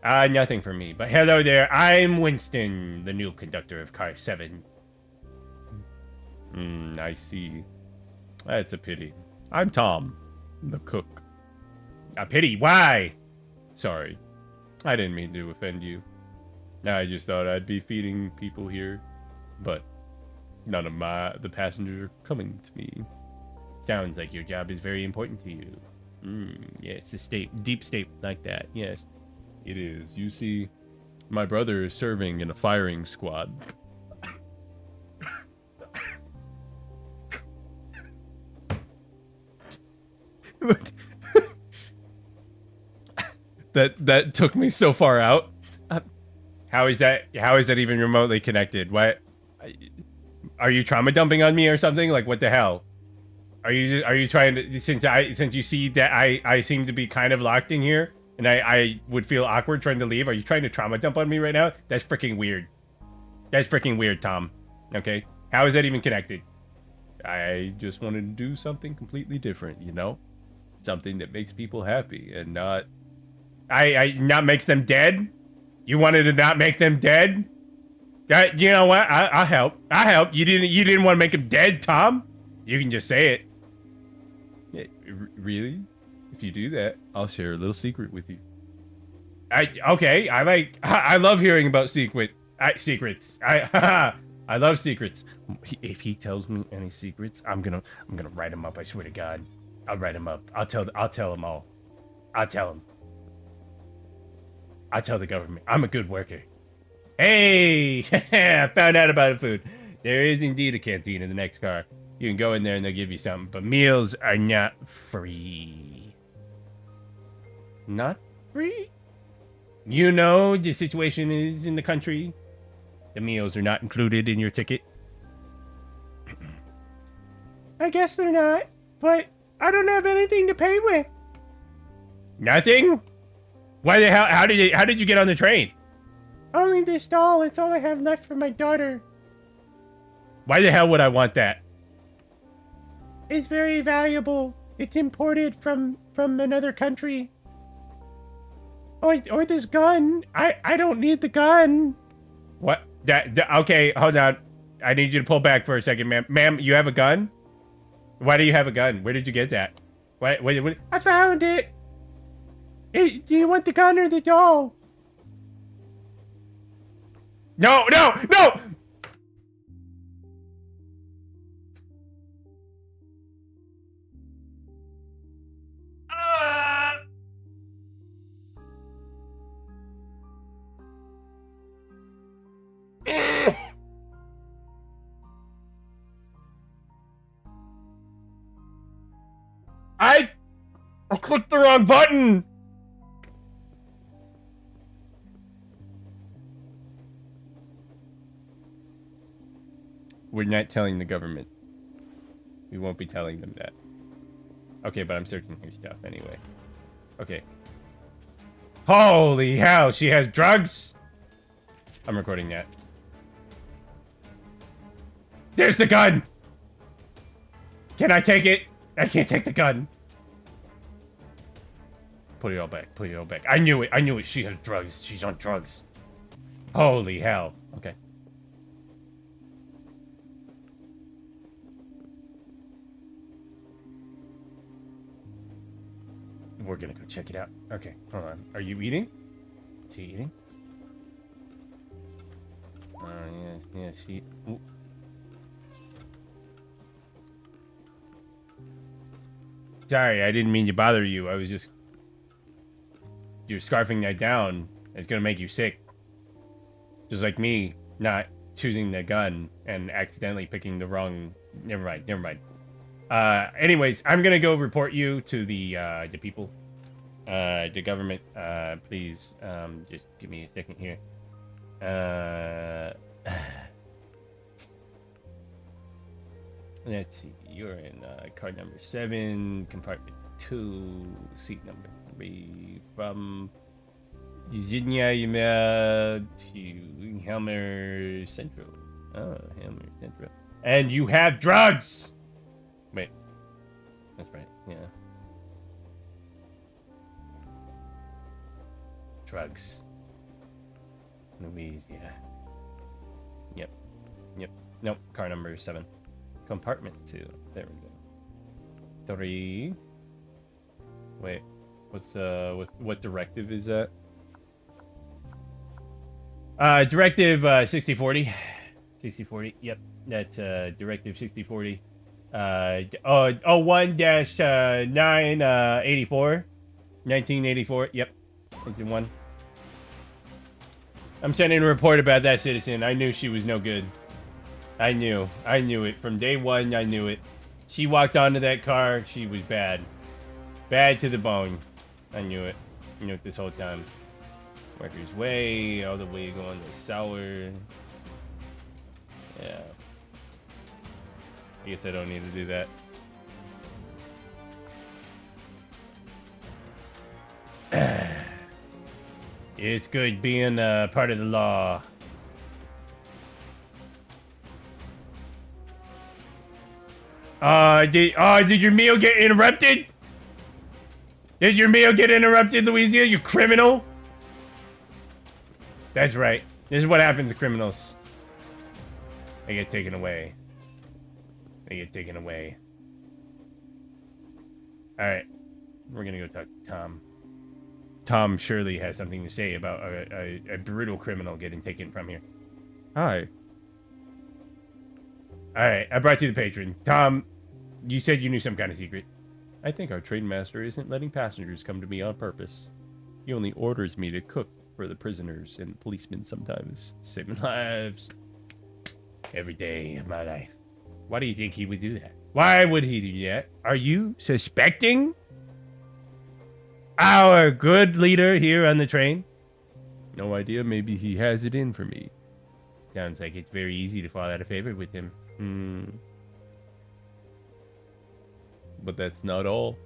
Nothing for me, but hello there. I'm Winston, the new conductor of Car 7. I see. That's a pity. I'm Tom, the cook. A pity? Why? Sorry. I didn't mean to offend you. I just thought I'd be feeding people here, but none of the passengers are coming to me. Sounds like your job is very important to you. Yeah, it's a deep state like that, yes. It is. You see, my brother is serving in a firing squad. that took me so far out. How is that even remotely connected? What? Are you trauma dumping on me or something? Like, what the hell? Are you trying to, since you see that I seem to be kind of locked in here and I would feel awkward trying to leave, are you trying to trauma dump on me right now? That's freaking weird. That's freaking weird, Tom. Okay? How is that even connected? I just wanted to do something completely different, you know? Something that makes people happy and not not makes them dead? You wanted to not make them dead? You know what? I'll help. I'll help. You didn't want to make them dead, Tom? You can just say it. Yeah, really? If you do that, I'll share a little secret with you. Okay. I love hearing about secrets. I love secrets. If he tells me any secrets, I'm gonna write him up. I swear to God, I'll write him up. I'll tell him all. I'll tell him. I'll tell the government. I'm a good worker. Hey, I found out about the food. There is indeed a canteen in the next car. You can go in there and they'll give you something, but meals are not free. Not free? You know the situation is in the country. The meals are not included in your ticket. I guess they're not, but I don't have anything to pay with. Nothing? Why the hell? How did you get on the train? Only this doll. It's all I have left for my daughter. Why the hell would I want that? It's very valuable. It's imported from another country. Or this gun. I don't need the gun. What? Okay, hold on. I need you to pull back for a second, ma'am. Ma'am, you have a gun? Why do you have a gun? Where did you get that? What? I found it. Hey, do you want the gun or the doll? No! I clicked the wrong button! We're not telling the government. We won't be telling them that. Okay, but I'm searching your stuff anyway. Okay. Holy hell, she has drugs? I'm recording that. There's the gun! Can I take it? I can't take the gun. Put it all back. Put it all back. I knew it. I knew it. She has drugs. She's on drugs. Holy hell. Okay. We're gonna go check it out. Okay, hold on. Are you eating? Is she eating? Yes, yes, she... Ooh. Sorry, I didn't mean to bother you. I was just... You're scarfing that down. It's gonna make you sick. Just like me not choosing the gun and accidentally picking the wrong... Never mind, never mind. Anyways, I'm gonna go report you to the people. The government. Please, just give me a second here. Let's see. You're in card number 7, compartment 2, seat number 3, from Virginia to Helmer Central. Oh, Helmer Central. And you have drugs! Wait. That's right, yeah. Drugs. Louise, yeah. Yep. Yep. Nope, car number 7. Compartment 2. There we go. 3. Wait. What directive is that? Directive 6040. 6040. Yep. That's directive 6040. 01-984. 1984. Yep. 1. I'm sending a report about that citizen. I knew she was no good. I knew it. From day 1, I knew it. She walked onto that car, she was bad. Bad to the bone. I knew it. I knew it this whole time. Workers Way, all the way going to Sour. Yeah. I guess I don't need to do that. It's good being part of the law. Did your meal get interrupted? Did your meal get interrupted, Louisa, you criminal? That's right. This is what happens to criminals. They get taken away. They get taken away. Alright. We're gonna go talk to Tom. Tom surely has something to say about a brutal criminal getting taken from here. Hi. Alright, I brought you the patron. Tom, you said you knew some kind of secret. I think our train master isn't letting passengers come to me on purpose. He only orders me to cook for the prisoners and policemen sometimes, saving lives every day of my life. Why do you think he would do that? Why would he do that? Are you suspecting our good leader here on the train? No idea. Maybe he has it in for me. Sounds like it's very easy to fall out of favor with him. But that's not all.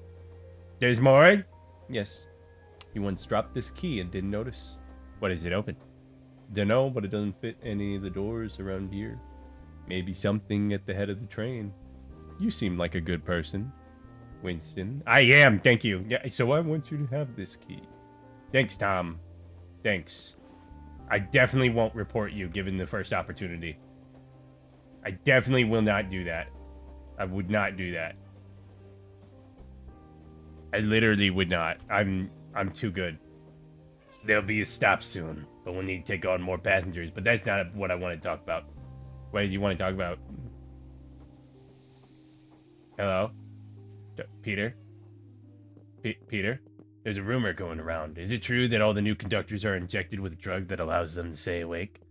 There's more? Yes. He once dropped this key and didn't notice. What is it open? Dunno, but it doesn't fit any of the doors around here. Maybe something at the head of the train. You seem like a good person, Winston. I am, thank you. Yeah, so I want you to have this key. Thanks, Tom. Thanks. I definitely won't report you given the first opportunity. I definitely will not do that. I would not do that. I literally would not. I'm too good. There'll be a stop soon, but we'll need to take on more passengers. But that's not what I want to talk about. What did you want to talk about? Hello? Peter? Peter? There's a rumor going around. Is it true that all the new conductors are injected with a drug that allows them to stay awake?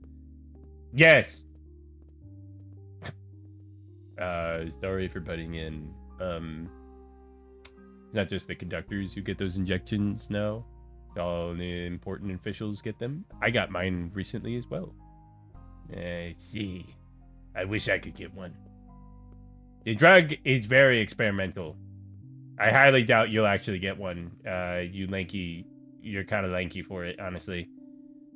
Yes! Sorry for butting in. It's not just the conductors who get those injections now. All the important officials get them. I got mine recently as well. I see. I wish I could get one. The drug is very experimental. I highly doubt you'll actually get one, you lanky you're kind of lanky for it, honestly.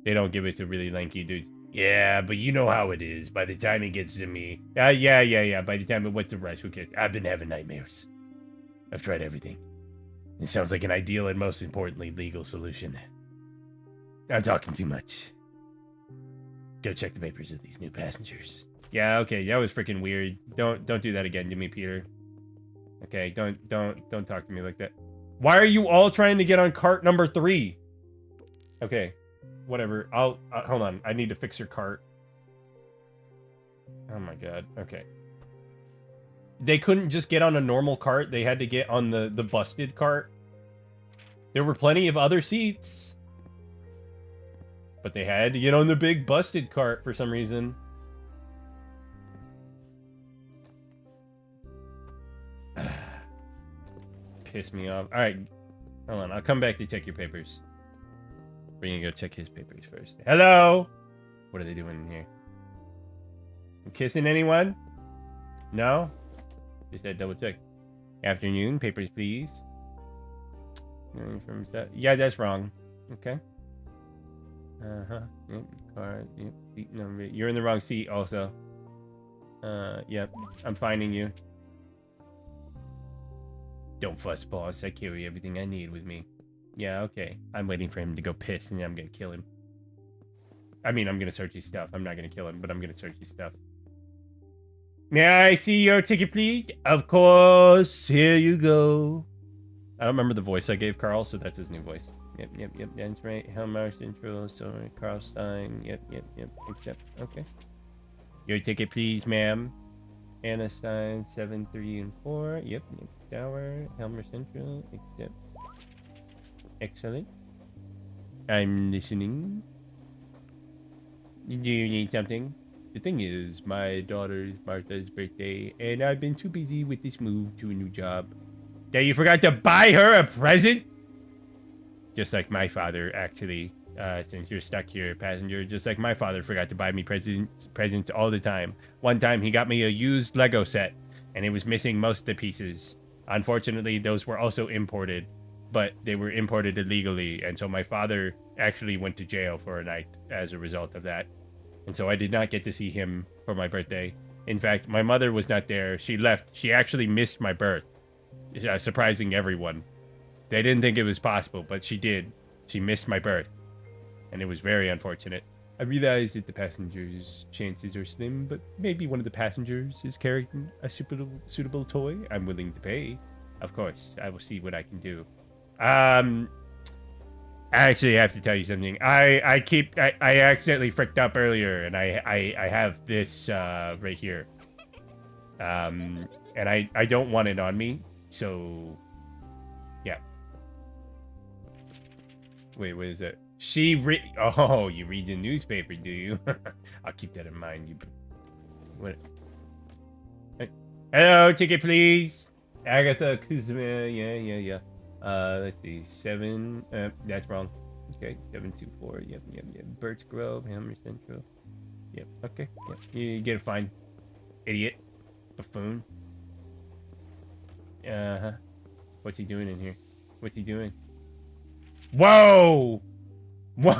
They don't give it to really lanky dudes. Yeah, but you know how it is. By the time it gets to me... yeah. By the time what's the rush? Who cares? I've been having nightmares. I've tried everything. It sounds like an ideal and most importantly, legal solution. I'm talking too much. Go check the papers of these new passengers. Yeah, okay, that was freaking weird. Don't do that again to me, Peter. Okay, don't talk to me like that. Why are you all trying to get on cart number 3? Okay, whatever. I'll hold on. I need to fix your cart. Oh my god. Okay. They couldn't just get on a normal cart. They had to get on the busted cart. There were plenty of other seats. But they had to get on the big busted cart for some reason. Piss me off. Alright. Hold on. I'll come back to check your papers. We're gonna go check his papers first. Hello? What are they doing in here? You kissing anyone? No? Just had double check. Afternoon. Papers, please. Yeah, that's wrong. Okay. Uh-huh. Yep. Card. Yep. Seat number. You're in the wrong seat also. Yep. I'm finding you. Don't fuss, boss. I carry everything I need with me. Yeah, okay. I'm waiting for him to go piss and then I'm gonna kill him. I mean, I'm gonna search his stuff. I'm not gonna kill him, but I'm gonna search his stuff. May I see your ticket, please? Of course. Here you go. I don't remember the voice I gave Carl, so that's his new voice. Yep. That's right. Helmar Central, Silver, Carl Stein. Yep. Accept. Okay. Your ticket, please, ma'am. Anna Stein, 7, 3, and 4. Yep. Tower, Helmer Central. Accept. Excellent. I'm listening. Do you need something? The thing is, my daughter's Martha's birthday, and I've been too busy with this move to a new job. That you forgot to buy her a present? Just like my father, actually. Since you're stuck here, passenger. Just like my father forgot to buy me presents all the time. One time, he got me a used Lego set, and it was missing most of the pieces. Unfortunately, those were also imported, but they were imported illegally, and so my father actually went to jail for a night as a result of that. And so I did not get to see him for my birthday. In fact, my mother was not there. She left. She actually missed my birth. Surprising everyone. They didn't think it was possible, but she did. She missed my birth. And it was very unfortunate. I realize that the passengers' chances are slim, but maybe one of the passengers is carrying a suitable toy. I'm willing to pay. Of course, I will see what I can do. I actually have to tell you something. I accidentally fricked up earlier, and I have this right here. And I don't want it on me, so yeah. Wait, what is that? Oh, you read the newspaper, do you? I'll keep that in mind. You. What? Hello, ticket, please. Agatha Kuzma. Yeah. Let's see. 7. That's wrong. Okay, 724. Yep. Birch Grove, Hammer Central. Yep. Okay. Yep. You get a fine. Idiot. Buffoon. What's he doing in here? What's he doing? Whoa! Hey,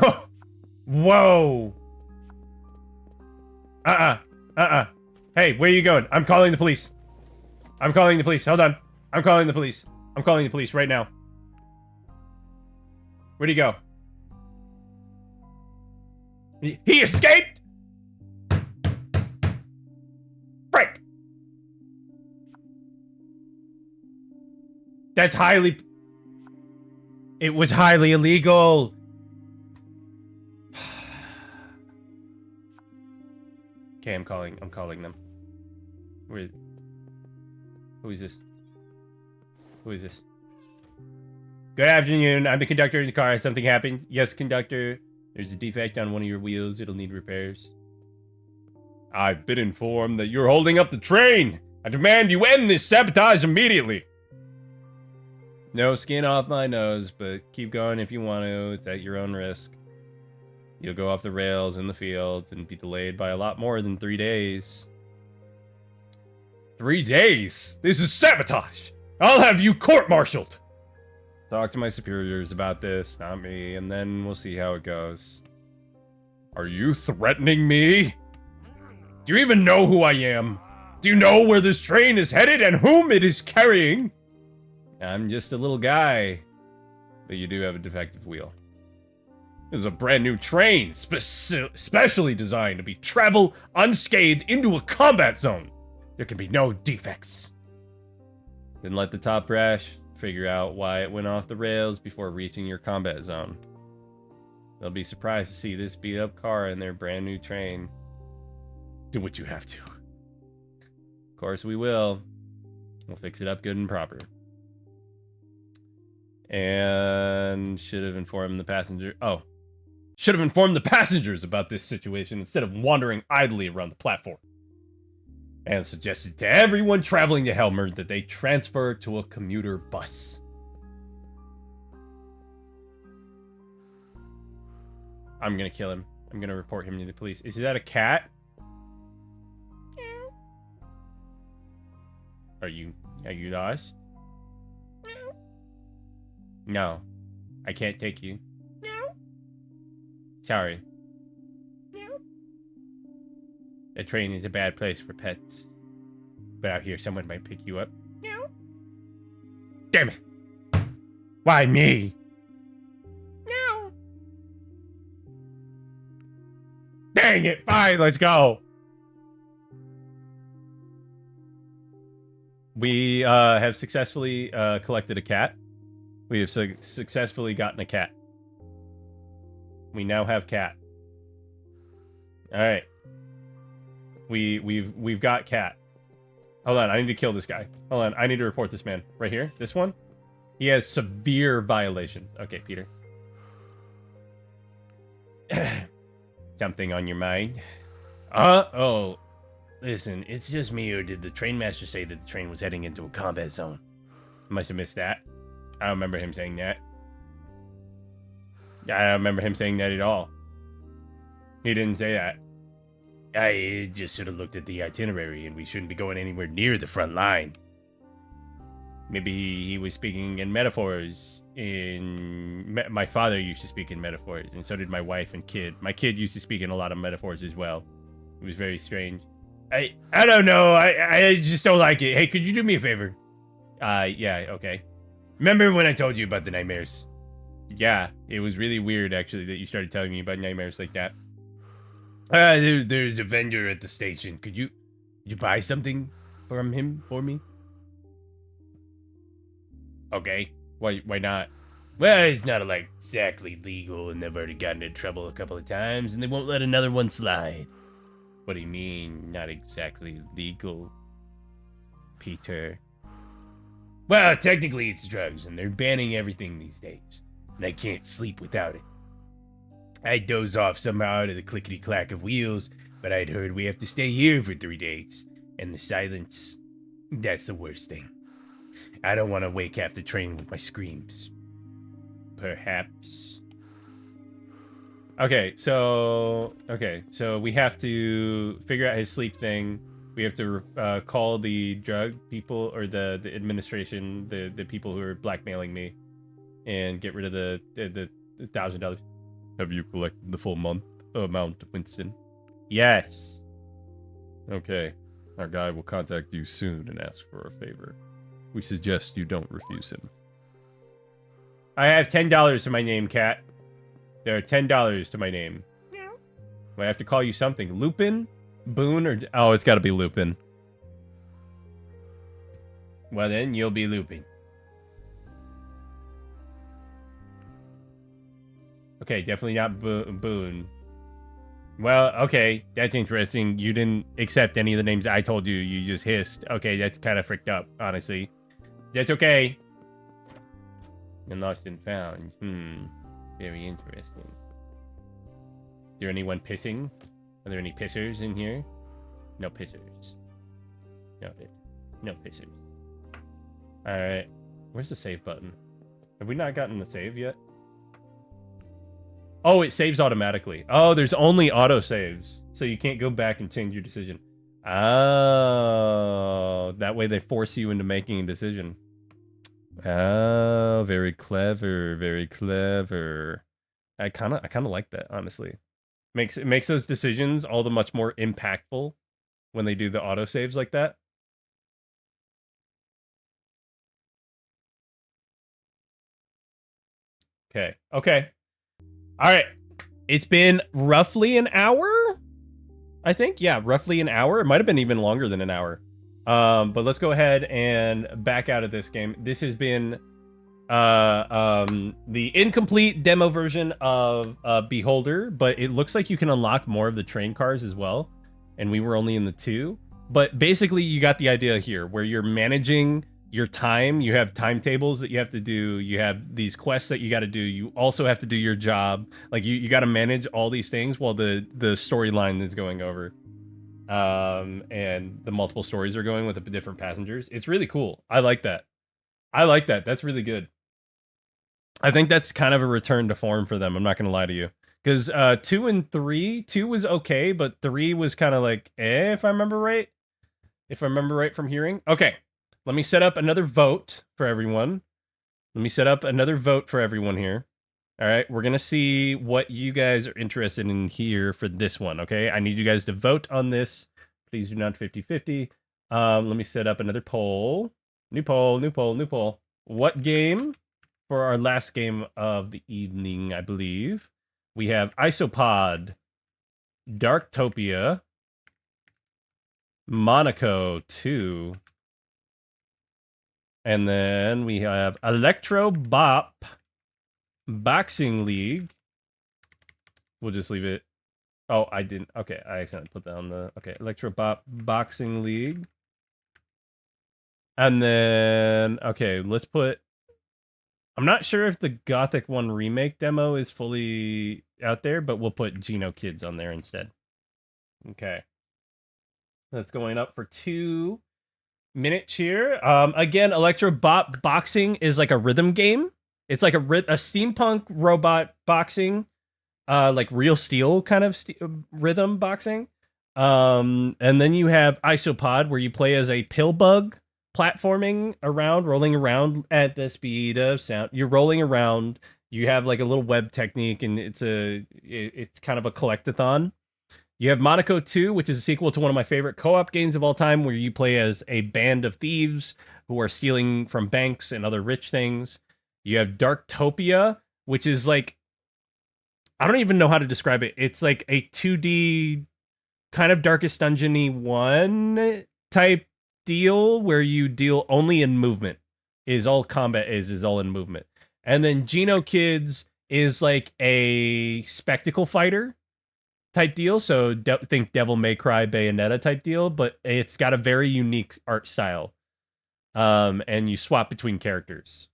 where are you going? I'm calling the police. Hold on. I'm calling the police right now. Where'd he go? He escaped? Frick! That's highly... It was highly illegal. Okay, I'm calling them. Who is this? Good afternoon. I'm the conductor of the car. Something happened? Yes, conductor. There's a defect on one of your wheels. It'll need repairs. I've been informed that you're holding up the train. I demand you end this sabotage immediately. No skin off my nose, but keep going if you want to. It's at your own risk. You'll go off the rails in the fields and be delayed by a lot more than 3 days. 3 days? This is sabotage! I'll have you court-martialed! Talk to my superiors about this, not me, and then we'll see how it goes. Are you threatening me? Do you even know who I am? Do you know where this train is headed and whom it is carrying? I'm just a little guy, but you do have a defective wheel. This is a brand new train, specially designed to be travel unscathed into a combat zone. There can be no defects. Then let the top brass figure out why it went off the rails before reaching your combat zone. They'll be surprised to see this beat up car in their brand new train. Do what you have to. Of course we will. We'll fix it up good and proper. And should have informed the passenger. Oh. Should have informed the passengers about this situation instead of wandering idly around the platform. And suggested to everyone traveling to Helmer that they transfer to a commuter bus. I'm gonna kill him. I'm gonna report him to the police. Is that a cat? Are you lost? No. I can't take you. Sorry. The train is a bad place for pets. But out here, someone might pick you up. Damn it! Why me? Dang it! Fine, let's go! We have successfully collected a cat. We have successfully gotten a cat. We now have cat. All right. We've got cat. Hold on, I need to kill this guy. Hold on, I need to report this man. Right here, this one. He has severe violations. Okay, Peter. Something on your mind? Oh. Listen, it's just me, or did the train master say that the train was heading into a combat zone? Must have missed that. I don't remember him saying that. I don't remember him saying that at all. He didn't say that. I just should have looked at the itinerary, and we shouldn't be going anywhere near the front line. Maybe he was speaking in metaphors. My father used to speak in metaphors, and so did my wife and kid. My kid used to speak in a lot of metaphors as well. It was very strange. I don't know. I just don't like it. Hey, could you do me a favor? Yeah, okay. Remember when I told you about the nightmares? Yeah, it was really weird, actually, that you started telling me about nightmares like that. There's a vendor at the station. Could you buy something from him for me? Okay. Why not? Well, it's not like exactly legal, and they've already gotten into trouble a couple of times, and they won't let another one slide. What do you mean, not exactly legal, Peter? Well, technically it's drugs, and they're banning everything these days, and I can't sleep without it. I'd doze off somehow to the clickety-clack of wheels, but I'd heard we have to stay here for 3 days, and the silence, that's the worst thing. I don't want to wake half the train with my screams. Perhaps. Okay, so we have to figure out his sleep thing. We have to call the drug people, or the administration, the people who are blackmailing me, and get rid of the $1,000. Have you collected the full amount, Winston? Yes. Okay. Our guy will contact you soon and ask for a favor. We suggest you don't refuse him. I have $10 to my name, Cat. There are $10 to my name. Yeah. Do I have to call you something? Lupin? Boone? Or... Oh, it's got to be Lupin. Well then, you'll be Lupin. Okay, definitely not Boone. Well, okay, that's interesting. You didn't accept any of the names I told you. You just hissed. Okay, that's kind of fricked up, honestly. That's okay. And lost and found. Very interesting. Is there anyone pissing? Are there any pissers in here? No pissers. No pissers. Alright. Where's the save button? Have we not gotten the save yet? Oh, it saves automatically. Oh, there's only auto saves. So you can't go back and change your decision. Oh, that way they force you into making a decision. Oh, very clever, very clever. I kind of like that, honestly. It makes those decisions all the much more impactful when they do the autosaves like that. Okay. Okay. All right. It's been roughly an hour, I think. Yeah, roughly an hour. It might have been even longer than an hour. But let's go ahead and back out of this game. This has been the incomplete demo version of Beholder, but it looks like you can unlock more of the train cars as well, and we were only in the 2. But basically you got the idea here, where you're managing your time. You have timetables that you have to do, you have these quests that you got to do, you also have to do your job. Like you got to manage all these things while the storyline is going over, and the multiple stories are going with the different passengers. It's really cool. I like that. That's really good. I think that's kind of a return to form for them. I'm not going to lie to you. Because 2 and 3, 2 was okay, but 3 was kind of like, if I remember right. If I remember right from hearing. Okay, let me set up another vote for everyone. Let me set up another vote for everyone here. All right, we're going to see what you guys are interested in here for this one, okay? I need you guys to vote on this. Please do not 50-50. Let me set up another poll. New poll, new poll, new poll. What game for our last game of the evening, I believe? We have Isopod, Darktopia, Monaco 2, and then we have Electro Bop Boxing League. We'll just leave it. Oh, I didn't. Okay, I accidentally put that on the. Okay, Electro Bop Boxing League. And then, okay, let's put. I'm not sure if the Gothic 1 remake demo is fully out there, but we'll put Geno Kids on there instead. Okay. That's going up for 2 minutes here. Again, Electro Bop Boxing is like a rhythm game. It's like a steampunk robot boxing, like Real Steel kind of rhythm boxing. And then you have Isopod, where you play as a pill bug, platforming around, rolling around at the speed of sound. You're rolling around. You have like a little web technique, and it's kind of a collectathon. You have Monaco 2, which is a sequel to one of my favorite co-op games of all time, where you play as a band of thieves who are stealing from banks and other rich things. You have Darktopia, which is like, I don't even know how to describe it. It's like a 2D kind of Darkest Dungeon-y 1 type deal, where you deal only in movement. Is all combat is all in movement. And then Geno Kids is like a spectacle fighter type deal. So think Devil May Cry Bayonetta type deal, but it's got a very unique art style. And you swap between characters.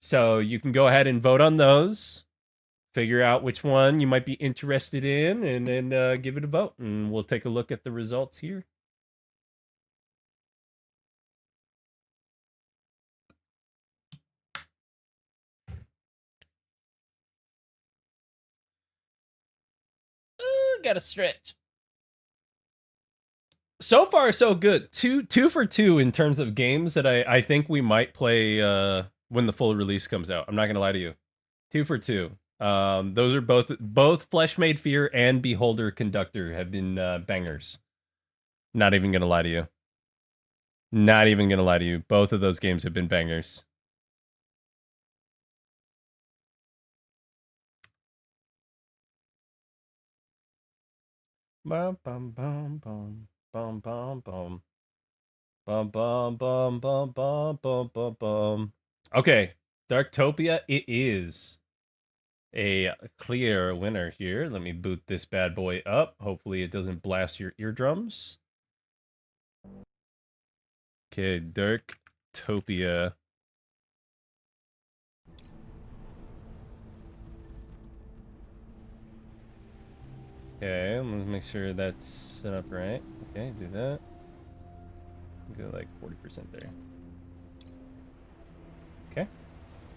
So you can go ahead and vote on those. Figure out which one you might be interested in, and then give it a vote. And we'll take a look at the results here. Gotta stretch. So far, so good. Two for 2 in terms of games that I think we might play when the full release comes out. I'm not gonna lie to you. 2 for 2. Those are both Flesh Made Fear and Beholder Conductor have been bangers. Not even gonna lie to you. Not even gonna lie to you. Both of those games have been bangers. Bum bum bum bum bum bum bum bum bum bum bum bum bum bum bum. Okay, Darktopia, it is a clear winner here. Let me boot this bad boy up. Hopefully it doesn't blast your eardrums. Okay, Darktopia. Okay, let's make sure that's set up right. Okay, do that. Go like 40% there. Okay.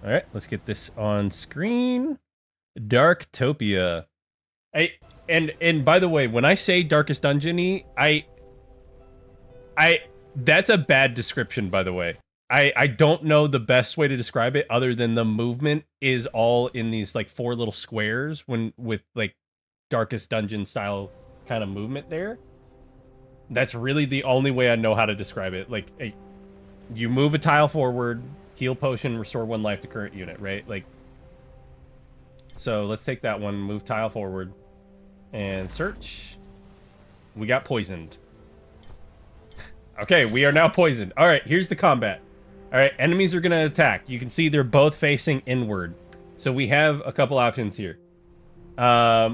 All right, let's get this on screen. Darktopia. And by the way, when I say Darkest Dungeon-y, that's a bad description, by the way. I don't know the best way to describe it other than the movement is all in these like 4 little squares when with like Darkest Dungeon style kind of movement there. That's really the only way I know how to describe it. Like you move a tile forward, heal potion, restore 1 life to current unit, right? Like, so let's take that one, move tile forward, and search. We got poisoned. Okay, we are now poisoned. All right, here's the combat. All right, enemies are going to attack. You can see they're both facing inward. So we have a couple options here.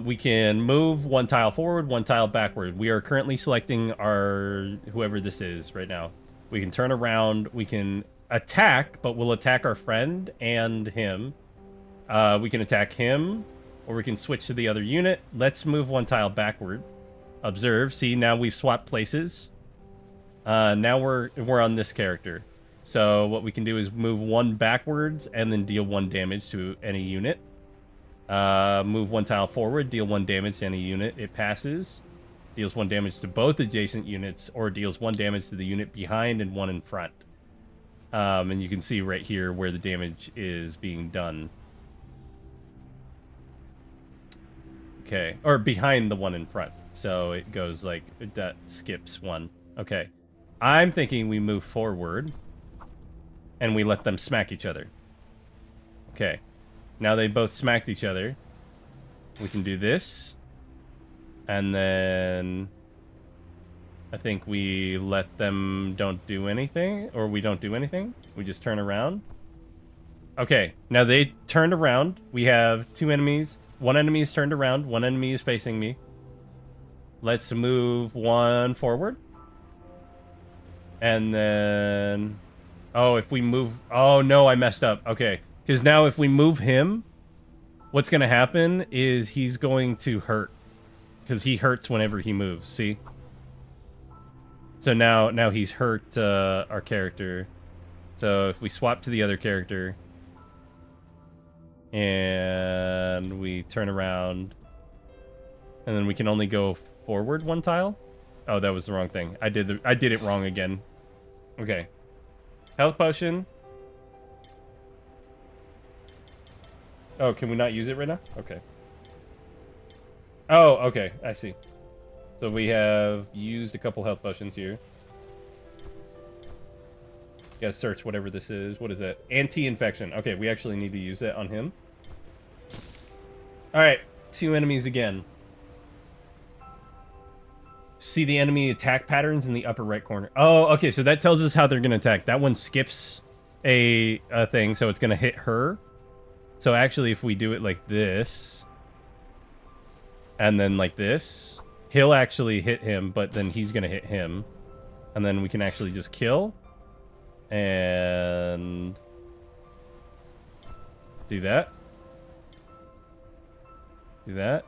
We can move 1 tile forward, 1 tile backward. We are currently selecting our whoever this is right now. We can turn around. We can attack, but we'll attack our friend and him. We can attack him, or we can switch to the other unit. Let's move 1 tile backward. Observe. See, now we've swapped places. Now we're on this character. So what we can do is move 1 backwards and then deal 1 damage to any unit. Move 1 tile forward, deal 1 damage to any unit. It passes. Deals 1 damage to both adjacent units, or deals 1 damage to the unit behind and 1 in front. And you can see right here where the damage is being done. Okay, or behind the 1 in front. So it goes like, that skips 1. Okay. I'm thinking we move forward and we let them smack each other. Okay. Now they both smacked each other. We can do this. And then I think we let them don't do anything, or we don't do anything. We just turn around. Okay. Now they turned around. We have 2 enemies. 1 enemy is turned around. 1 enemy is facing me. Let's move 1 forward. And then... Oh, if we move... Oh, no, I messed up. Okay. Because now if we move him, what's going to happen is he's going to hurt. Because he hurts whenever he moves, see? So now he's hurt our character. So if we swap to the other character... And we turn around... And then we can only go forward 1 tile? Oh, that was the wrong thing. I did it wrong again. Okay. Health potion. Oh, can we not use it right now? Okay. Oh, okay. I see. So we have used a couple health potions here. Gotta search whatever this is. What is it? Anti-infection. Okay, we actually need to use it on him. Alright. 2 enemies again. See the enemy attack patterns in the upper right corner. Oh, okay, so that tells us how they're going to attack. That one skips a thing, so it's going to hit her. So actually, if we do it like this, and then like this, he'll actually hit him, but then he's going to hit him. And then we can actually just kill. And... do that. Do that.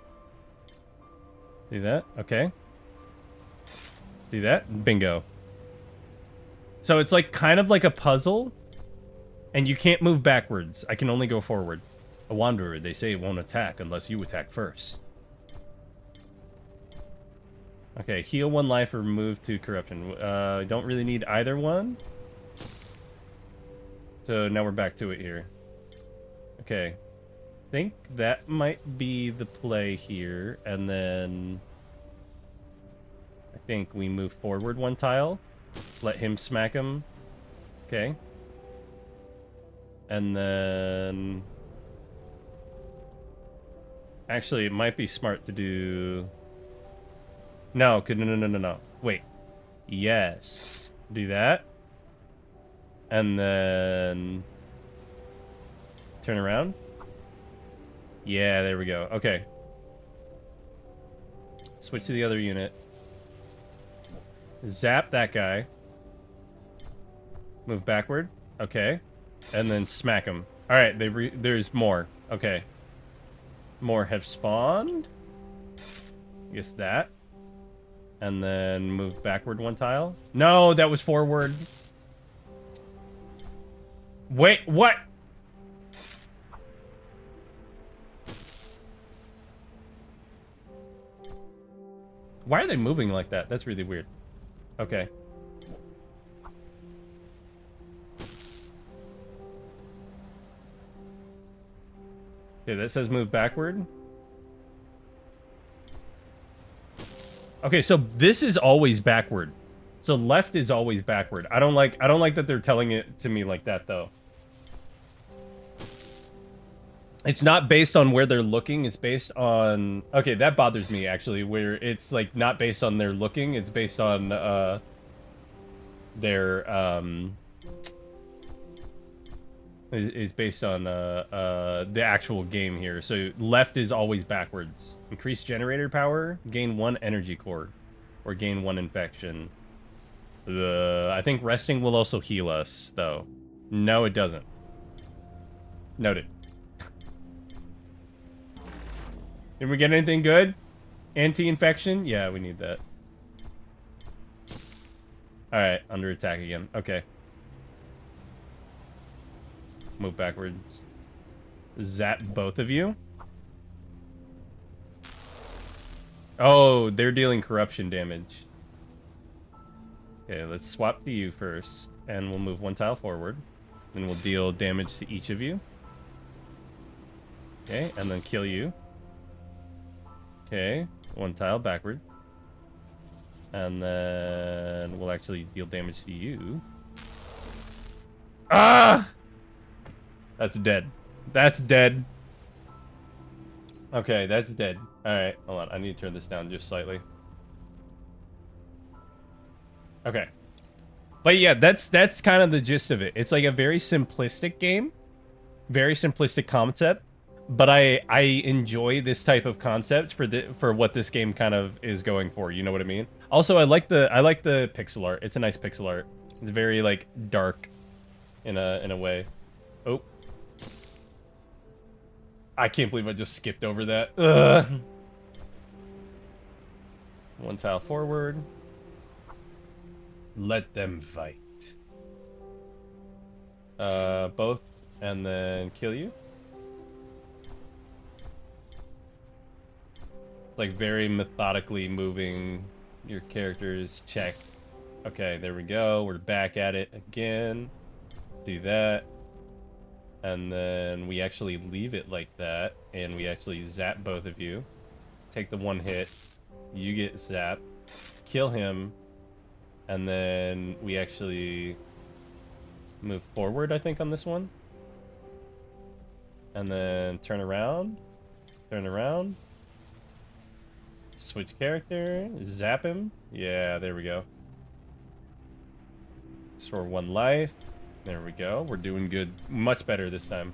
Do that. Okay. Do that. Bingo. So it's like kind of like a puzzle. And you can't move backwards. I can only go forward. A wanderer, they say, won't attack unless you attack first. Okay, heal 1 life or move to corruption. Don't really need either one. So now we're back to it here. Okay. I think that might be the play here. And then... I think we move forward 1 tile. Let him smack him. Okay. And then... Actually, it might be smart to do... No. No. Wait. Yes. Do that. And then... Turn around. Yeah, there we go. Okay. Switch to the other unit. Zap that guy. Move backward. Okay. And then smack him. Alright, there's more. Okay. More have spawned. I guess that. And then move backward 1 tile. No, that was forward. Wait, what? Why are they moving like that? That's really weird. Okay. Okay, that says move backward. Okay, so this is always backward. So left is always backward. I don't like that they're telling it to me like that though. It's not based on where they're looking, it's based on... Okay, that bothers me actually, where it's like not based on their looking, it's based on their it's based on the actual game here. So left is always backwards. Increase generator power, gain 1 energy core, or gain 1 infection. I think resting will also heal us, though. No, it doesn't. Noted. Did we get anything good? Anti-infection? Yeah, we need that. Alright, under attack again. Okay. Move backwards. Zap both of you. Oh, they're dealing corruption damage. Okay, let's swap to you first. And we'll move 1 tile forward. Then we'll deal damage to each of you. Okay, and then kill you. Okay, 1 tile backward. And then we'll actually deal damage to you. Ah! That's dead. That's dead. Okay, that's dead. Alright, hold on. I need to turn this down just slightly. Okay. But yeah, that's kind of the gist of it. It's like a very simplistic game. Very simplistic concept. But I enjoy this type of concept for what this game kind of is going for. You know what I mean? Also, I like the pixel art. It's a nice pixel art. It's very like dark in a way. Oh. I can't believe I just skipped over that. Ugh. 1 tile forward. Let them fight. Both, and then kill you. Like very methodically moving your characters. Check. Okay, there we go. We're back at it again. Do that. And then we actually leave it like that. And we actually zap both of you. Take the 1 hit. You get zapped. Kill him. And then we actually move forward, I think, on this one. And then turn around. Turn around. Switch character. Zap him. Yeah, there we go. Restore 1 life. There we go. We're doing good. Much better this time.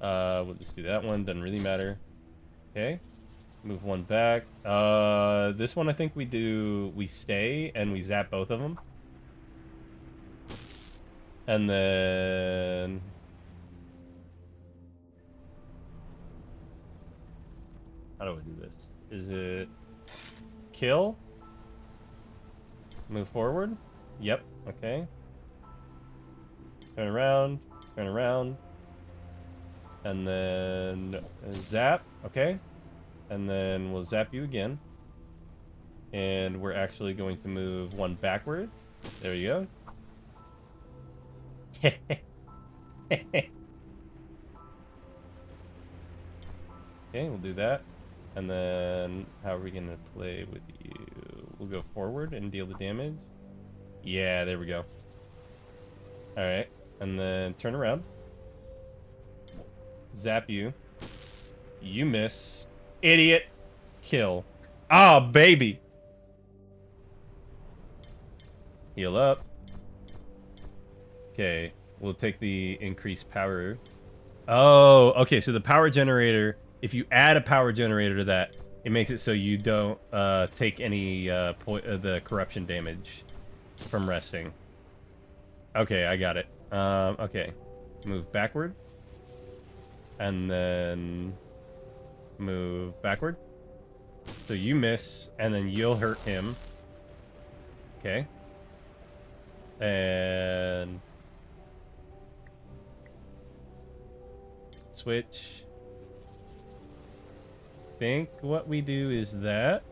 We'll just do that one. Doesn't really matter. Okay. Move 1 back. This one I think we stay and we zap both of them. And then... How do I do this? Is it kill? Move forward? Yep, okay. Turn around, turn around. And then zap, okay. And then we'll zap you again. And we're actually going to move 1 backward. There you go. Okay, we'll do that. And then how are we going to play with you? We'll go forward and deal the damage. Yeah, there we go. Alright. And then turn around. Zap you. You miss. Idiot. Kill. Ah, baby. Heal up. Okay. We'll take the increased power. Oh, okay. So the power generator, if you add a power generator to that, it makes it so you don't take any the corruption damage from resting. Okay, I got it. Okay. Move backward. And then move backward. So you miss, and then you'll hurt him. Okay. And switch. Think what we do is that.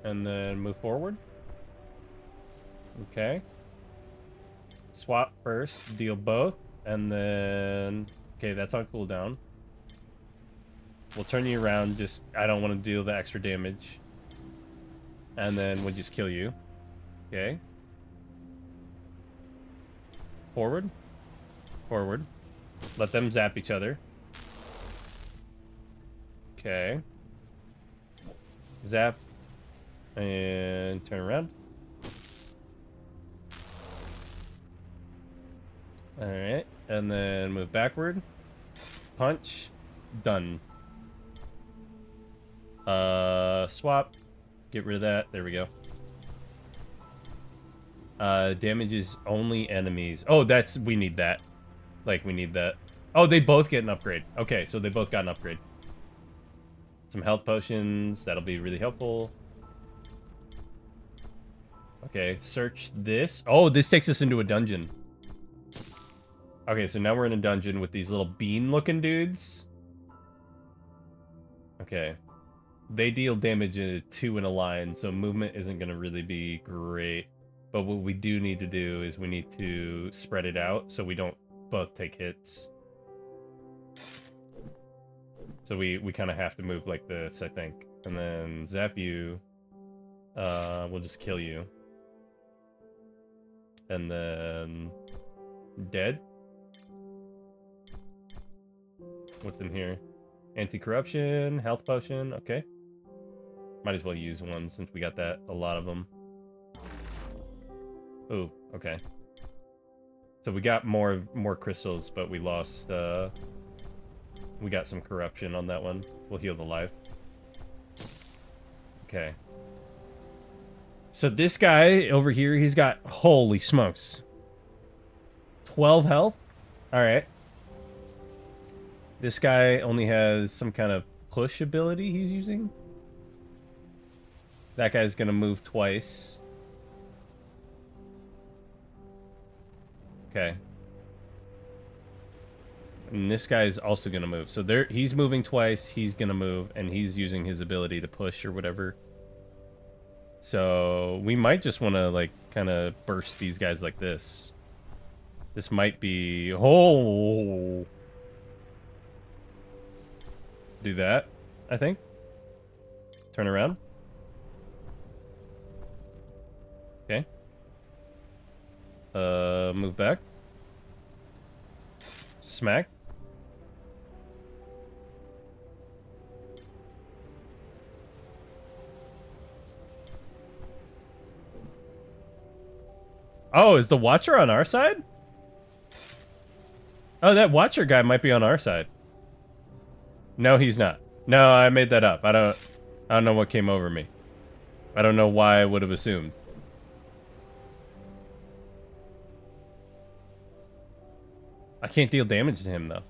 And then move forward. Okay. Swap first, deal both. And then... Okay, that's on cooldown. We'll turn you around, just... I don't want to deal the extra damage. And then we'll just kill you. Okay. Forward. Forward. Let them zap each other. Okay. Zap. And turn around. Alright. And then move backward. Punch. Done. Swap. Get rid of that. There we go. Damages only enemies. Oh, that's... We need that. Like, we need that. Oh, they both get an upgrade. Okay, so they both got an upgrade. Some health potions. That'll be really helpful. Okay, search this. Oh, this takes us into a dungeon. Okay, so now we're in a dungeon with these little bean-looking dudes. Okay. They deal damage 2 in a line, so movement isn't going to really be great. But what we do need to do is we need to spread it out so we don't both take hits. So we kind of have to move like this, I think. And then zap you. We'll just kill you. And then... Dead? What's in here? Anti-corruption, health potion, okay. Might as well use one since we got that, a lot of them. Ooh, okay. So we got more crystals, but we lost, we got some corruption on that one. We'll heal the life. Okay. So this guy over here, he's got, holy smokes. 12 health? Alright. This guy only has some kind of push ability he's using. That guy's gonna move twice. Okay. And this guy's also gonna move. So he's moving twice, he's gonna move, and he's using his ability to push or whatever. So we might just want to, like, kind of burst these guys like this. This might be... Oh! Do that, I think. Turn around. Okay. Move back. Smack. Oh, is the Watcher on our side? Oh, that Watcher guy might be on our side. No, he's not. No, I made that up. I don't know what came over me. I don't know why I would have assumed. I can't deal damage to him, though.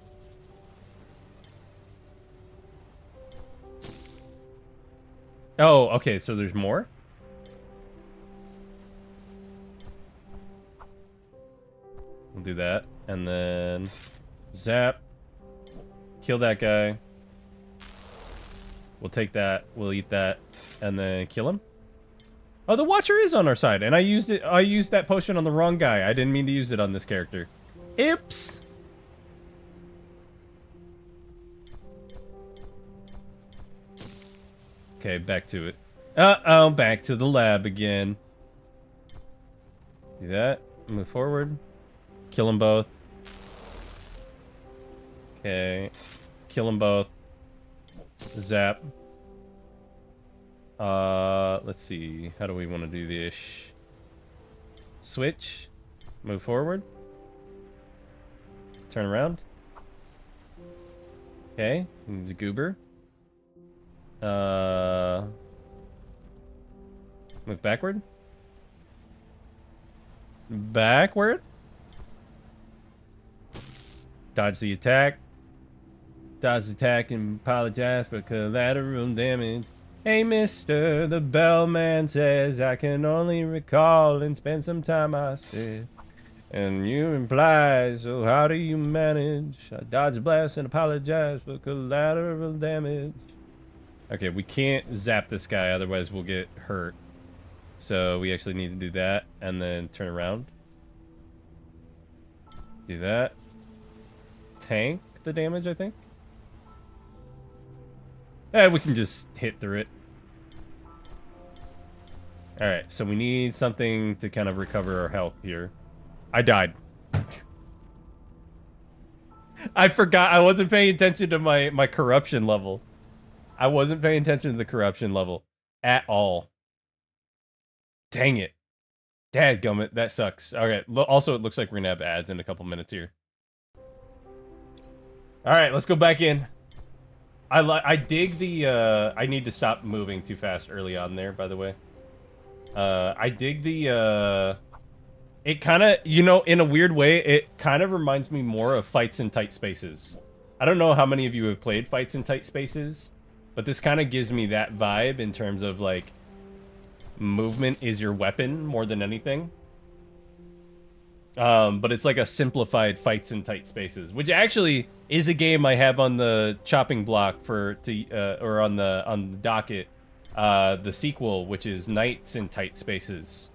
Oh, okay, so there's more? We'll do that. And then... Zap. Kill that guy. We'll take that. We'll eat that. And then kill him. Oh, the Watcher is on our side. And I used that potion on the wrong guy. I didn't mean to use it on this character. Oops. Okay, back to it. Uh-oh, back to the lab again. Do that. Move forward. Kill them both. Okay. Kill them both. Zap. Let's see. How do we want to do this? Switch. Move forward. Turn around. Okay. Needs a goober. Move backward. Backward. Dodge the attack. Dodge the attack and apologize for collateral damage. Hey, mister, the bellman says I can only recall and spend some time, I said. And you reply, so how do you manage? I dodge a blast and apologize for collateral damage. Okay, we can't zap this guy, otherwise we'll get hurt. So we actually need to do that, and then turn around. Do that. tank the damage, I think. We can just hit through it. Alright, so we need something to kind of recover our health here. I died. I forgot. I wasn't paying attention to my corruption level. I wasn't paying attention to the corruption level at all. Dang it. Dadgummit, that sucks. Okay, also it looks like we're gonna have ads in a couple minutes here. Alright, let's go back in. I dig the, I need to stop moving too fast early on there, by the way. I dig the, it kind of, you know, in a weird way, it kind of reminds me more of fights in tight spaces. I don't know how many of you have played fights in tight spaces, but this kind of gives me that vibe in terms of, like, movement is your weapon more than anything. But it's like a simplified fights in tight spaces, which actually is a game I have on the chopping block for or on the docket. The sequel, which is Knights in Tight Spaces.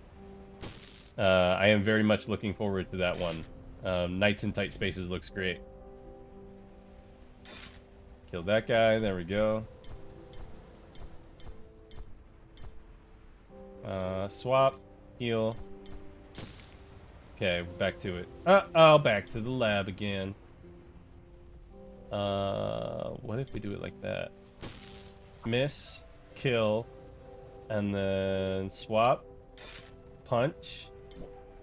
I am very much looking forward to that one. Knights in Tight Spaces looks great. Kill that guy. There we go. Swap. Heal. Okay, back to it. Oh, back to the lab again. What if we do it like that? Miss, kill, and then swap, punch,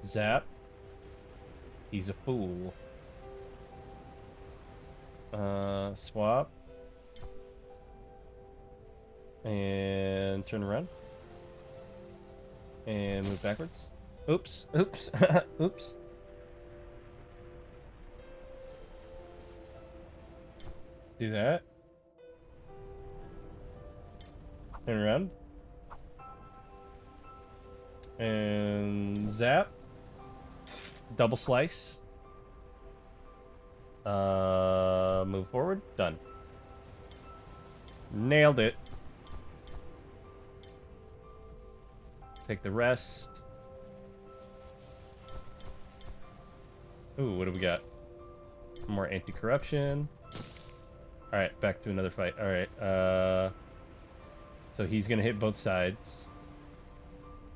zap. He's a fool. Swap, and turn around, and move backwards. Oops, oops, oops. Do that. Turn around. And zap. Double slice. Move forward. Done. Nailed it. Take the rest. Ooh, what do we got? More anti-corruption. Alright, back to another fight. Alright, so he's gonna hit both sides.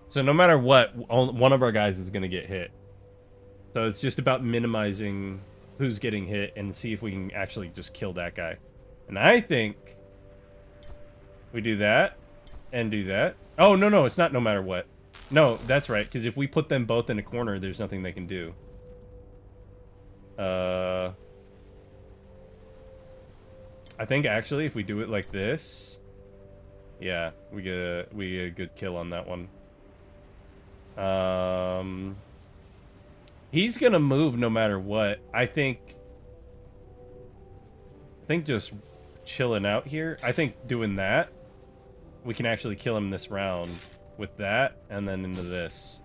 So no matter what, one of our guys is gonna get hit. So it's just about minimizing who's getting hit and see if we can actually just kill that guy. And I think we do that and do that. Oh, no, it's not no matter what. No, that's right, because if we put them both in a corner, there's nothing they can do. I think actually if we do it like this, yeah, we get a good kill on that one. He's gonna move no matter what. I think just chilling out here. I think doing that, we can actually kill him this round with that, and then into this,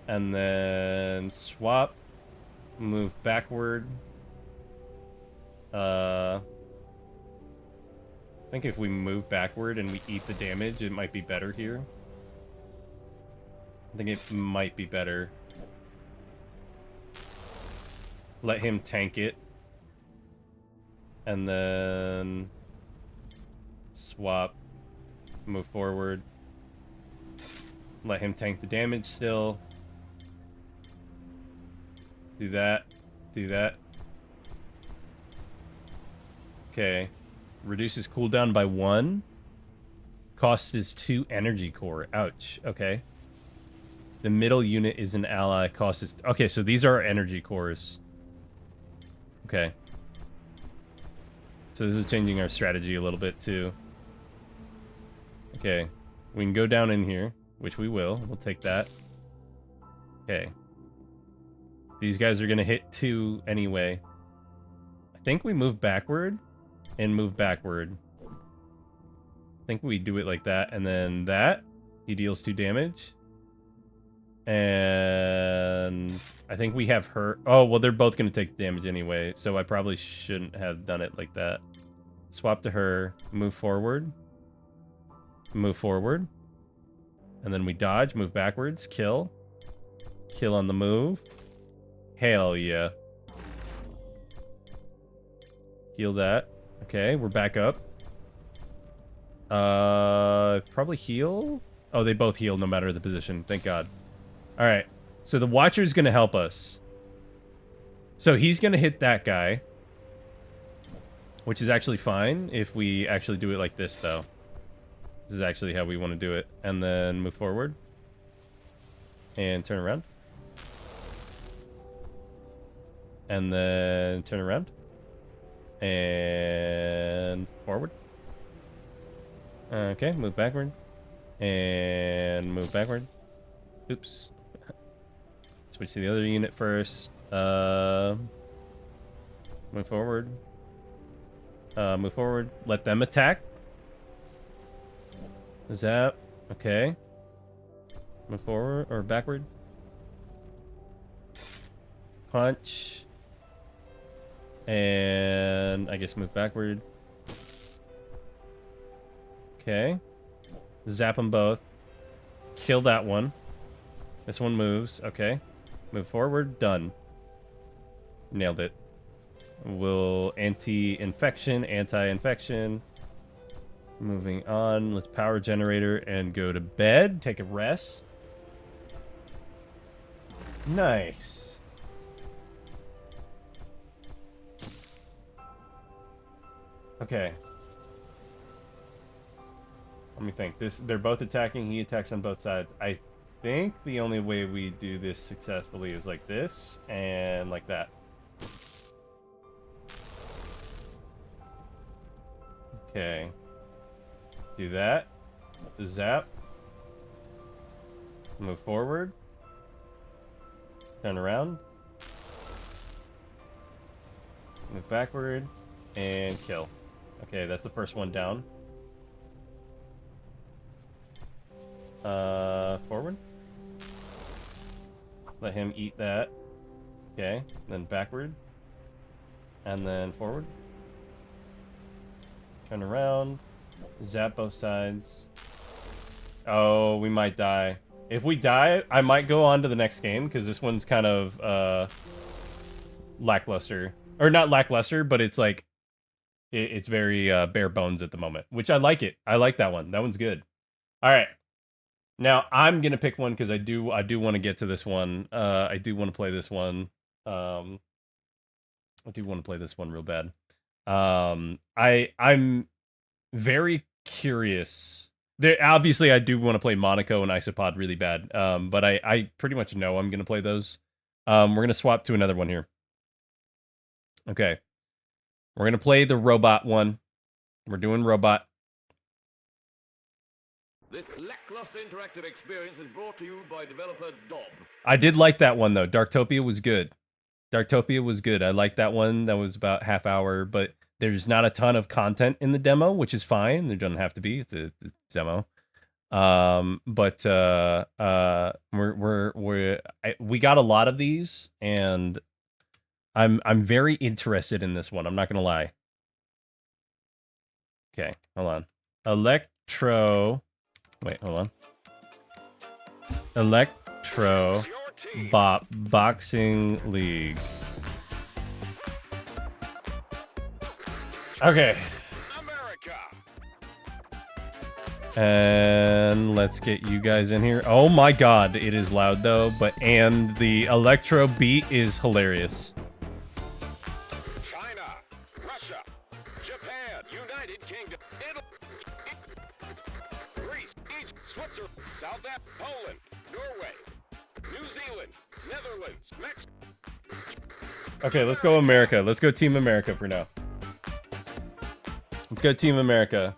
and then swap. Move backward. I think if we move backward and we eat the damage, it might be better here. I think it might be better. Let him tank it. And then swap. Move forward. Let him tank the damage still. Do that. Do that. Okay. Reduces cooldown by 1. Cost is 2 energy core. Ouch. Okay. The middle unit is an ally. Cost is... Okay, so these are our energy cores. Okay. So this is changing our strategy a little bit, too. Okay. We can go down in here, which we will. We'll take that. Okay. These guys are going to hit 2 anyway. I think we move backward and move backward. I think we do it like that, and then that. He deals 2 damage. And I think we have her... Oh, well, they're both going to take damage anyway, so I probably shouldn't have done it like that. Swap to her. Move forward. Move forward. And then we dodge, move backwards, kill. Kill on the move. Hell yeah. Heal that. Okay, we're back up. Probably heal? Oh, they both heal no matter the position. Thank God. Alright. So the Watcher's gonna help us. So he's gonna hit that guy. Which is actually fine if we actually do it like this, though. This is actually how we want to do it. And then move forward. And turn around. And then turn around. And forward. Okay, move backward. And move backward. Oops. Switch to the other unit first. Move forward. Move forward. Let them attack. Zap. Okay. Move forward or backward. Punch. And I guess move backward. Okay. Zap them both. Kill that one. This one moves. Okay. Move forward. Done. Nailed it. We'll anti-infection, anti-infection. Moving on. Let's power generator and go to bed. Take a rest. Nice. Okay. Let me think. They're both attacking. He attacks on both sides. I think the only way we do this successfully is like this and like that. Okay. Do that. Zap. Move forward. Turn around. Move backward. And kill. Okay, that's the first one down. Forward. Let him eat that. Okay, then backward. And then forward. Turn around. Zap both sides. Oh, we might die. If we die, I might go on to the next game, because this one's kind of, lackluster. Or not lackluster, but it's like, it's very, bare bones at the moment. Which I like it. I like that one. That one's good. Alright. Now, I'm gonna pick one, because I do want to get to this one. I do want to play this one. I do want to play this one real bad. I'm very curious. Obviously, I do want to play Monaco and Isopod really bad. But I pretty much know I'm going to play those. We're going to swap to another one here. Okay. We're going to play the robot one. We're doing robot. This lackluster interactive experience is brought to you by developer Dob. I did like that one, though. Darktopia was good. Darktopia was good. I liked that one. That was about half hour, but there's not a ton of content in the demo, which is fine. There doesn't have to be. It's a demo. We got a lot of these, and I'm very interested in this one. I'm not gonna lie. Okay, hold on. Electro. Wait, hold on. Electro Boxing League. Okay. And let's get you guys in here. Oh my god, it is loud though, and the electro beat is hilarious. China, Russia, Japan, United Kingdom, Italy, Greece, Egypt, Switzerland, South Africa, Poland, Norway, New Zealand, Netherlands, Mexico. Okay, let's go America. Let's go Team America for now. Let's go Team America.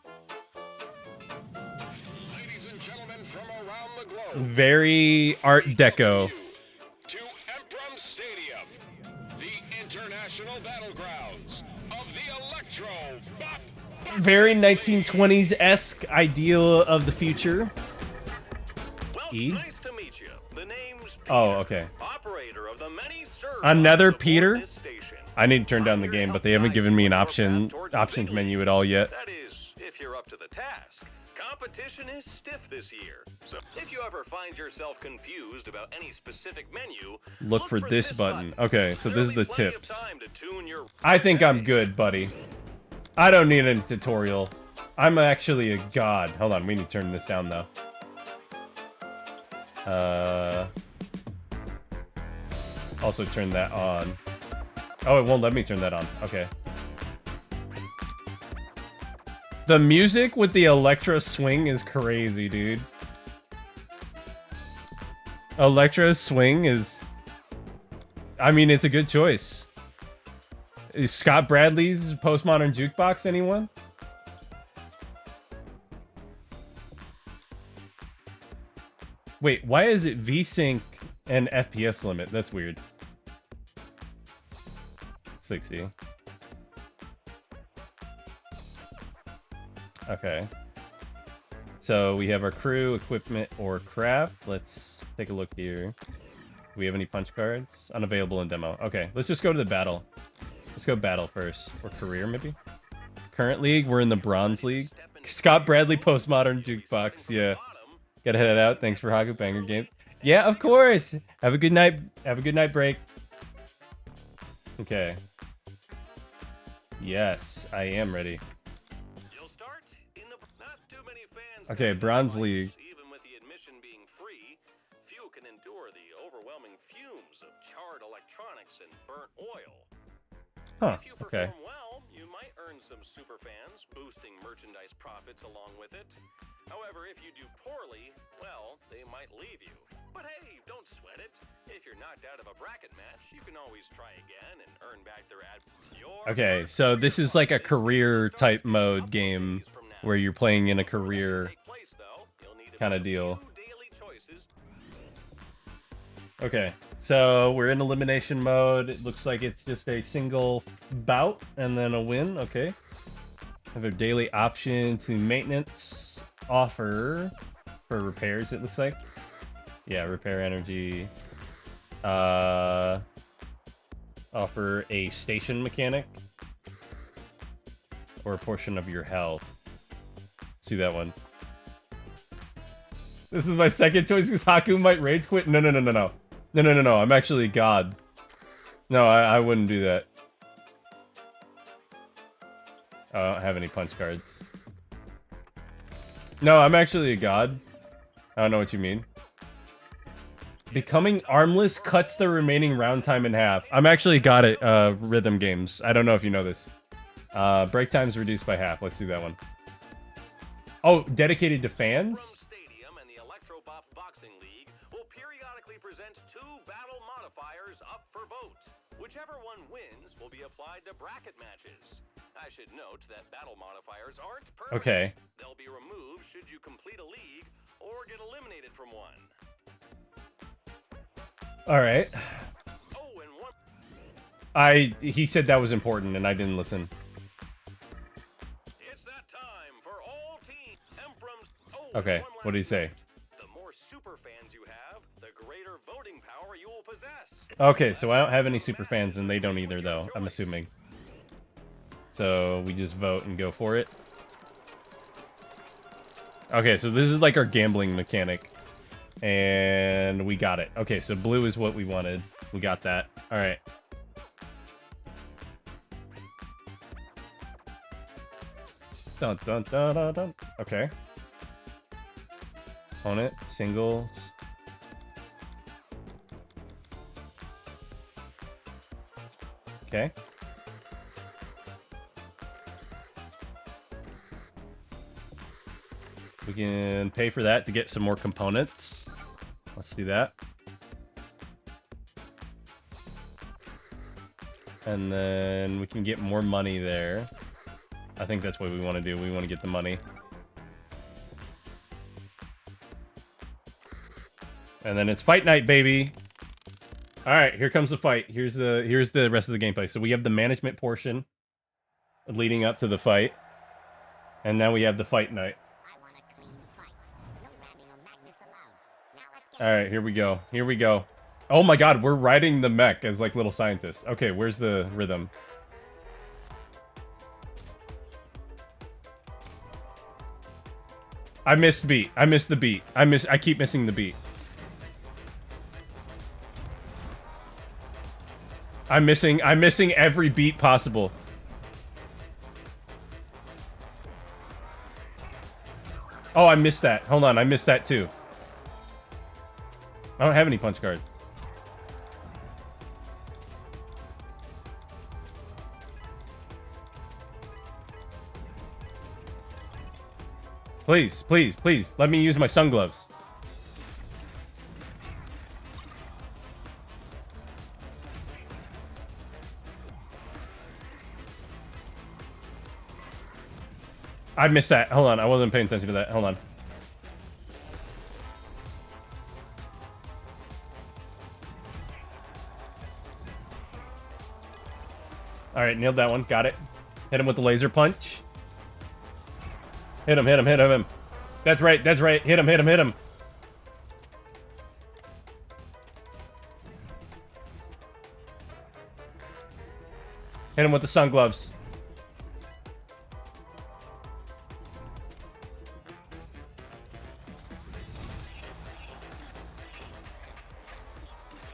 Ladies and gentlemen from around the globe. Very Art Deco. To Emprum Stadium, the international battlegrounds of the Electro Bop. Very 1920s-esque ideal of the future. Well, E? nice to meet you. The name's Peter, Oh, okay. operator of the many servers Another aboard Peter? this station. I need to turn down the game, but they haven't given me an options menu at all yet. That is, if you're up to the task. Competition is stiff this year, so if you ever find yourself confused about any specific menu, Look for this button. Okay, so this is the There'll be plenty of tips. time to tune your I think I'm good, buddy. I don't need any tutorial. I'm actually a god. Hold on, we need to turn this down though. Also turn that on. Oh, it won't let me turn that on. Okay. The music with the electro swing is crazy, dude. Electro swing is... I mean, it's a good choice. Is Scott Bradley's Postmodern Jukebox, anyone? Wait, why is it VSync and FPS limit? That's weird. 60. Okay. So we have our crew, equipment, or craft. Let's take a look here. Do we have any punch cards? Unavailable in demo. Okay, let's just go to the battle. Let's go battle first. Or career, maybe? Current league, we're in the Bronze League. Scott Bradley Postmodern Jukebox, yeah. Gotta head out. Thanks for Haku Banger Game. Yeah, of course! Have a good night. Have a good night break. Okay. Yes, I am ready. Okay, Bronze League. Even with the admission being free, few can endure the overwhelming fumes of charred electronics and burnt oil. Huh, If you okay. perform well, you might earn some superfans, boosting merchandise profits along with it. However, if you do poorly, well, they might leave you. But hey, don't sweat it. If you're knocked out of a bracket match, you can always try again and earn back their ad. Okay, so this is like a career type mode game where you're playing in a career kind of deal. Okay, so we're in elimination mode. It looks like it's just a single bout and then a win. Okay. Have a daily option to maintenance offer for repairs, it looks like. Yeah, repair energy. Offer a station mechanic. Or a portion of your health. Let's do that one. This is my second choice because Haku might rage quit. No. No. I'm actually God. No, I wouldn't do that. I don't have any punch cards. No, I'm actually a god. I don't know what you mean. Becoming armless cuts the remaining round time in half. I'm actually god at rhythm games. I don't know if you know this. Break time's reduced by half. Let's do that one. Oh, dedicated to fans? Stadium and the Electrobop Boxing League will periodically present 2 battle modifiers up for vote. Whichever one wins will be applied to bracket matches. I should note that battle modifiers aren't permanent. Okay. They'll be removed should you complete a league or get eliminated from one. All right. Oh, and one. He said that was important and I didn't listen. It's that time for all team Emperors. Oh, Okay, what did he say? The more super fans you have, the greater voting power you will possess. Okay, so I don't have any super fans and they don't either though, I'm assuming. So we just vote and go for it. Okay, so this is like our gambling mechanic. And we got it. Okay, so blue is what we wanted. We got that. All right. Dun dun dun dun dun. Okay. Opponent, singles. Okay. We can pay for that to get some more components. Let's do that. And then we can get more money there. I think that's what we want to do. We want to get the money. And then it's fight night, baby. All right, here comes the fight. Here's the rest of the gameplay. So we have the management portion leading up to the fight. And now we have the fight night. All right, here we go. Here we go. Oh my god, we're riding the mech as like little scientists. Okay, where's the rhythm? I missed beat. I missed the beat. I keep missing the beat. I'm missing every beat possible. Oh, I missed that. Hold on, I missed that too. I don't have any punch cards. Please, please, please, let me use my sun gloves. I missed that. Hold on, I wasn't paying attention to that. Hold on. Alright, nailed that one. Got it. Hit him with the laser punch. Hit him, hit him, hit him. That's right, that's right. Hit him, hit him, hit him. Hit him with the sun gloves.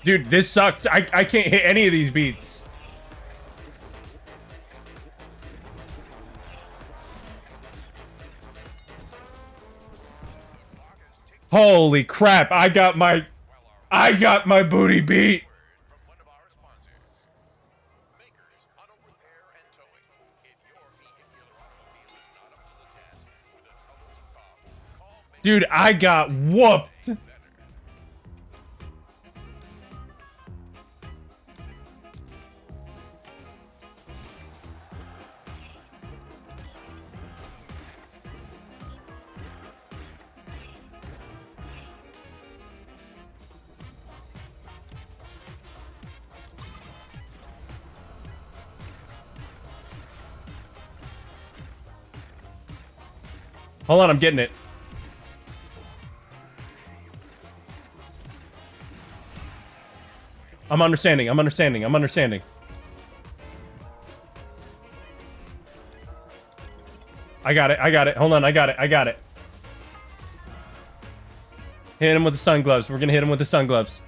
Dude, this sucks. I can't hit any of these beats. Holy crap, I got my booty beat. Dude, I got whooped. Hold on, I'm getting it. I'm understanding, I'm understanding, I'm understanding. I got it, I got it. Hold on, I got it, I got it. Hit him with the sun gloves. We're gonna hit him with the sun gloves.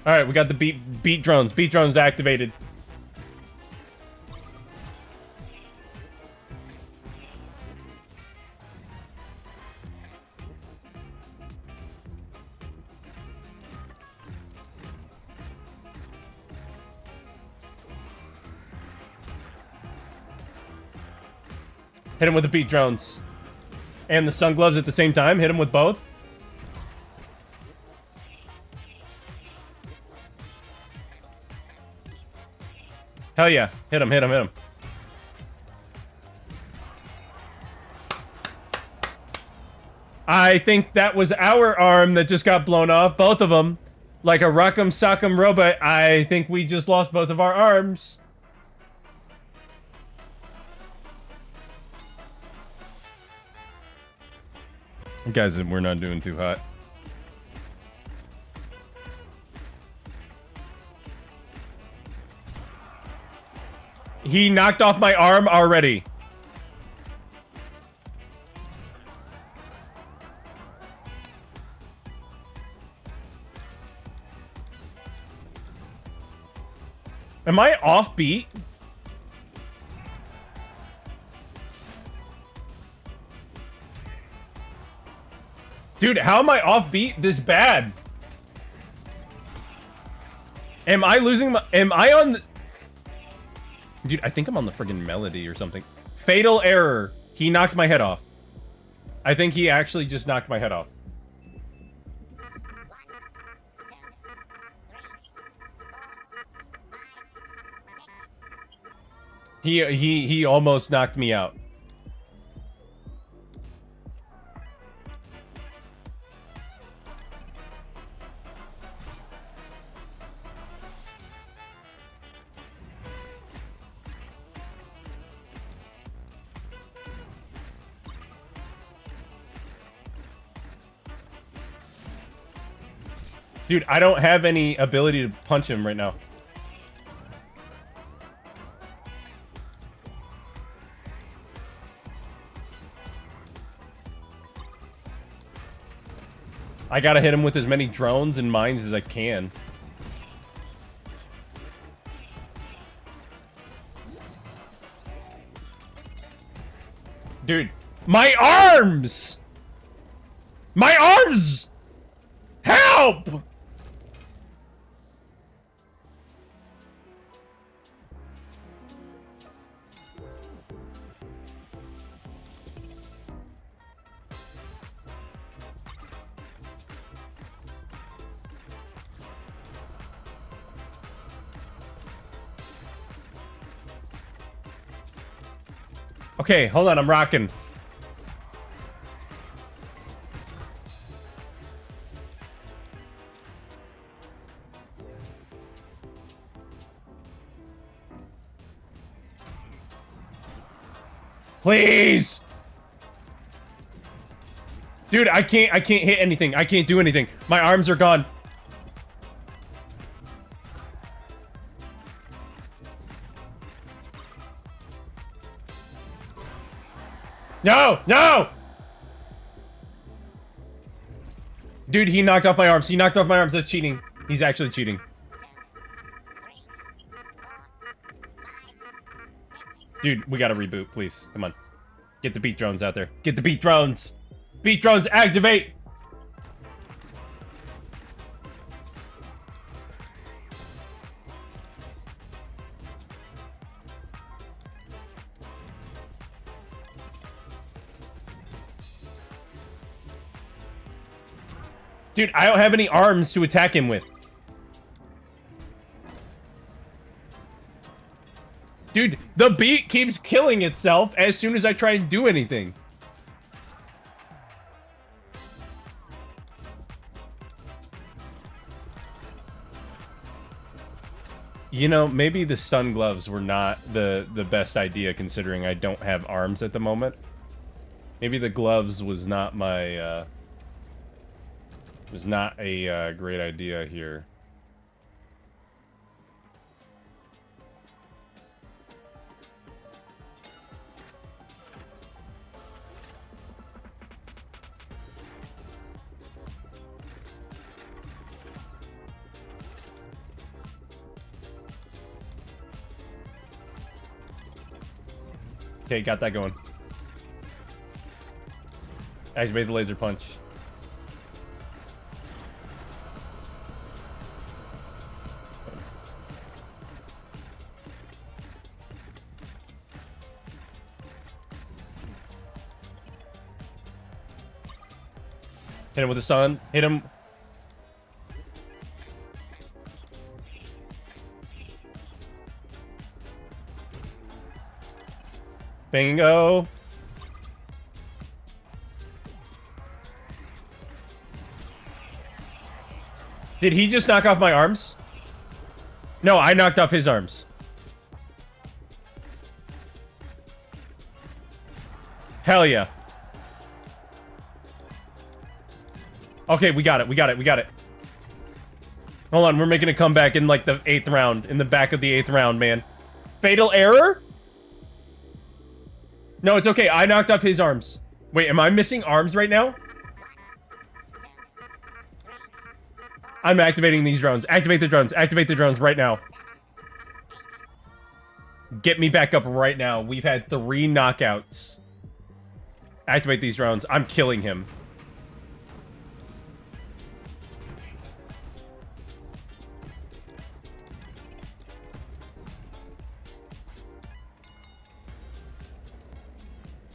Alright, we got the beat drones. Beat drones activated. Hit him with the beat drones. And the sun gloves at the same time. Hit him with both. Hell yeah. Hit him, hit him, hit him. I think that was our arm that just got blown off. Both of them. Like a rock'em sock'em robot. I think we just lost both of our arms. Guys, we're not doing too hot. He knocked off my arm already. Am I off beat? Dude, how am I off beat this bad? Am I losing my... Am I on... Dude, I think I'm on the friggin' melody or something. Fatal error. He knocked my head off. I think he actually just knocked my head off. He almost knocked me out. Dude, I don't have any ability to punch him right now. I gotta hit him with as many drones and mines as I can. Dude, my arms! My arms! Help! Okay, hold on, I'm rocking. Please! Dude, I can't hit anything. I can't do anything. My arms are gone. No! No! Dude, he knocked off my arms. He knocked off my arms. That's cheating. He's actually cheating. Dude, we gotta reboot, please. Come on. Get the beat drones out there. Get the beat drones! Beat drones, activate! Dude, I don't have any arms to attack him with. Dude, the beat keeps killing itself as soon as I try and do anything. You know, maybe the stun gloves were not the best idea considering I don't have arms at the moment. Maybe the gloves was not my, was not a great idea here. Okay, got that going. Activate the laser punch. Hit him with the sun. Hit him. Bingo. Did he just knock off my arms? No, I knocked off his arms. Hell yeah. Okay, we got it. We got it. We got it. Hold on, we're making a comeback in like the 8th round. In the back of the 8th round, man. Fatal error? No, it's okay. I knocked off his arms. Wait, am I missing arms right now? I'm activating these drones. Activate the drones. Activate the drones right now. Get me back up right now. We've had 3 knockouts. Activate these drones. I'm killing him.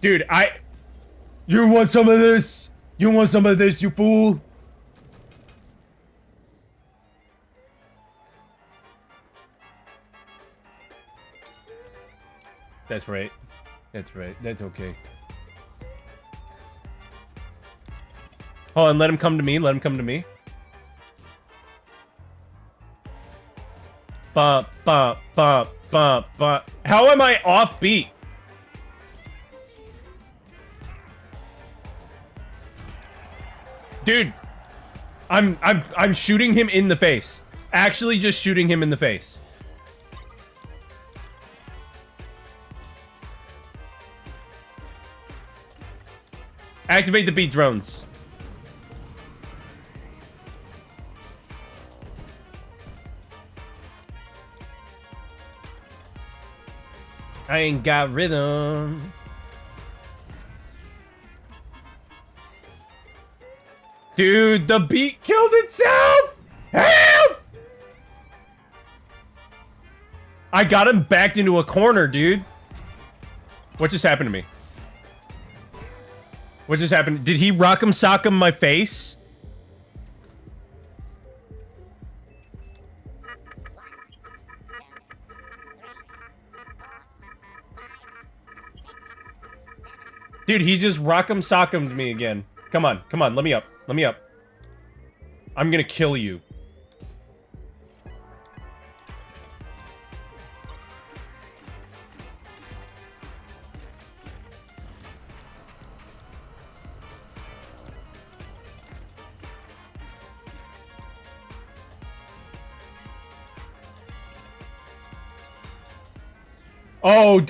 Dude, You want some of this? You want some of this, you fool? That's right. That's right. That's okay. Hold on, let him come to me. Let him come to me. Bump, bump, bump, bump, bump. How am I off beat? Dude, I'm shooting him in the face. Actually just shooting him in the face. Activate the beat drones. I ain't got rhythm. Dude, the beat killed itself! Help! I got him backed into a corner, dude. What just happened to me? What just happened? Did he rock'em sock'em my face? Dude, he just rock'em sock'em'd me again. Come on, come on, let me up. Let me up. I'm gonna kill you.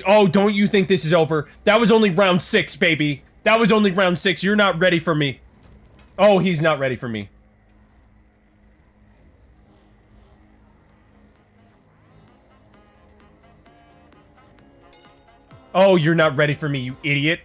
Oh, don't you think this is over? That was only round 6, baby. That was only round 6. You're not ready for me. Oh, he's not ready for me. Oh, you're not ready for me, you idiot.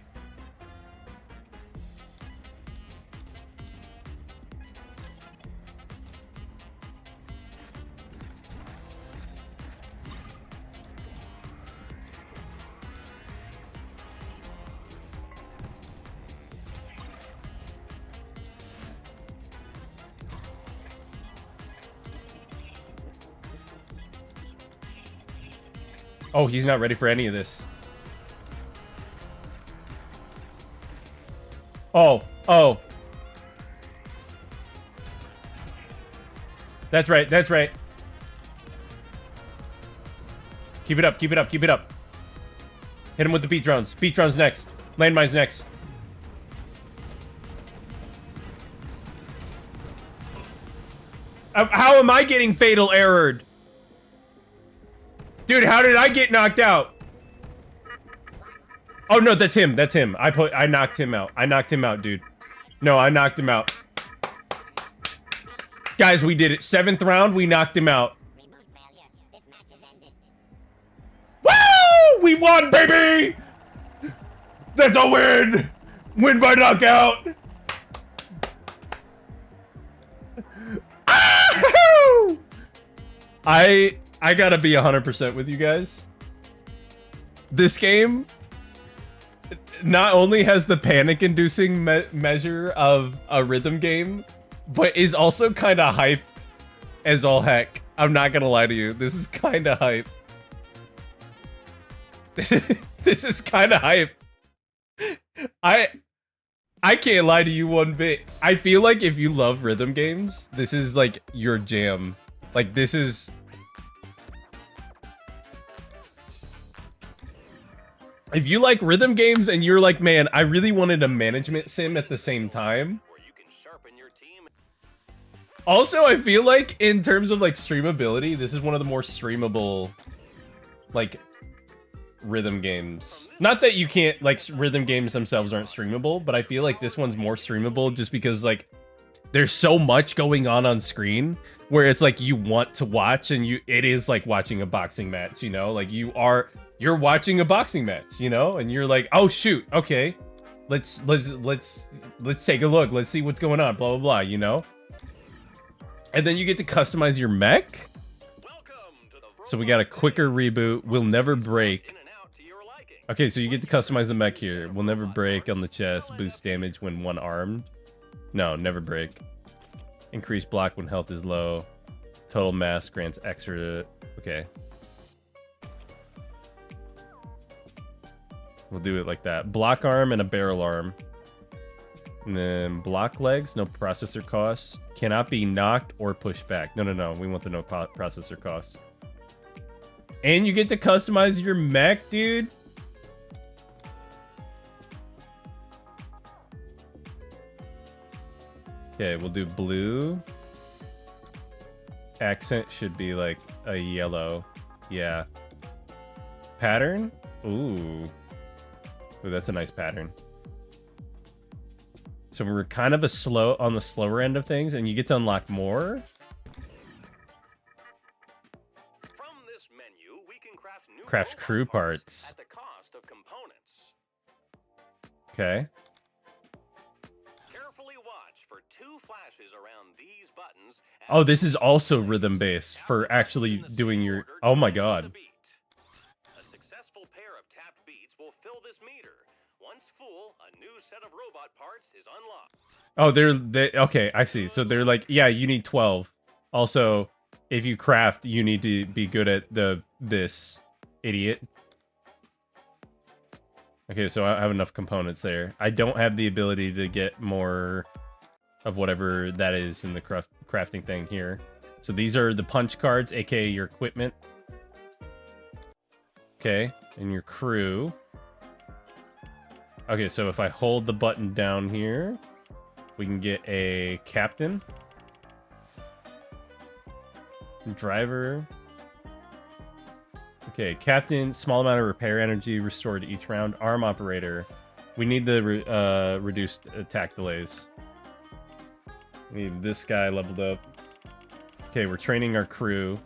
Oh, he's not ready for any of this. Oh. That's right, that's right. Keep it up, keep it up, keep it up. Hit him with the beat drones. Beat drones next. Landmines next. How am I getting fatal errored? Dude, how did I get knocked out? Oh no, that's him. That's him. I knocked him out. I knocked him out, dude. No, I knocked him out. Guys, we did it. 7th round, we knocked him out. Woo! We won, baby! That's a win! Win by knockout! Ah! I gotta be 100% with you guys. This game not only has the panic-inducing measure of a rhythm game, but is also kind of hype as all heck. I'm not gonna lie to you. This is kind of hype. This is kind of hype. I can't lie to you one bit. I feel like if you love rhythm games, this is like your jam. Like this is... If you like rhythm games and you're like, man, I really wanted a management sim at the same time. Also, I feel like in terms of like streamability, this is one of the more streamable like rhythm games. Not that you can't, like, rhythm games themselves aren't streamable, but I feel like this one's more streamable just because like there's so much going on screen where it's like you want to watch, and it is like watching a boxing match, you know? Like you're watching a boxing match, you know, and you're like, oh shoot, okay, let's take a look, let's see what's going on, blah blah blah, you know. And then you get to customize your mech. So we got a quicker reboot. Will never break. Okay, so you get to customize the mech here. Will never break on the chest. Boost damage when one armed. No, never break. Increase block when health is low. Total mass grants extra. Okay. We'll do it like that. Block arm and a barrel arm. And then block legs, no processor cost. Cannot be knocked or pushed back. No. We want the no processor cost. And you get to customize your mech, dude. Okay, we'll do blue. Accent should be like a yellow. Yeah. Pattern? Ooh, that's a nice pattern. So we're kind of on the slower end of things, and you get to unlock more. From this menu, we can craft crew parts. At the Okay. Carefully watch for 2 flashes around these buttons. Oh, this is also rhythm based for actually doing your. Oh my god. A successful pair of tapped beats will fill this meter. Once full, a new set of robot parts is unlocked. Oh, they okay, I see. So they're like, yeah, you need 12. Also, if you craft, you need to be good at this idiot. Okay, so I have enough components there. I don't have the ability to get more of whatever that is in the crafting thing here. So these are the punch cards, aka your equipment. Okay, and your crew. Okay, so if I hold the button down here, we can get a captain. Driver. Okay, captain, small amount of repair energy restored each round. Arm operator. We need the reduced attack delays. We need this guy leveled up. Okay, we're training our crew.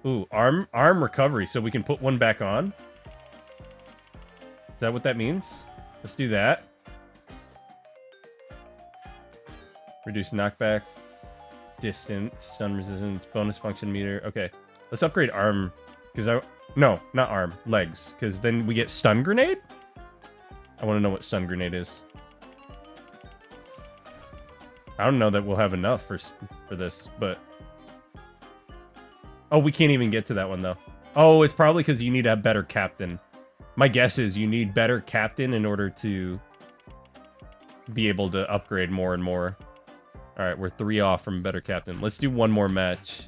Ooh, arm recovery, so we can put one back on. Is that what that means? Let's do that. Reduce knockback. Distance, stun resistance, bonus function meter. Okay, let's upgrade arm, because no, not arm, legs, because then we get stun grenade. I want to know what stun grenade is. I don't know that we'll have enough for this, but oh, we can't even get to that one though. Oh, it's probably because you need a better captain. My guess is you need better captain in order to be able to upgrade more and more. All right, we're 3 off from better captain. Let's do one more match.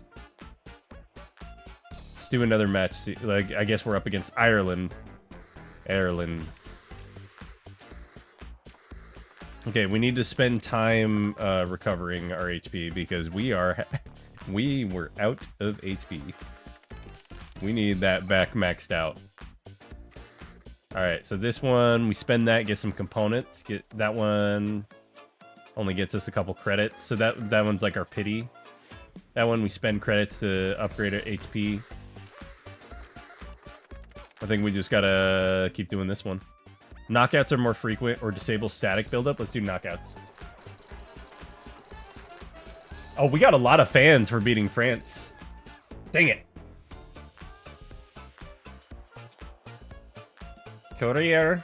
Let's do another match. See, like, I guess we're up against Ireland. Ireland. Okay, we need to spend time recovering our HP because we were out of HP. We need that back maxed out. All right, so this one, we spend that, get some components. Get that one. Only gets us a couple credits, so that one's like our pity. That one we spend credits to upgrade our HP. I think we just gotta keep doing this one. Knockouts are more frequent or disable static buildup. Let's do knockouts. Oh, we got a lot of fans for beating France. Dang it. Courier.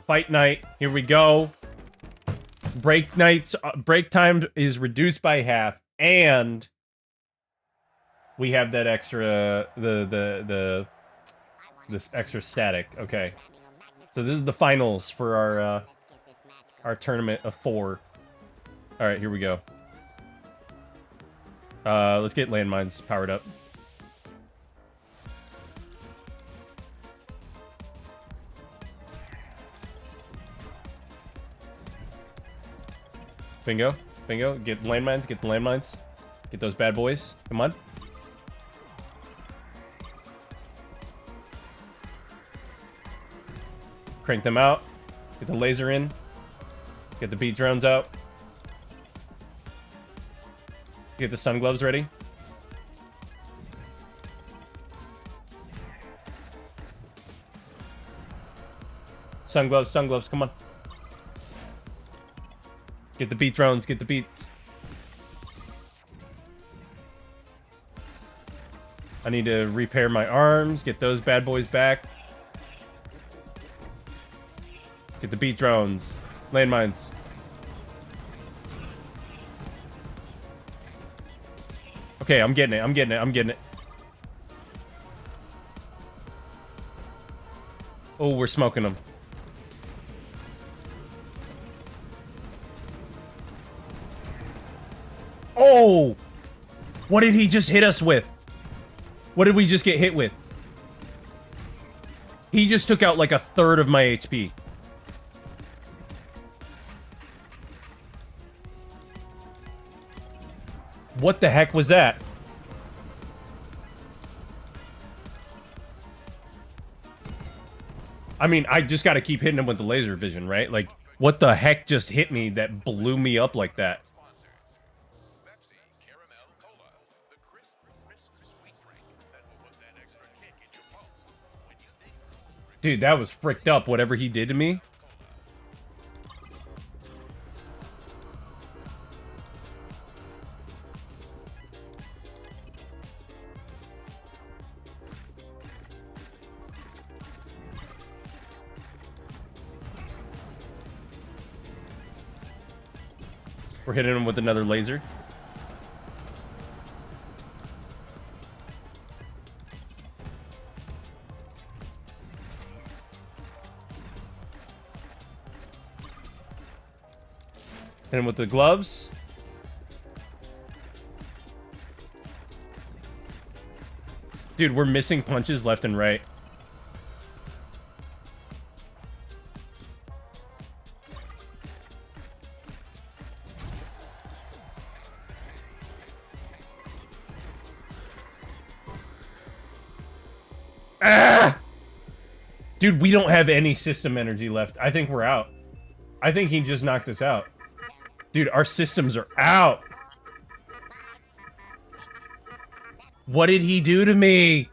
Fight night. Here we go. Break time is reduced by half, and we have that extra this extra static. Okay, so this is the finals for our tournament of 4. All right, here we go. Let's get landmines powered up. Bingo. Bingo. Get landmines. Get the landmines. Get those bad boys. Come on. Crank them out. Get the laser in. Get the beat drones out. Get the stun gloves ready. Stun gloves, come on. Get the beat drones, get the beats. I need to repair my arms, get those bad boys back. Get the beat drones. Landmines. Okay, I'm getting it. Oh, we're smoking them. Oh! What did he just hit us with? What did we just get hit with? He just took out like a third of my HP. What the heck was that? I mean, I just gotta keep hitting him with the laser vision, right? Like, what the heck just hit me that blew me up like that? Dude, that was fricked up, whatever he did to me. We're hitting him with another laser. Hit him with the gloves. Dude, we're missing punches left and right. Ah! Dude, we don't have any system energy left. I think we're out. I think he just knocked us out. Dude, our systems are out. What did he do to me?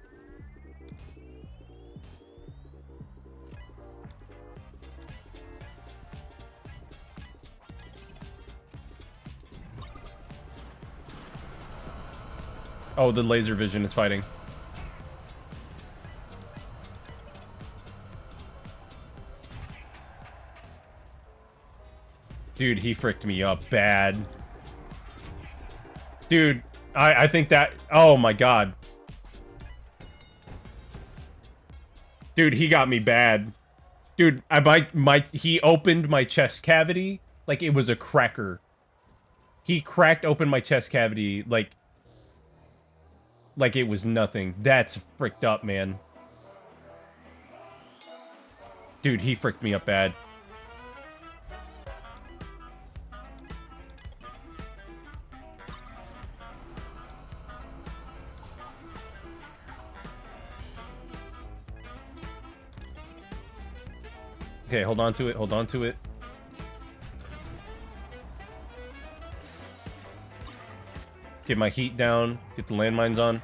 Oh, the laser vision is fighting. Dude, he fricked me up bad. Dude, I think that... Oh my god. Dude, he got me bad. Dude, he opened my chest cavity like it was a cracker. He cracked open my chest cavity like it was nothing. That's fricked up, man. Dude, he fricked me up bad. Okay, hold on to it, hold on to it. Get my heat down, get the landmines on.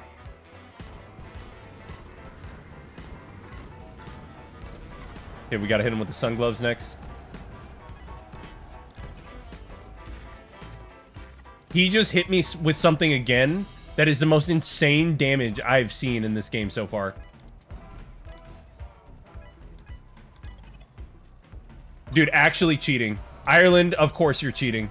Okay, we gotta hit him with the sun gloves next. He just hit me with something again that is the most insane damage I've seen in this game so far. Dude, actually cheating. Ireland, of course you're cheating.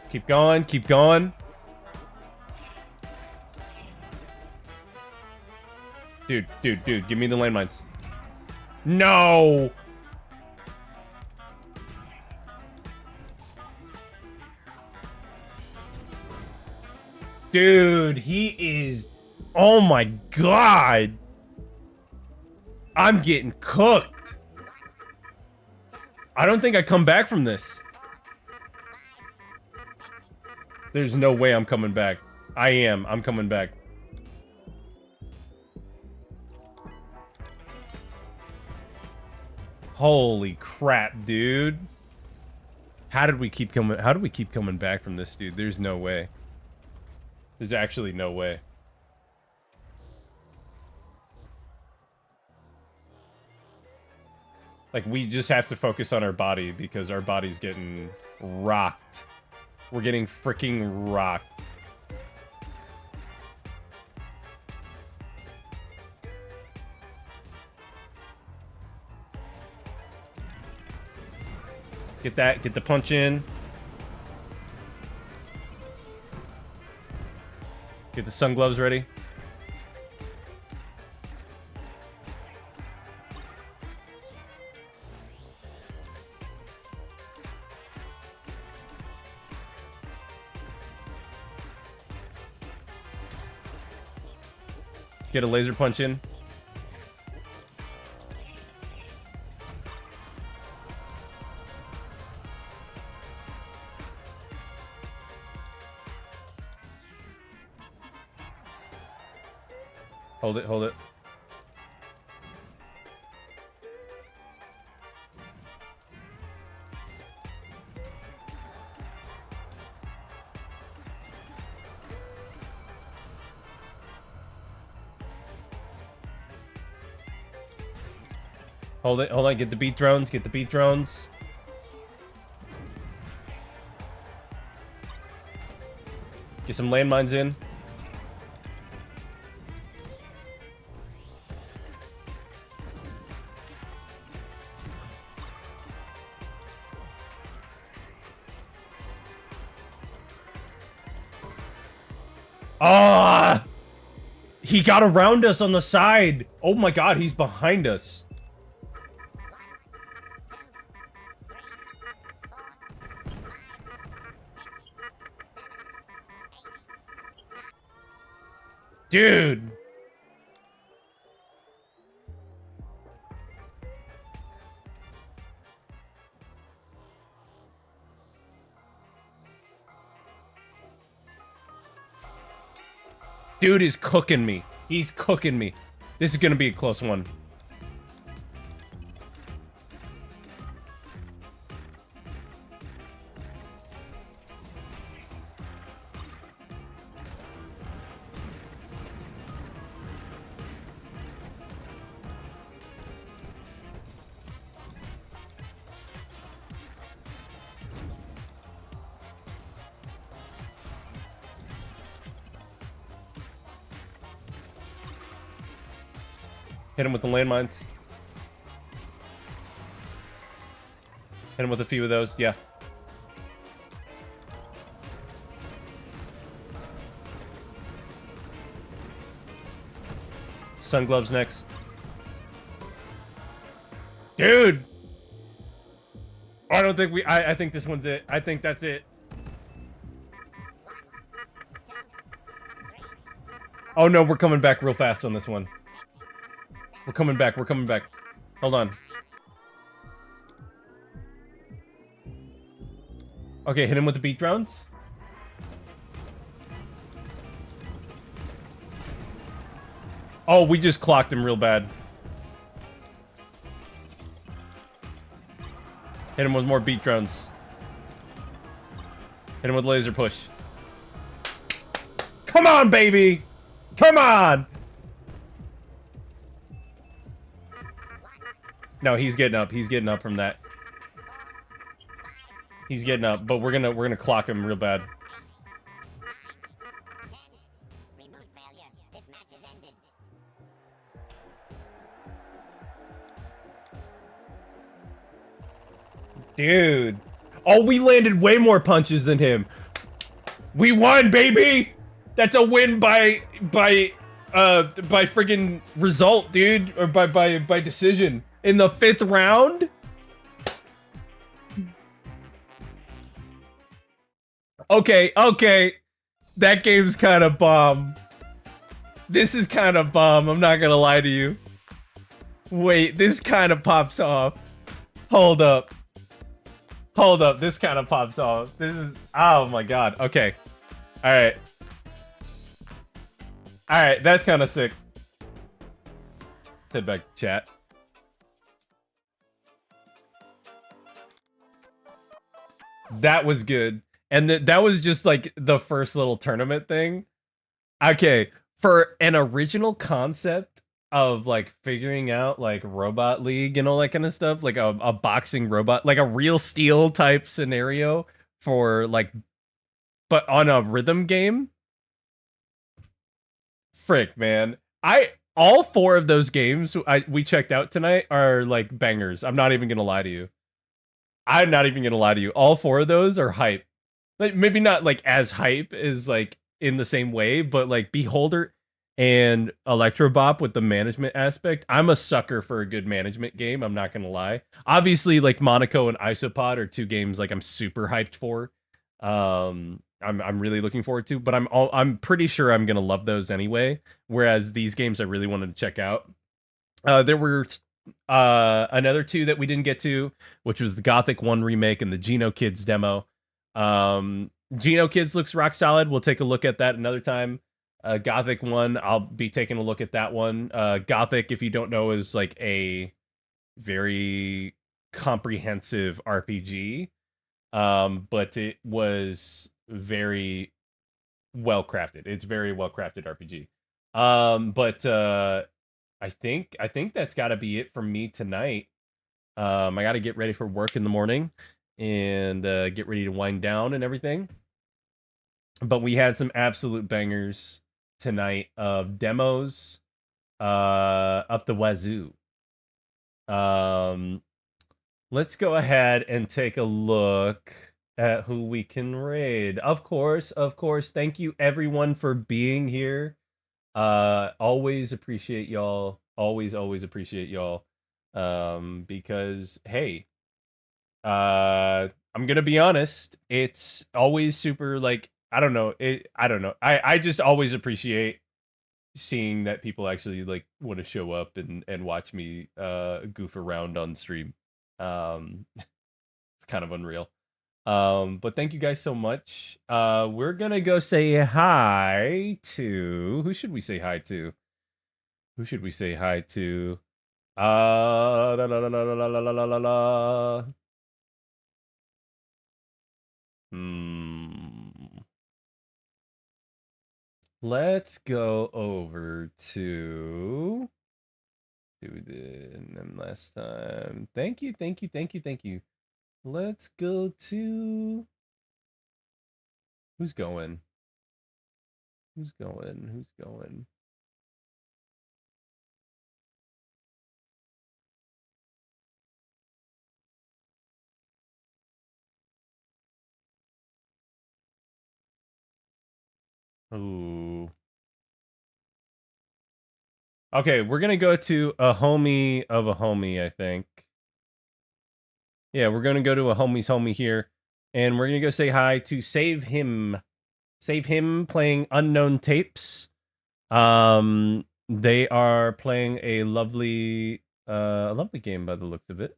Keep going, keep going. Dude, give me the landmines. No! Dude, he is... Oh my god! I'm getting cooked. I don't think I come back from this. There's no way I'm coming back. I'm coming back. Holy crap, dude. How do we keep coming back from this, dude? There's no way. There's actually no way. Like, we just have to focus on our body because our body's getting rocked. We're getting freaking rocked. Get that, get the punch in. Get the sun gloves ready. Get a laser punch in. Hold it, hold it. Hold it, hold on, get the beat drones, get the beat drones. Get some landmines in. Ah! He got around us on the side. Oh my god, he's behind us. Dude. Dude is cooking me. He's cooking me. This is gonna be a close one. Hit him with the landmines. Hit him with a few of those, yeah. Sun gloves next. Dude! I don't think I think this one's it. I think that's it. Oh no, we're coming back real fast on this one. We're coming back, we're coming back. Hold on. Okay, hit him with the beat drones. Oh, we just clocked him real bad. Hit him with more beat drones. Hit him with laser push. Come on, baby! Come on! No, he's getting up. He's getting up from that. He's getting up, but we're gonna clock him real bad. Dude. Oh, we landed way more punches than him. We won, baby! That's a win by friggin' result, dude. Or by decision. In the 5th round? Okay, okay. That game's kind of bomb. This is kind of bomb, I'm not gonna lie to you. Wait, this kind of pops off. Hold up. Hold up, this kind of pops off. This is... Oh my god, okay. Alright. Alright, that's kind of sick. Let's head back to chat. That was good. And that was just like the first little tournament thing. Okay, for an original concept of like figuring out like Robot League and all that kind of stuff, like a boxing robot, like a Real Steel type scenario for like, but on a rhythm game. Frick, man. All 4 of those games we checked out tonight are like bangers. I'm not even gonna lie to you. I'm not even gonna lie to you. All 4 of those are hype. Like maybe not like as hype as like in the same way, but like Beholder and Electrobop with the management aspect. I'm a sucker for a good management game. I'm not gonna lie. Obviously, like Monaco and Isopod are 2 games like I'm super hyped for. I'm really looking forward to, but I'm pretty sure I'm gonna love those anyway. Whereas these games I really wanted to check out. There were another 2 that we didn't get to, which was the Gothic 1 remake and the Geno Kids demo. Geno Kids looks rock solid. We'll take a look at that another time. Gothic 1, I'll be taking a look at that one. Gothic, if you don't know, is like a very comprehensive RPG. But it was very well crafted. It's very well crafted RPG. But I think that's got to be it for me tonight. I got to get ready for work in the morning and get ready to wind down and everything. But we had some absolute bangers tonight of demos up the wazoo. Let's go ahead and take a look at who we can raid. Of course. Thank you everyone for being here. Always appreciate y'all. Always appreciate y'all. Because hey, I'm gonna be honest, it's always super like I don't know. I just always appreciate seeing that people actually like want to show up and watch me goof around on stream. It's kind of unreal. But thank you guys so much. We're gonna go say hi to who should we say hi to? Who should we say hi to? La, la, la, la, la, la, la, la, la. Let's go over to do them last time. Thank you. Let's go to who's going? Ooh. Okay, we're gonna go to a homie of a homie, I think. Yeah, we're gonna go to a homie's homie here, and we're gonna go say hi to Save Him. Save Him playing Unknown Tapes. They are playing a lovely game by the looks of it.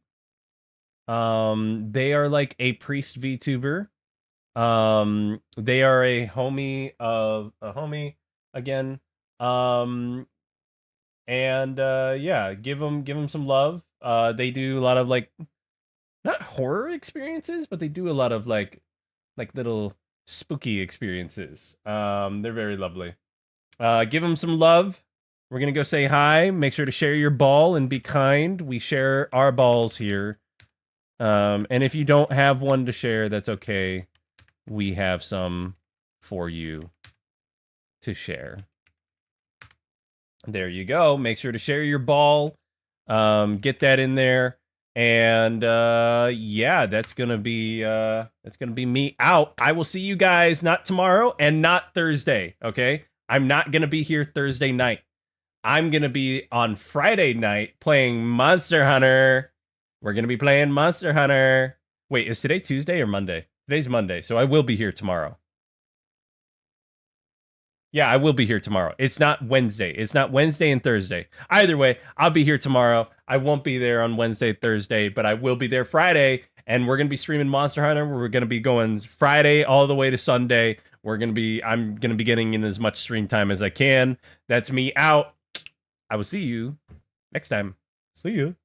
They are like a priest VTuber. They are a homie of a homie again. And yeah, give them some love. They do a lot of like not horror experiences, but they do a lot of like little spooky experiences. They're very lovely. Give them some love. We're gonna go say hi. Make sure to share your ball and be kind. We share our balls here. And if you don't have one to share, that's okay. We have some for you to share. There you go. Make sure to share your ball. Get that in there. And yeah, that's gonna be me out. I will see you guys not tomorrow and not Thursday. Okay, I'm not gonna be here Thursday night. I'm gonna be on Friday night playing Monster Hunter. We're gonna be playing Monster Hunter. Wait, is today Tuesday or Monday? Today's Monday, so I will be here tomorrow. Yeah, I will be here tomorrow. It's not Wednesday. It's not Wednesday and Thursday. Either way, I'll be here tomorrow. I won't be there on Wednesday, Thursday, but I will be there Friday, and we're going to be streaming Monster Hunter. We're going to be going Friday all the way to Sunday. I'm going to be getting in as much stream time as I can. That's me out. I will see you next time. See you.